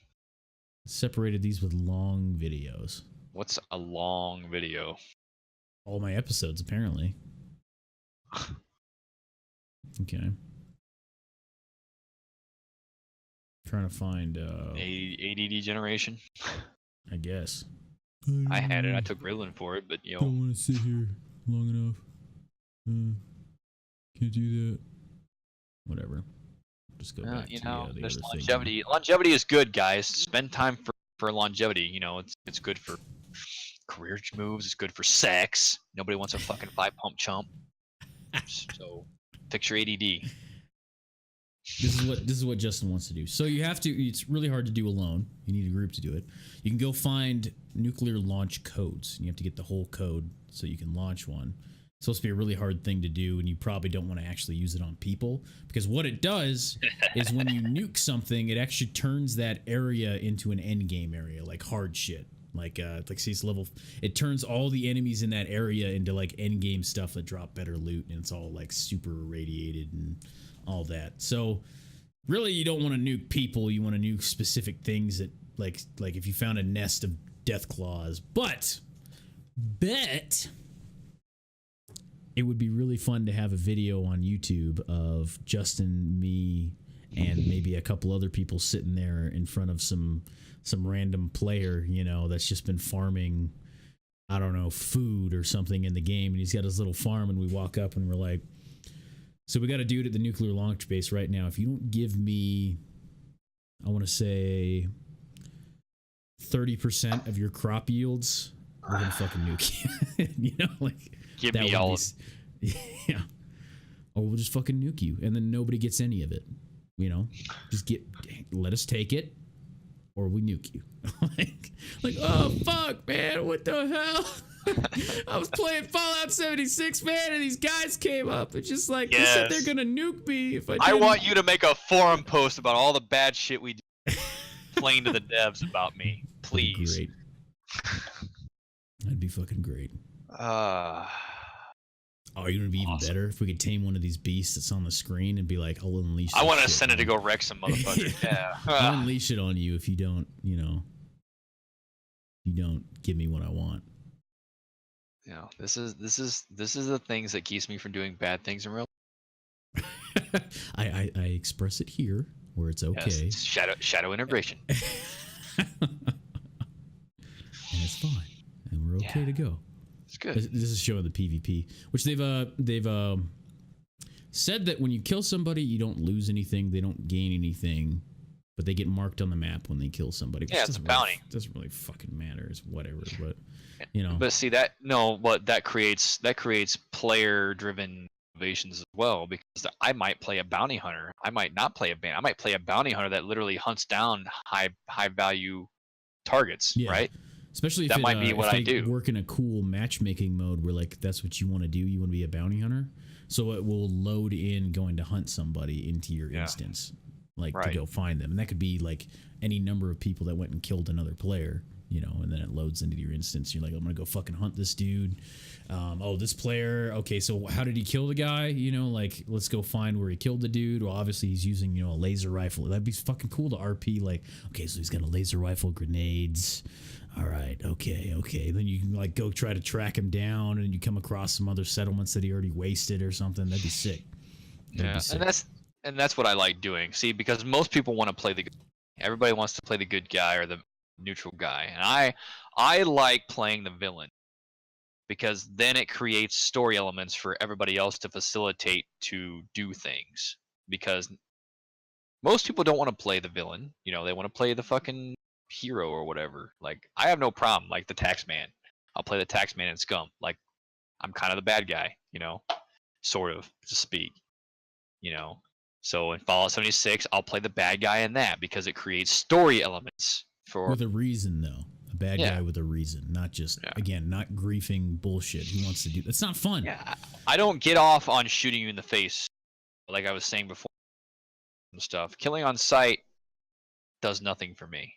Separated these with long videos. What's a long video? All my episodes, apparently. Okay. Trying to find ADD generation. I guess. I had it. I took Ritalin for it, but Don't want to sit here long enough. Can't do that. Whatever. Just go back you to know, the there's other longevity. Longevity is good, guys. Spend time for longevity. You know, it's good for career moves. It's good for sex. Nobody wants a fucking 5-pump chump. So, fix your ADD. This is what Justin wants to do. So you have to. It's really hard to do alone. You need a group to do it. You can go find nuclear launch codes. You have to get the whole code so you can launch one. It's supposed to be a really hard thing to do, and you probably don't want to actually use it on people because what it does is when you nuke something, it actually turns that area into an end game area, like hard shit. Like see, it's level. It turns all the enemies in that area into like end game stuff that drop better loot, and it's all like super irradiated and all that. So really, you don't want to nuke people. You want to nuke specific things that like if you found a nest of death claws. But bet it would be really fun to have a video on YouTube of Justin, me, and maybe a couple other people sitting there in front of some random player, you know, that's just been farming, I don't know, food or something in the game, and he's got his little farm, and we walk up and we're like, so we got a dude at the nuclear launch base right now. If you don't give me, I want to say 30% of your crop yields, we're gonna fucking nuke you. You know, like Give me all of yeah. Or we'll just fucking nuke you, and then nobody gets any of it. You know, just let us take it, or we nuke you. like, oh fuck, man, what the hell? I was playing Fallout 76, man, and these guys came up and just like they said they're gonna nuke me if I didn't. I want you to make a forum post about all the bad shit we do. Explain to the devs about me, please. Great. That'd be fucking great. Oh, you would be even better if we could tame one of these beasts that's on the screen and be like, I'll unleash. I want to send it to go wreck some motherfuckers. Yeah. I'll unleash it on you if you don't, you know, you don't give me what I want. You know, this is the things that keeps me from doing bad things in real life. I express it here where it's okay. Yes, shadow integration. And it's fine. And we're okay to go. It's good. This is showing the PvP, which they've said that when you kill somebody, you don't lose anything, they don't gain anything, but they get marked on the map when they kill somebody. Yeah, it's a bounty. Doesn't really fucking matter. It's whatever, but you know. But see that creates player driven motivations as well, because I might play a bounty hunter. I might not play a band. I might play a bounty hunter that literally hunts down high value targets, Yeah. right? Especially if That might be what if I they do. work in a cool matchmaking mode where like that's what you want to do. You want to be a bounty hunter, so it will load in going to hunt somebody into your instance, like to Right. go find them, and that could be like any number of people that went and killed another player, you know, and then it loads into your instance. You're like, I'm gonna go fucking hunt this dude. Oh, this player. Okay, so how did he kill the guy? You know, like let's go find where he killed the dude. Well, obviously he's using, you know, a laser rifle. That'd be fucking cool to RP. Like, okay, so he's got a laser rifle, grenades. All right, okay. Then you can like go try to track him down, and you come across some other settlements that he already wasted or something. That'd be sick. That'd be sick. And that's what I like doing. See, because most people want to play everybody wants to play the good guy or the neutral guy, and I like playing the villain, because then it creates story elements for everybody else to facilitate to do things. Because most people don't want to play the villain, you know, they want to play the fucking hero or whatever. Like, I have no problem, like the taxman. I'll play the taxman in SCUM. Like, I'm kind of the bad guy, you know, sort of, to speak, you know. So in Fallout 76, I'll play the bad guy in that because it creates story elements for. With a reason, though. A bad Yeah. guy with a reason, not just again, not griefing bullshit. He wants to do. It's not fun. Yeah, I don't get off on shooting you in the face, like I was saying before. And stuff. Killing on sight does nothing for me.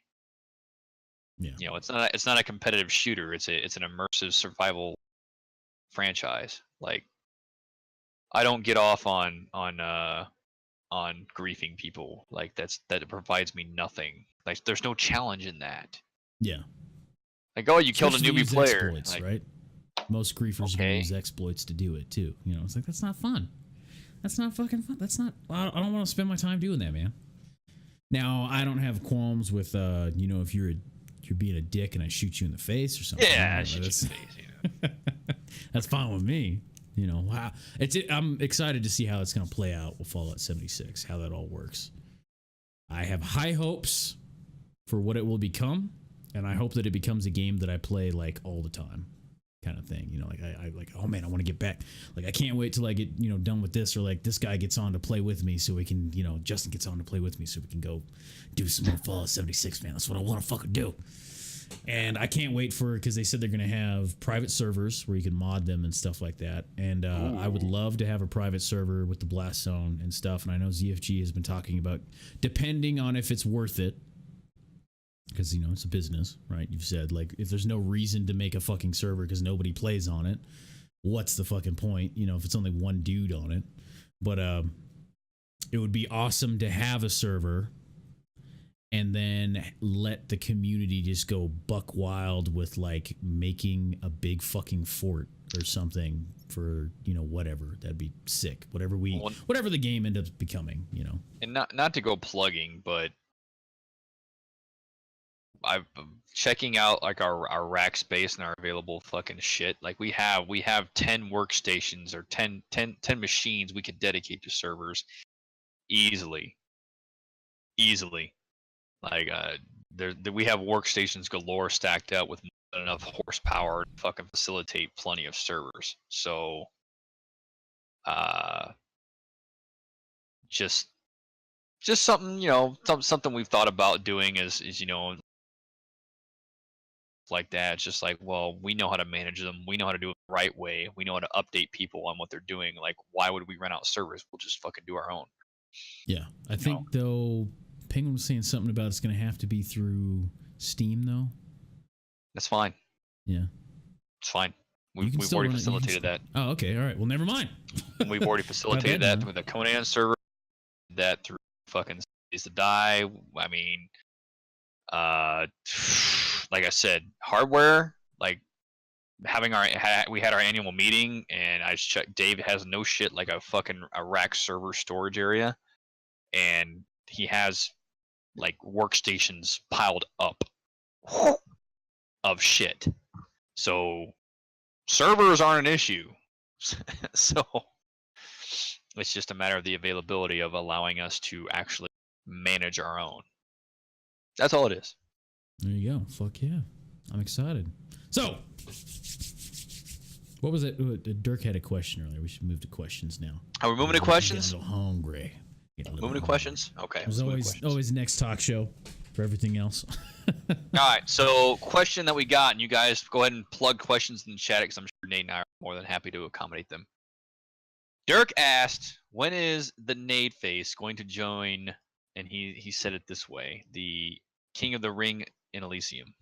Yeah. You know, it's not a competitive shooter. It's an immersive survival franchise. Like, I don't get off on griefing people. Like, that provides me nothing. Like, there's no challenge in that. Yeah. Like, oh, you killed a Especially newbie use player. exploits, Like, right? Most griefers are gonna Okay. use exploits to do it too. You know, it's like that's not fun. That's not fucking fun. That's not. I don't want to spend my time doing that, man. Now I don't have qualms with you know, if you're being a dick and I shoot you in the face or something. yeah, you know, shoot you in that's, the face, you know. that's fine with me. You know, wow. I'm excited to see how it's gonna play out with Fallout 76. How that all works. I have high hopes for what it will become, and I hope that it becomes a game that I play like all the time, kind of thing. You know, like I like, oh man, I want to get back. Like, I can't wait till I get, you know, done with this, or like this guy gets on to play with me so we can, you know, Justin gets on to play with me so we can go do some more Fallout 76, man. That's what I want to fucking do. And I can't wait because they said they're going to have private servers where you can mod them and stuff like that. And I would love to have a private server with the blast zone and stuff. And I know ZFG has been talking about, depending on if it's worth it, because, you know, it's a business, right? You've said, like, if there's no reason to make a fucking server because nobody plays on it, what's the fucking point? You know, if it's only one dude on it. But it would be awesome to have a server and then let the community just go buck wild with, like, making a big fucking fort or something for, you know, whatever. That'd be sick. Whatever the game ends up becoming, you know. And not to go plugging, but I've checking out like our rack space and our available fucking shit. Like, we have 10 workstations or 10 machines we could dedicate to servers easily. Like, we have workstations galore stacked up with enough horsepower to fucking facilitate plenty of servers. So, just something, you know, something we've thought about doing is, you know, like that. It's just like, well, we know how to manage them. We know how to do it the right way. We know how to update people on what they're doing. Like, why would we rent out servers? We'll just fucking do our own. Yeah. I think, though, Penguin was saying something about it's going to have to be through Steam, though. That's fine. Yeah. It's fine. You can We've still already run it- you can facilitated that. Oh, okay. All right. Well, never mind. We've already facilitated bad, that man. with the Conan server. That through fucking Days to Die. I mean, like I said, hardware. Like, having we had our annual meeting, and I checked. Dave has no shit like a rack server storage area, and he has like workstations piled up of shit. So servers aren't an issue. So it's just a matter of the availability of allowing us to actually manage our own. That's all it is. There you go. Fuck yeah. I'm excited. So, What was it? Dirk had a question earlier. We should move to questions now. Are we moving to I'm questions? getting a little hungry. Moving to questions? Okay. There's always next talk show for everything else. All right. So, question that we got, and you guys go ahead and plug questions in the chat because I'm sure Nate and I are more than happy to accommodate them. Dirk asked, when is the Nade Face going to join, and he said it this way, the King of the Ring in Elysium?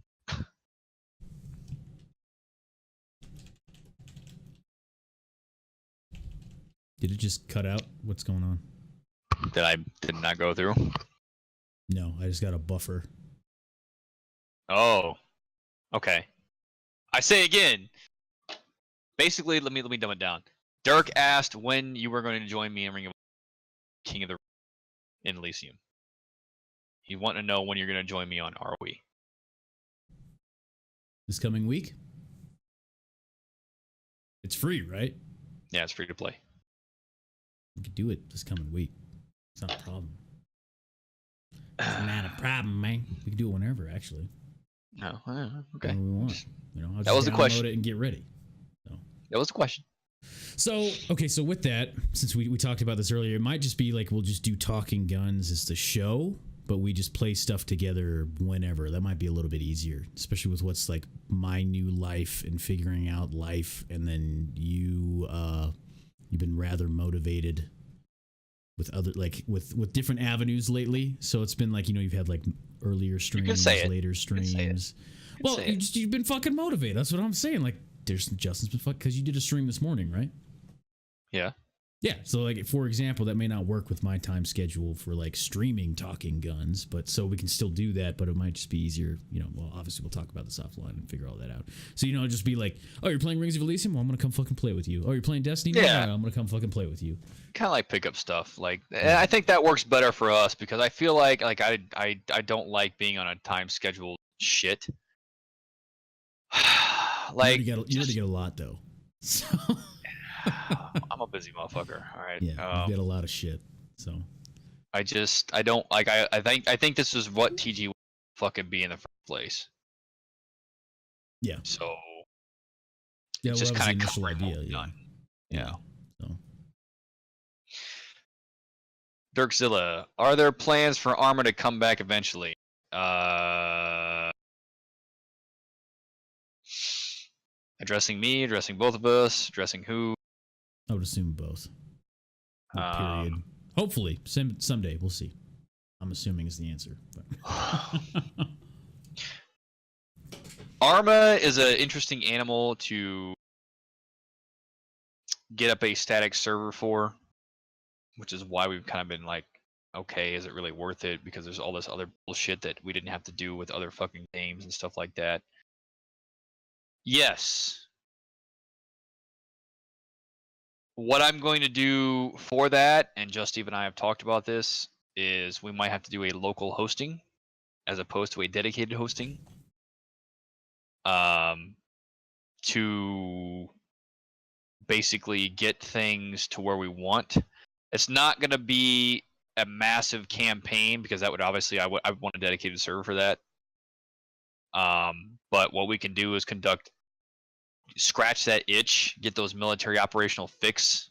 Did it just cut out? What's going on? That I did not go through? No, I just got a buffer. Oh. Okay. I say again. Basically, let me dumb it down. Dirk asked when you were going to join me in Ring of King of the Ring in Elysium. He wanted to know when you're going to join me on ROE. This coming week? It's free, right? Yeah, it's free to play. We could do it this coming week. It's not a problem. It's not a problem, man. We can do it whenever, actually. No, okay. Whenever we want. You know, I'll That just was the download question. it and get ready. So. That was the question. So, okay, so with that, since we talked about this earlier, it might just be like we'll just do Talking Guns as the show, but we just play stuff together whenever. That might be a little bit easier, especially with what's like my new life and figuring out life, and then you've been rather motivated with other with different avenues lately. So it's been like, you know, you've had like earlier streams, later streams. Well, you've been fucking motivated. That's what I'm saying. Like, Justin's been fucking, because you did a stream this morning, right? Yeah. Yeah. So like, for example, that may not work with my time schedule for like streaming Talking Guns, but so we can still do that, but it might just be easier. You know, well, obviously we'll talk about this offline and figure all that out. So, you know, just be like, oh, you're playing Rings of Elysium? Well, I'm going to come fucking play with you. Oh, you're playing Destiny? Yeah. No, I'm going to come fucking play with you. Kind of like pickup stuff. Like, and I think that works better for us because I feel like I don't like being on a time schedule shit. Like, you already get a lot though. So I'm a busy motherfucker. All right. Yeah, you get a lot of shit. So I don't like. I think this is what TG would fucking be in the first place. Yeah. So yeah, it's just well, kind the of initial idea. Yeah. done. Yeah. So Dirkzilla, are there plans for Arma to come back eventually? Addressing me, addressing both of us, addressing who? I would assume both. Period. Hopefully, someday we'll see. I'm assuming is the answer. But. Arma is an interesting animal to get up a static server for, which is why we've kind of been like, okay, is it really worth it? Because there's all this other bullshit that we didn't have to do with other fucking games and stuff like that. Yes. What I'm going to do for that, and Just Steve and I have talked about this, is we might have to do a local hosting as opposed to a dedicated hosting. To basically get things to where we want. It's not going to be a massive campaign because that would obviously I would want a dedicated server for that. But what we can do is scratch that itch, get those military operational fix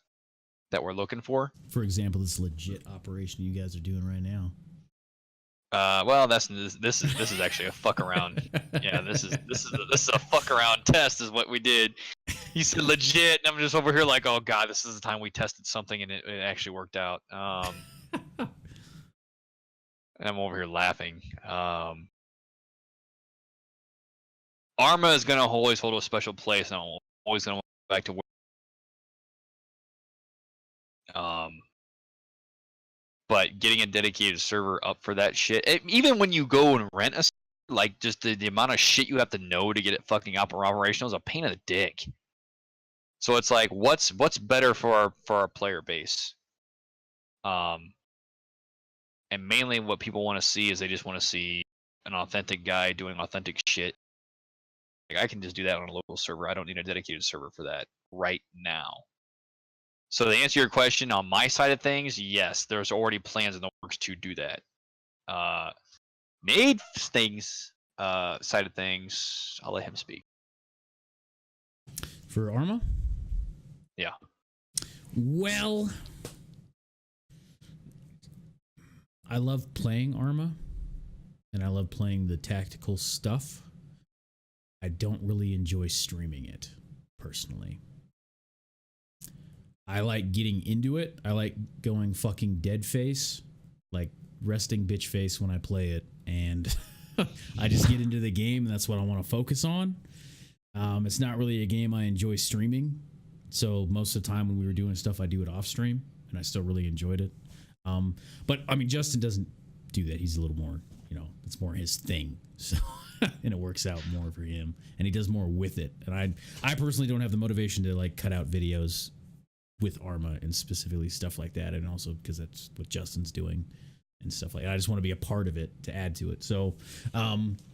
that we're looking for. For example, this legit operation you guys are doing right now. Well, this is actually a fuck around. Yeah, this is a fuck around test is what we did. He said legit, and I'm just over here like, oh god, this is the time we tested something and it actually worked out. And I'm over here laughing. Arma is gonna always hold a special place, and I'm always gonna go back to work. But getting a dedicated server up for that shit, even when you go and rent a, like just the amount of shit you have to know to get it fucking operational is a pain in the dick. So it's like, what's better for our player base? And mainly what people want to see is they just want to see an authentic guy doing authentic shit. Like I can just do that on a local server. I don't need a dedicated server for that right now. So to answer your question on my side of things, yes, there's already plans in the works to do that. Made things side of things, I'll let him speak. For Arma? Yeah. Well, I love playing Arma, and I love playing the tactical stuff. I don't really enjoy streaming it, personally. I like getting into it. I like going fucking dead face, like resting bitch face when I play it, and I just get into the game, and that's what I want to focus on. It's not really a game I enjoy streaming, so most of the time when we were doing stuff, I do it off stream, and I still really enjoyed it. But I mean, Justin doesn't do that. He's a little more, it's more his thing. So, and it works out more for him, and he does more with it. And I personally don't have the motivation to like cut out videos with Arma and specifically stuff like that. And also because that's what Justin's doing and stuff like that. I just want to be a part of it to add to it. So,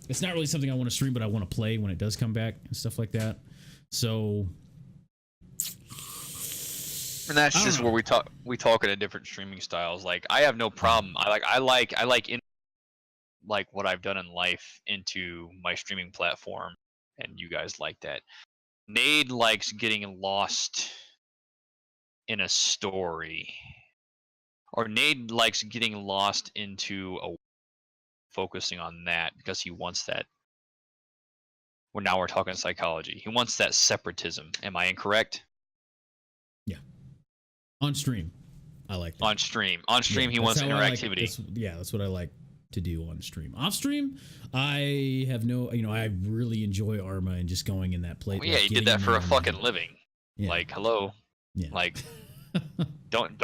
it's not really something I want to stream, but I want to play when it does come back and stuff like that. So, and that's just where we talk in different streaming styles. Like I have no problem. I like what I've done in life into my streaming platform, and you guys like that. Nade likes getting lost in a story, or Nade likes getting lost into focusing on that because he wants that. Well, now we're talking psychology. He wants that separatism. Am I incorrect? Yeah. On stream, I like that. On stream, he wants interactivity. That's what I like to do on stream. Off stream, I have no, I really enjoy Arma and just going in that place. Well, yeah, you did that for a fucking living. Yeah. Like, hello. Yeah. Like, don't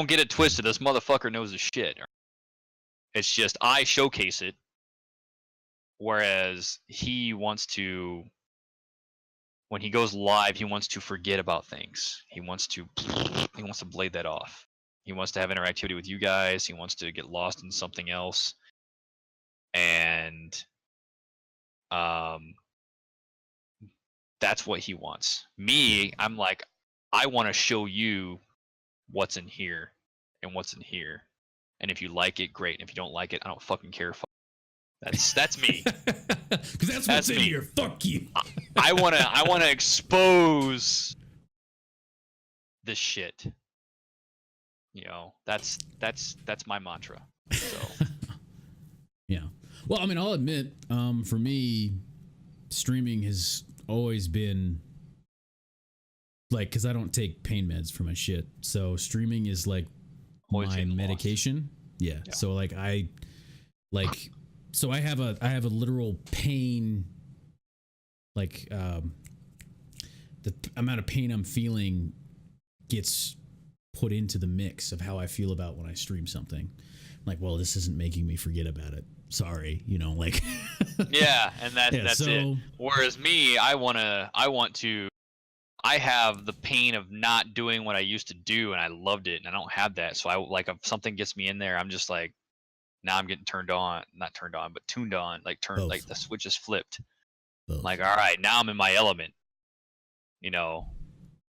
get it twisted. This motherfucker knows his shit. It's just I showcase it, whereas he wants to. When he goes live, he wants to forget about things. He wants to blade that off. He wants to have interactivity with you guys. He wants to get lost in something else. And that's what he wants. Me, I'm like, I want to show you what's in here and what's in here. And if you like it, great. And if you don't like it, I don't fucking care. That's me. Because that's what's in here. Fuck you. I wanna expose this shit. That's my mantra. So yeah. Well, I mean, I'll admit, for me, streaming has always been like, because I don't take pain meds for my shit, so streaming is like my medication. Yeah. So like so I have a literal pain, like the amount of pain I'm feeling gets put into the mix of how I feel about when I stream something. I'm like, well, this isn't making me forget about it. Sorry, like. Yeah, and that's it. Whereas me, I have the pain of not doing what I used to do, and I loved it, and I don't have that. So if something gets me in there, I'm just like, now I'm getting tuned on, like like the switch is flipped. Like, all right, now I'm in my element,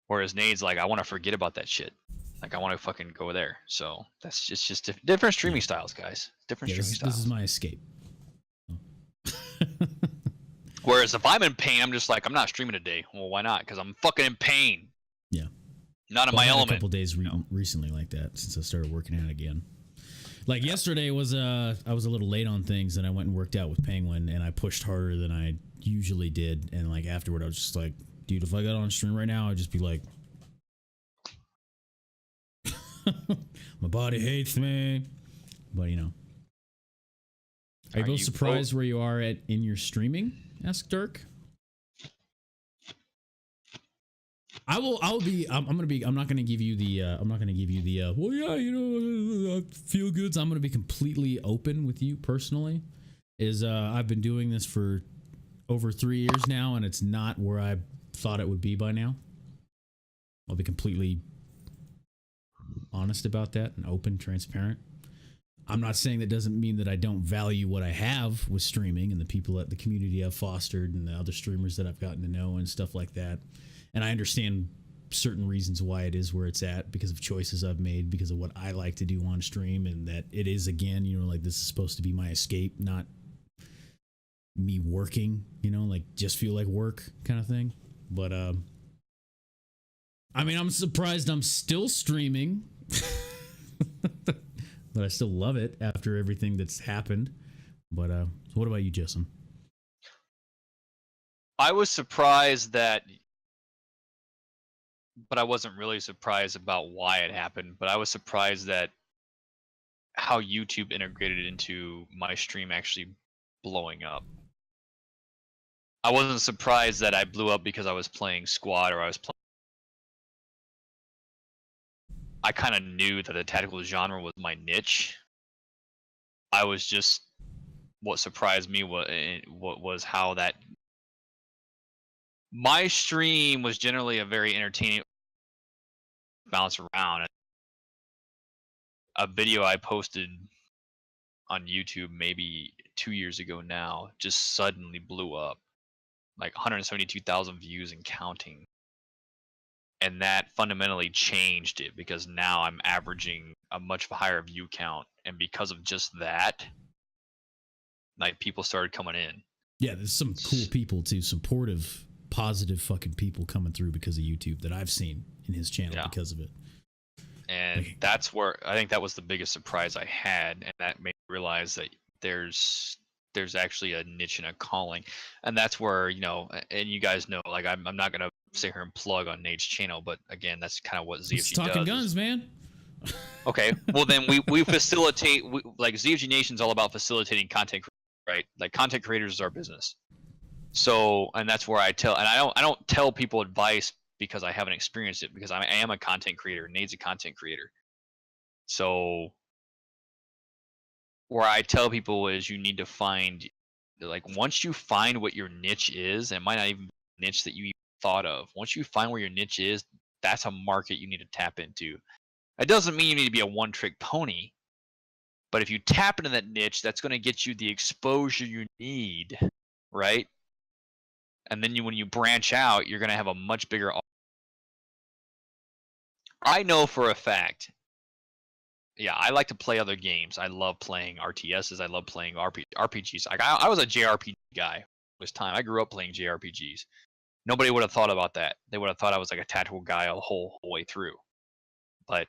whereas Nade's like, I want to forget about that shit. Like, I want to fucking go there. So that's just different streaming styles, guys. Different streaming styles. This is my escape. Whereas if I'm in pain, I'm just like, I'm not streaming today. Well, why not? Because I'm fucking in pain. Yeah. Not in my element. A couple days recently like that since I started working out again. Like yesterday was I was a little late on things, and I went and worked out with Penguin, and I pushed harder than I usually did. And like afterward, I was just like, dude, if I got on stream right now, I'd just be like, my body hates me. But Are you both surprised where you are in your streaming? Asked Dirk. I'm not gonna give you the well, yeah, feel goods. I'm gonna be completely open with you personally. I've been doing this for over 3 years now, and it's not where I thought it would be by now. I'll be completely honest about that and open, transparent. I'm not saying that doesn't mean that I don't value what I have with streaming and the people at the community I've fostered and the other streamers that I've gotten to know and stuff like that. And I understand certain reasons why it is where it's at because of choices I've made, because of what I like to do on stream, and that it is, again, like this is supposed to be my escape, not me working, like just feel like work kind of thing. But I mean, I'm surprised I'm still streaming. But I still love it after everything that's happened. But so what about you, Jason? I was surprised that, but I wasn't really surprised about why it happened. But I was surprised that how YouTube integrated into my stream actually blowing up. I wasn't surprised that I blew up because I was playing squad or I was playing. I kind of knew that the tactical genre was my niche. I was just, what surprised me was how that my stream was generally a very entertaining bounce around. A video I posted on YouTube maybe 2 years ago now just suddenly blew up, like 172,000 views and counting. And that fundamentally changed it because now I'm averaging a much higher view count, and because of just that, like people started coming in. Yeah, there's some cool people too, supportive, positive fucking people coming through because of YouTube that I've seen in his channel because of it. And that's where I think that was the biggest surprise I had, and that made me realize that there's actually a niche and a calling, and that's where, you know, and you guys know, like I'm not gonna sit here and plug on Nate's channel, but again, that's kind of what ZFG does. Talking guns, man. Okay, well then we facilitate, like ZFG Nation's all about facilitating content, right? Like content creators is our business. So, and that's where I tell, and I don't tell people advice because I haven't experienced it, because I am a content creator. Nate's a content creator. So where I tell people is you need to find, like, once you find what your niche is, and it might not even be a niche that you even thought of. Once you find where your niche is, that's a market you need to tap into. It doesn't mean you need to be a one-trick pony, but if you tap into that niche, that's going to get you the exposure you need, right? And then when you branch out, you're going to have a much bigger. I know for a fact. Yeah, I like to play other games. I love playing RTSs. I love playing RPGs. Like I was a JRPG guy. It was time. I grew up playing JRPGs. Nobody would have thought about that. They would have thought I was like a tactical guy the whole way through. But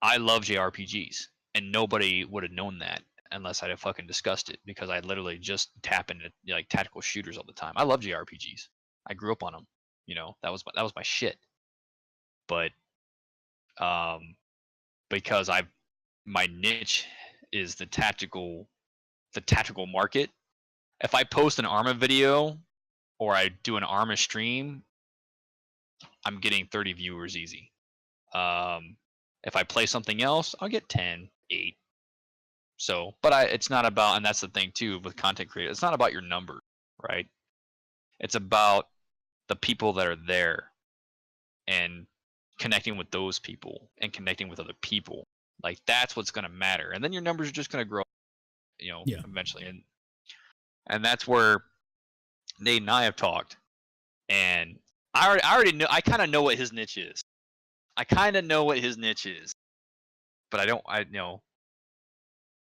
I love JRPGs, and nobody would have known that unless I'd have fucking discussed it, because I literally just tap into like tactical shooters all the time. I love JRPGs. I grew up on them. You know, that was my shit. But because my niche is the tactical market. If I post an Arma video or I do an Arma stream, I'm getting 30 viewers easy. If I play something else, I'll get 10, 8. So, but it's not about, and that's the thing too with content creators, it's not about your number, right? It's about the people that are there and connecting with those people and connecting with other people. Like that's what's going to matter, and then your numbers are just going to grow, you know, eventually. And that's where Nate and I have talked, and I already know. I kind of know what his niche is. But I know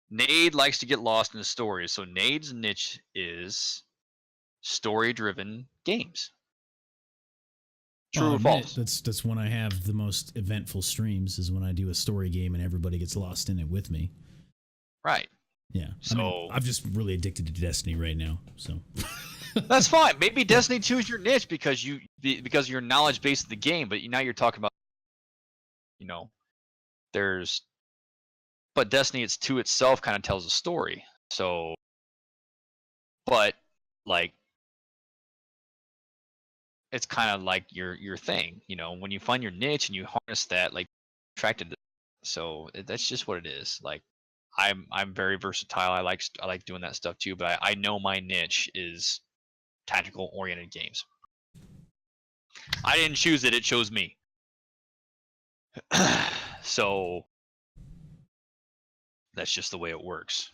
Nate likes to get lost in the stories, so Nate's niche is story-driven games. True or false? That's when I have the most eventful streams, is when I do a story game and everybody gets lost in it with me. Right. Yeah. So I mean, I'm just really addicted to Destiny right now. So that's fine. Maybe Destiny 2 is your niche because of your knowledge base of the game. But now you're talking about, you know, but Destiny to itself kind of tells a story. So, but like, it's kind of like your thing, you know, when you find your niche and you harness that, like, attracted to. So that's just what it is. Like, I'm very versatile. I like doing that stuff too, but I know my niche is tactical oriented games. I didn't choose it, it chose me. So that's just the way it works.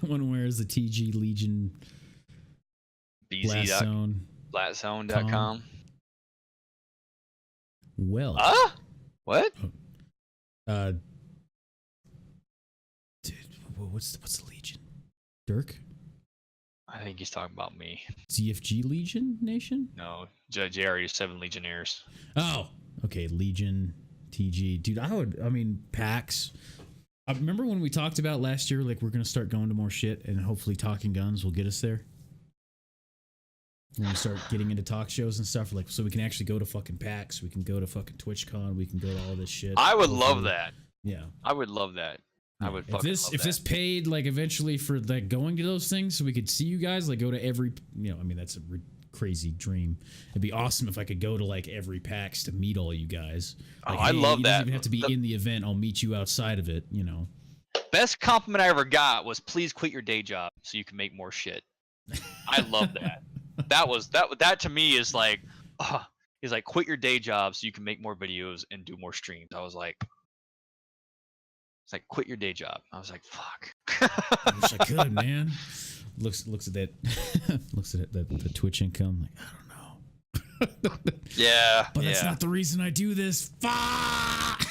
One wears the TG Legion Blatzone.com. Well. What? Dude, what's the Legion? Dirk? I think he's talking about me. ZFG Legion Nation? No, JRE 7 Legionnaires. Oh, okay. Legion, TG. Dude, I mean, PAX. I remember when we talked about last year, like, we're going to start going to more shit, and hopefully Talking Guns will get us there. When we start getting into talk shows and stuff, like, so we can actually go to fucking PAX, we can go to fucking TwitchCon, we can go to all this shit. I would love that. Yeah. I would love that. I would fucking love that. If this paid, like, eventually for, like, going to those things so we could see you guys, like, go to every, I mean, that's a crazy dream. It'd be awesome if I could go to, like, every PAX to meet all you guys. Like, I love you that. don't even have to be in the event. I'll meet you outside of it, Best compliment I ever got was, please quit your day job so you can make more shit. I love that. That to me is like, he's like, quit your day job so you can make more videos and do more streams. I was like, it's like, quit your day job. I was like, fuck. I wish I could, man. Looks at that, looks at the Twitch income. Like, I don't know. Yeah, but that's not the reason I do this. Fuck.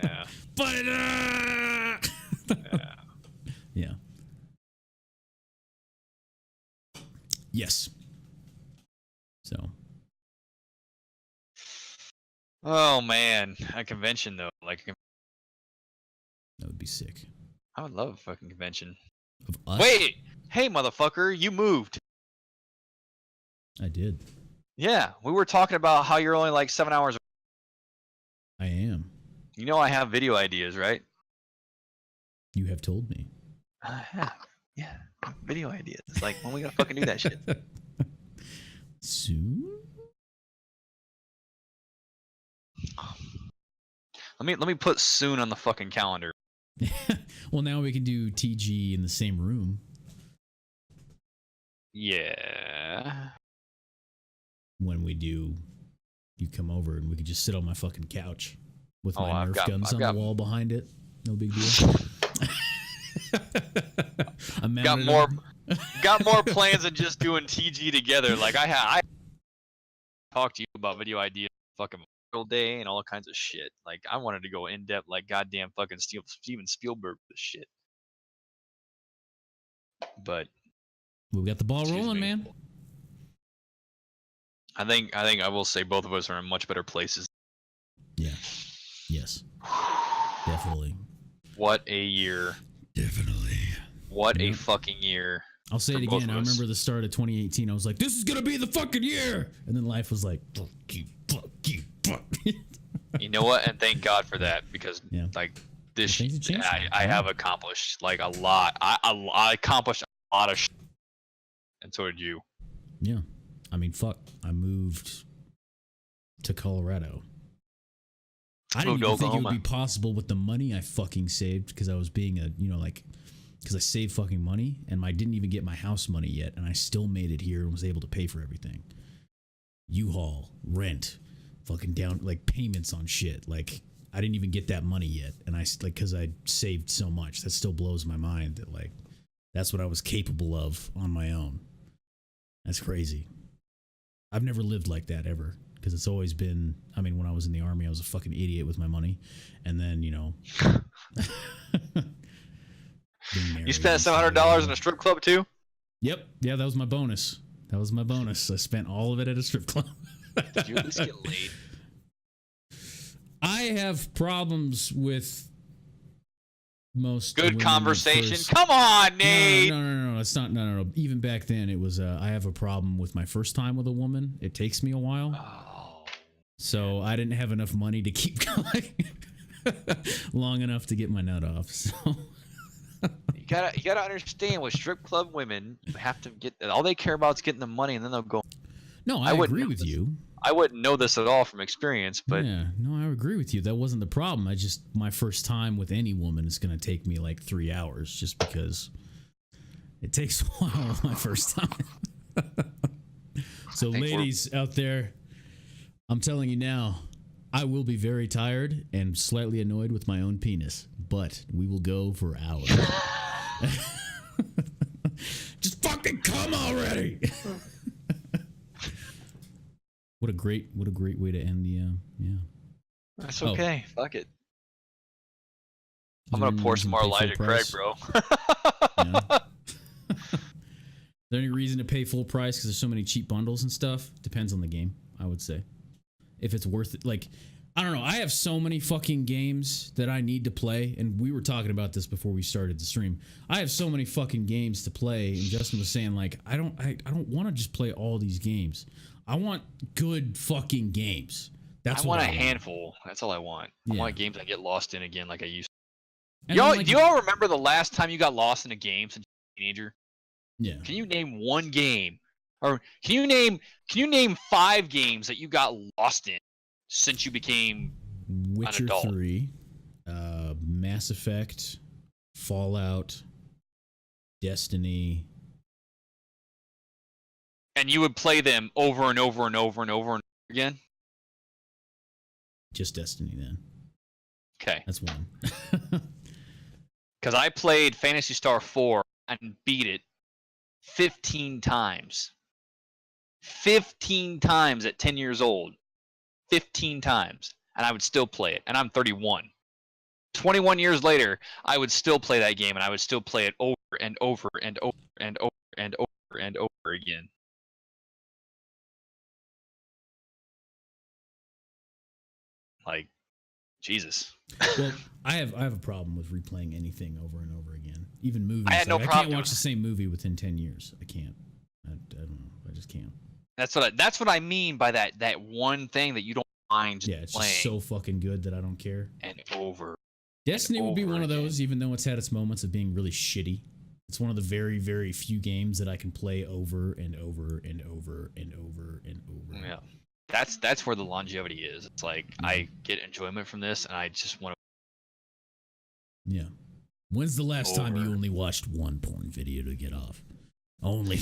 Yeah. But yeah. Yes. So. Oh man, a convention though, like that would be sick. I would love a fucking convention. Of us? Wait, hey motherfucker, you moved. I did. Yeah, we were talking about how you're only like 7 hours. I am. You know I have video ideas, right? You have told me. I have. Yeah, video ideas. It's like, when we gonna fucking do that shit? Soon? Let me put soon on the fucking calendar. Well, now we can do TG in the same room. Yeah. When we do, you come over and we could just sit on my fucking couch with my I've Nerf got- guns I've on got- the wall behind it. No big deal. Got more plans than just doing TG together. Like I talked to you about video ideas, fucking Memorial Day and all kinds of shit. Like I wanted to go in depth, like goddamn fucking Steven Spielberg with this shit. But We got the ball Excuse rolling, me. man. I think I will say both of us are in much better places. Yeah. Yes. Definitely. What a year! Definitely. What a Yep. fucking year! I'll say For it both again. of I us. remember the start of 2018. I was like, this is going to be the fucking year. And then life was like, fuck you, fuck you, fuck you. You know what? And thank God for that, because Yeah. like this, Things have changed. I have accomplished like a lot. I accomplished a lot of shit, and so did you. Yeah. I mean, fuck. I moved to Colorado. I didn't Moved to even think it would Oklahoma. be possible with the money I fucking saved, because I was being a, because I saved fucking money, and I didn't even get my house money yet, and I still made it here and was able to pay for everything. U-Haul, rent, fucking down, like payments on shit. Like, I didn't even get that money yet, and because I saved so much. That still blows my mind that, like, that's what I was capable of on my own. That's crazy. I've never lived like that ever, because it's always been, I mean, when I was in the Army, I was a fucking idiot with my money. And then, being married You spent and stuff like $700 in that. a strip club too? Yep. Yeah, that was my bonus. I spent all of it at a strip club. Did you at least get laid? I have problems with most Good women at conversation. first. Come on, Nate. No. It's not. No. Even back then, it was. I have a problem with my first time with a woman. It takes me a while, Oh, so I didn't have enough money to keep going long enough to get my nut off. So you gotta understand, with strip club women, you have to get all they care about is getting the money, and then they'll go. no, I wouldn't agree know with this. you. I wouldn't know this at all from experience, but Yeah, no, I agree with you. That wasn't the problem. My first time with any woman is going to take me like 3 hours, just because it takes a while my first time. So, think we're- ladies out there, I'm telling you now, I will be very tired and slightly annoyed with my own penis, but we will go for hours. Just fucking come already. What a great way to end the yeah. that's Oh. okay. Fuck it. I'm Is there gonna any pour reason some to more pay full Elijah Craig, price? bro. Yeah. there any reason to pay full price because there's so many cheap bundles and stuff? Depends on the game, I would say. If it's worth it. Like, I don't know. I have so many fucking games that I need to play, and we were talking about this before we started the stream. I have so many fucking games to play, and Justin was saying, like, I don't want to just play all these games. I want good fucking games. That's I what want I a handful. That's all I want. I want games I get lost in again like I used to. And Y'all, like, do you all remember the last time you got lost in a game since you were a teenager? Yeah. Can you name one game? Or can you name 5 games that you got lost in since you became Witcher an adult? 3, Mass Effect, Fallout, Destiny. And you would play them over and over and over and over and over again? Just Destiny then. Okay. That's one. Because I played Phantasy Star 4 and beat it 15 times. 15 times at 10 years old. 15 times. And I would still play it. And I'm 31. 21 years later, I would still play that game, and I would still play it over and over and over and over and over and over again. Like, Jesus. Well, I have a problem with replaying anything over and over again. Even movies. I had no I problem can't doing watch the same movie within 10 years. I can't. I don't know. I just can't. That's what I mean by that one thing that you don't mind just It's playing just so fucking good that I don't care. and over. Destiny would be over one of again. those, even though it's had its moments of being really shitty. It's one of the very, very few games that I can play over and over and over and over and over. Yeah. That's where the longevity is. It's like I get enjoyment from this, and I just want to. Yeah. When's the last time you Over. only watched one porn video to get off? Only.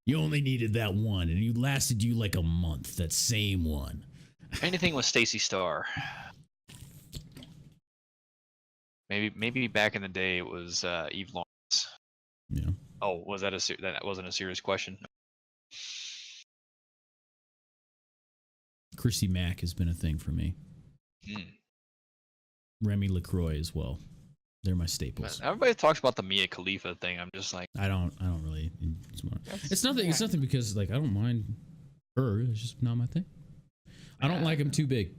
You only needed that one, and you lasted you like a month. That same one. Anything with Stacey Starr. Maybe back in the day it was Eve Lawrence. Yeah. Oh, was that that wasn't a serious question? Chrissy Mack has been a thing for me. Remy LaCroix as well. They're my staples. Everybody talks about the Mia Khalifa thing. I'm just like, I don't really. It's nothing. It's nothing because like I don't mind her. It's just not my thing. I don't like him too big.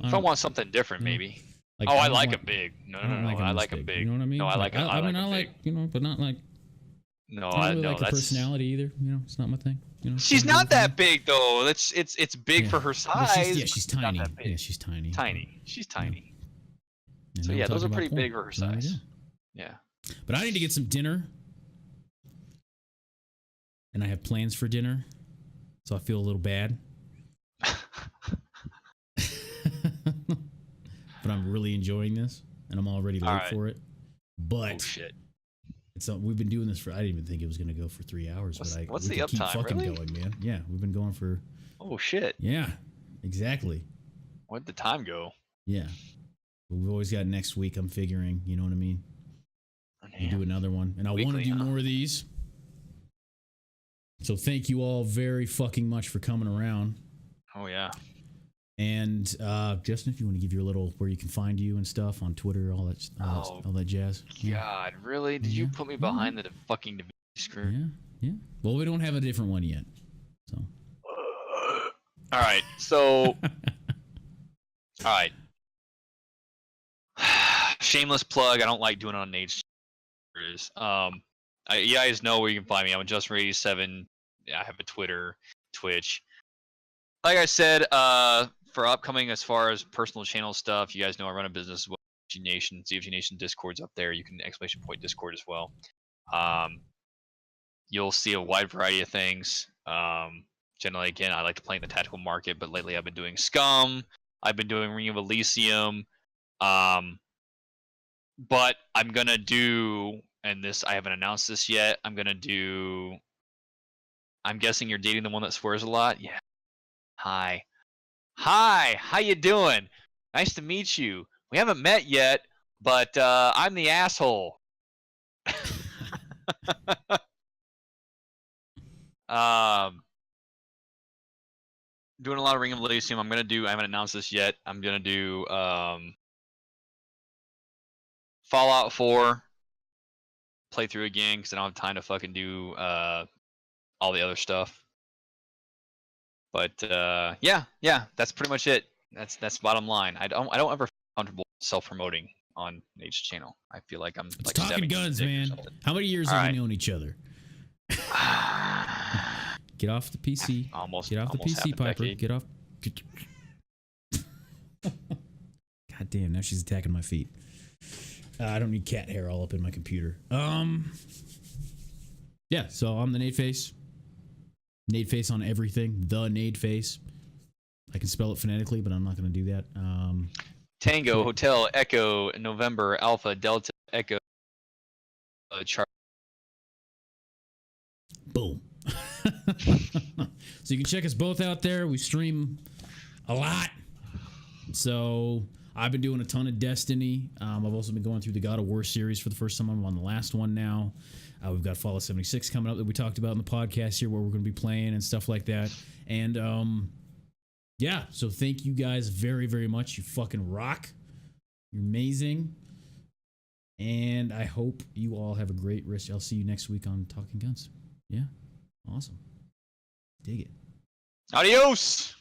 if I want something different, maybe. Like, I don't like want- him big. No, I don't like him I this like him big. You know what I mean? No, I like him. I mean, him I like big. but not like. No, I don't really no, like her that's. personality either. It's not my thing. She's not that big though. It's big Yeah. for her But size. she's but not tiny. that big. Yeah, she's tiny. Tiny. She's tiny. And So now yeah, we're those are talking pretty about big porn. for her There we size. go. Yeah. But I need to get some dinner, and I have plans for dinner, so I feel a little bad. But I'm really enjoying this, and I'm already late right. for it. But Oh shit. we've been doing this for. I didn't even think it was going to go for 3 hours. What's we the can keep uptime, fucking really? going, man. Yeah, we've been going for. Oh shit. Yeah, exactly. Where'd the time go? Yeah, but we've always got next week. I'm figuring. You know what I mean? We'll do another one, and I want to Weekly, do huh? more of these. So thank you all very fucking much for coming around. Oh yeah. And Justin, if you want to give your little where you can find you and stuff on Twitter, all that jazz. God, really? Did you Yeah. put me behind the fucking Divinity screen? Yeah. Well, we don't have a different one yet. So. All right. So. All right. Shameless plug. I don't like doing it on Nate's. You guys know where you can find me. I'm Justin87. I have a Twitter, Twitch. Like I said, for upcoming as far as personal channel stuff, you guys know I run a business as well. CFG Nation, CFG Nation Discord's up there. You can ! Discord as well. You'll see a wide variety of things. Generally, again, I like to play in the tactical market, but lately I've been doing SCUM. I've been doing Ring of Elysium. But I'm gonna do, and this I haven't announced this yet. I'm guessing you're dating the one that swears a lot. Yeah. Hi, how you doing? Nice to meet you. We haven't met yet, but I'm the asshole. Doing a lot of Ring of Elysium. I haven't announced this yet. I'm gonna do Fallout 4 play through again because I don't have time to fucking do all the other stuff. But yeah, that's pretty much it. That's bottom line. I don't ever feel comfortable self-promoting on Nate's channel. I feel like I'm It's like talking guns, man. How many years have we known each other? Get off the PC. Almost. Get off the almost half PC, a Piper. decade. Get off. God damn! Now she's attacking my feet. I don't need cat hair all up in my computer. Yeah. So I'm the Nate Face. Nate Face on everything. The Nate Face. I can spell it phonetically, but I'm not going to do that. Tango, Hotel, Echo, November, Alpha, Delta, Echo, Charlie. Boom. So you can check us both out there. We stream a lot. So I've been doing a ton of Destiny. I've also been going through the God of War series for the first time. I'm on the last one now. We've got Fallout 76 coming up that we talked about in the podcast here, where we're going to be playing and stuff like that. And yeah, so thank you guys very, very much. You fucking rock. You're amazing. And I hope you all have a great rest. I'll see you next week on Talking Guns. Yeah, awesome. Dig it. Adios!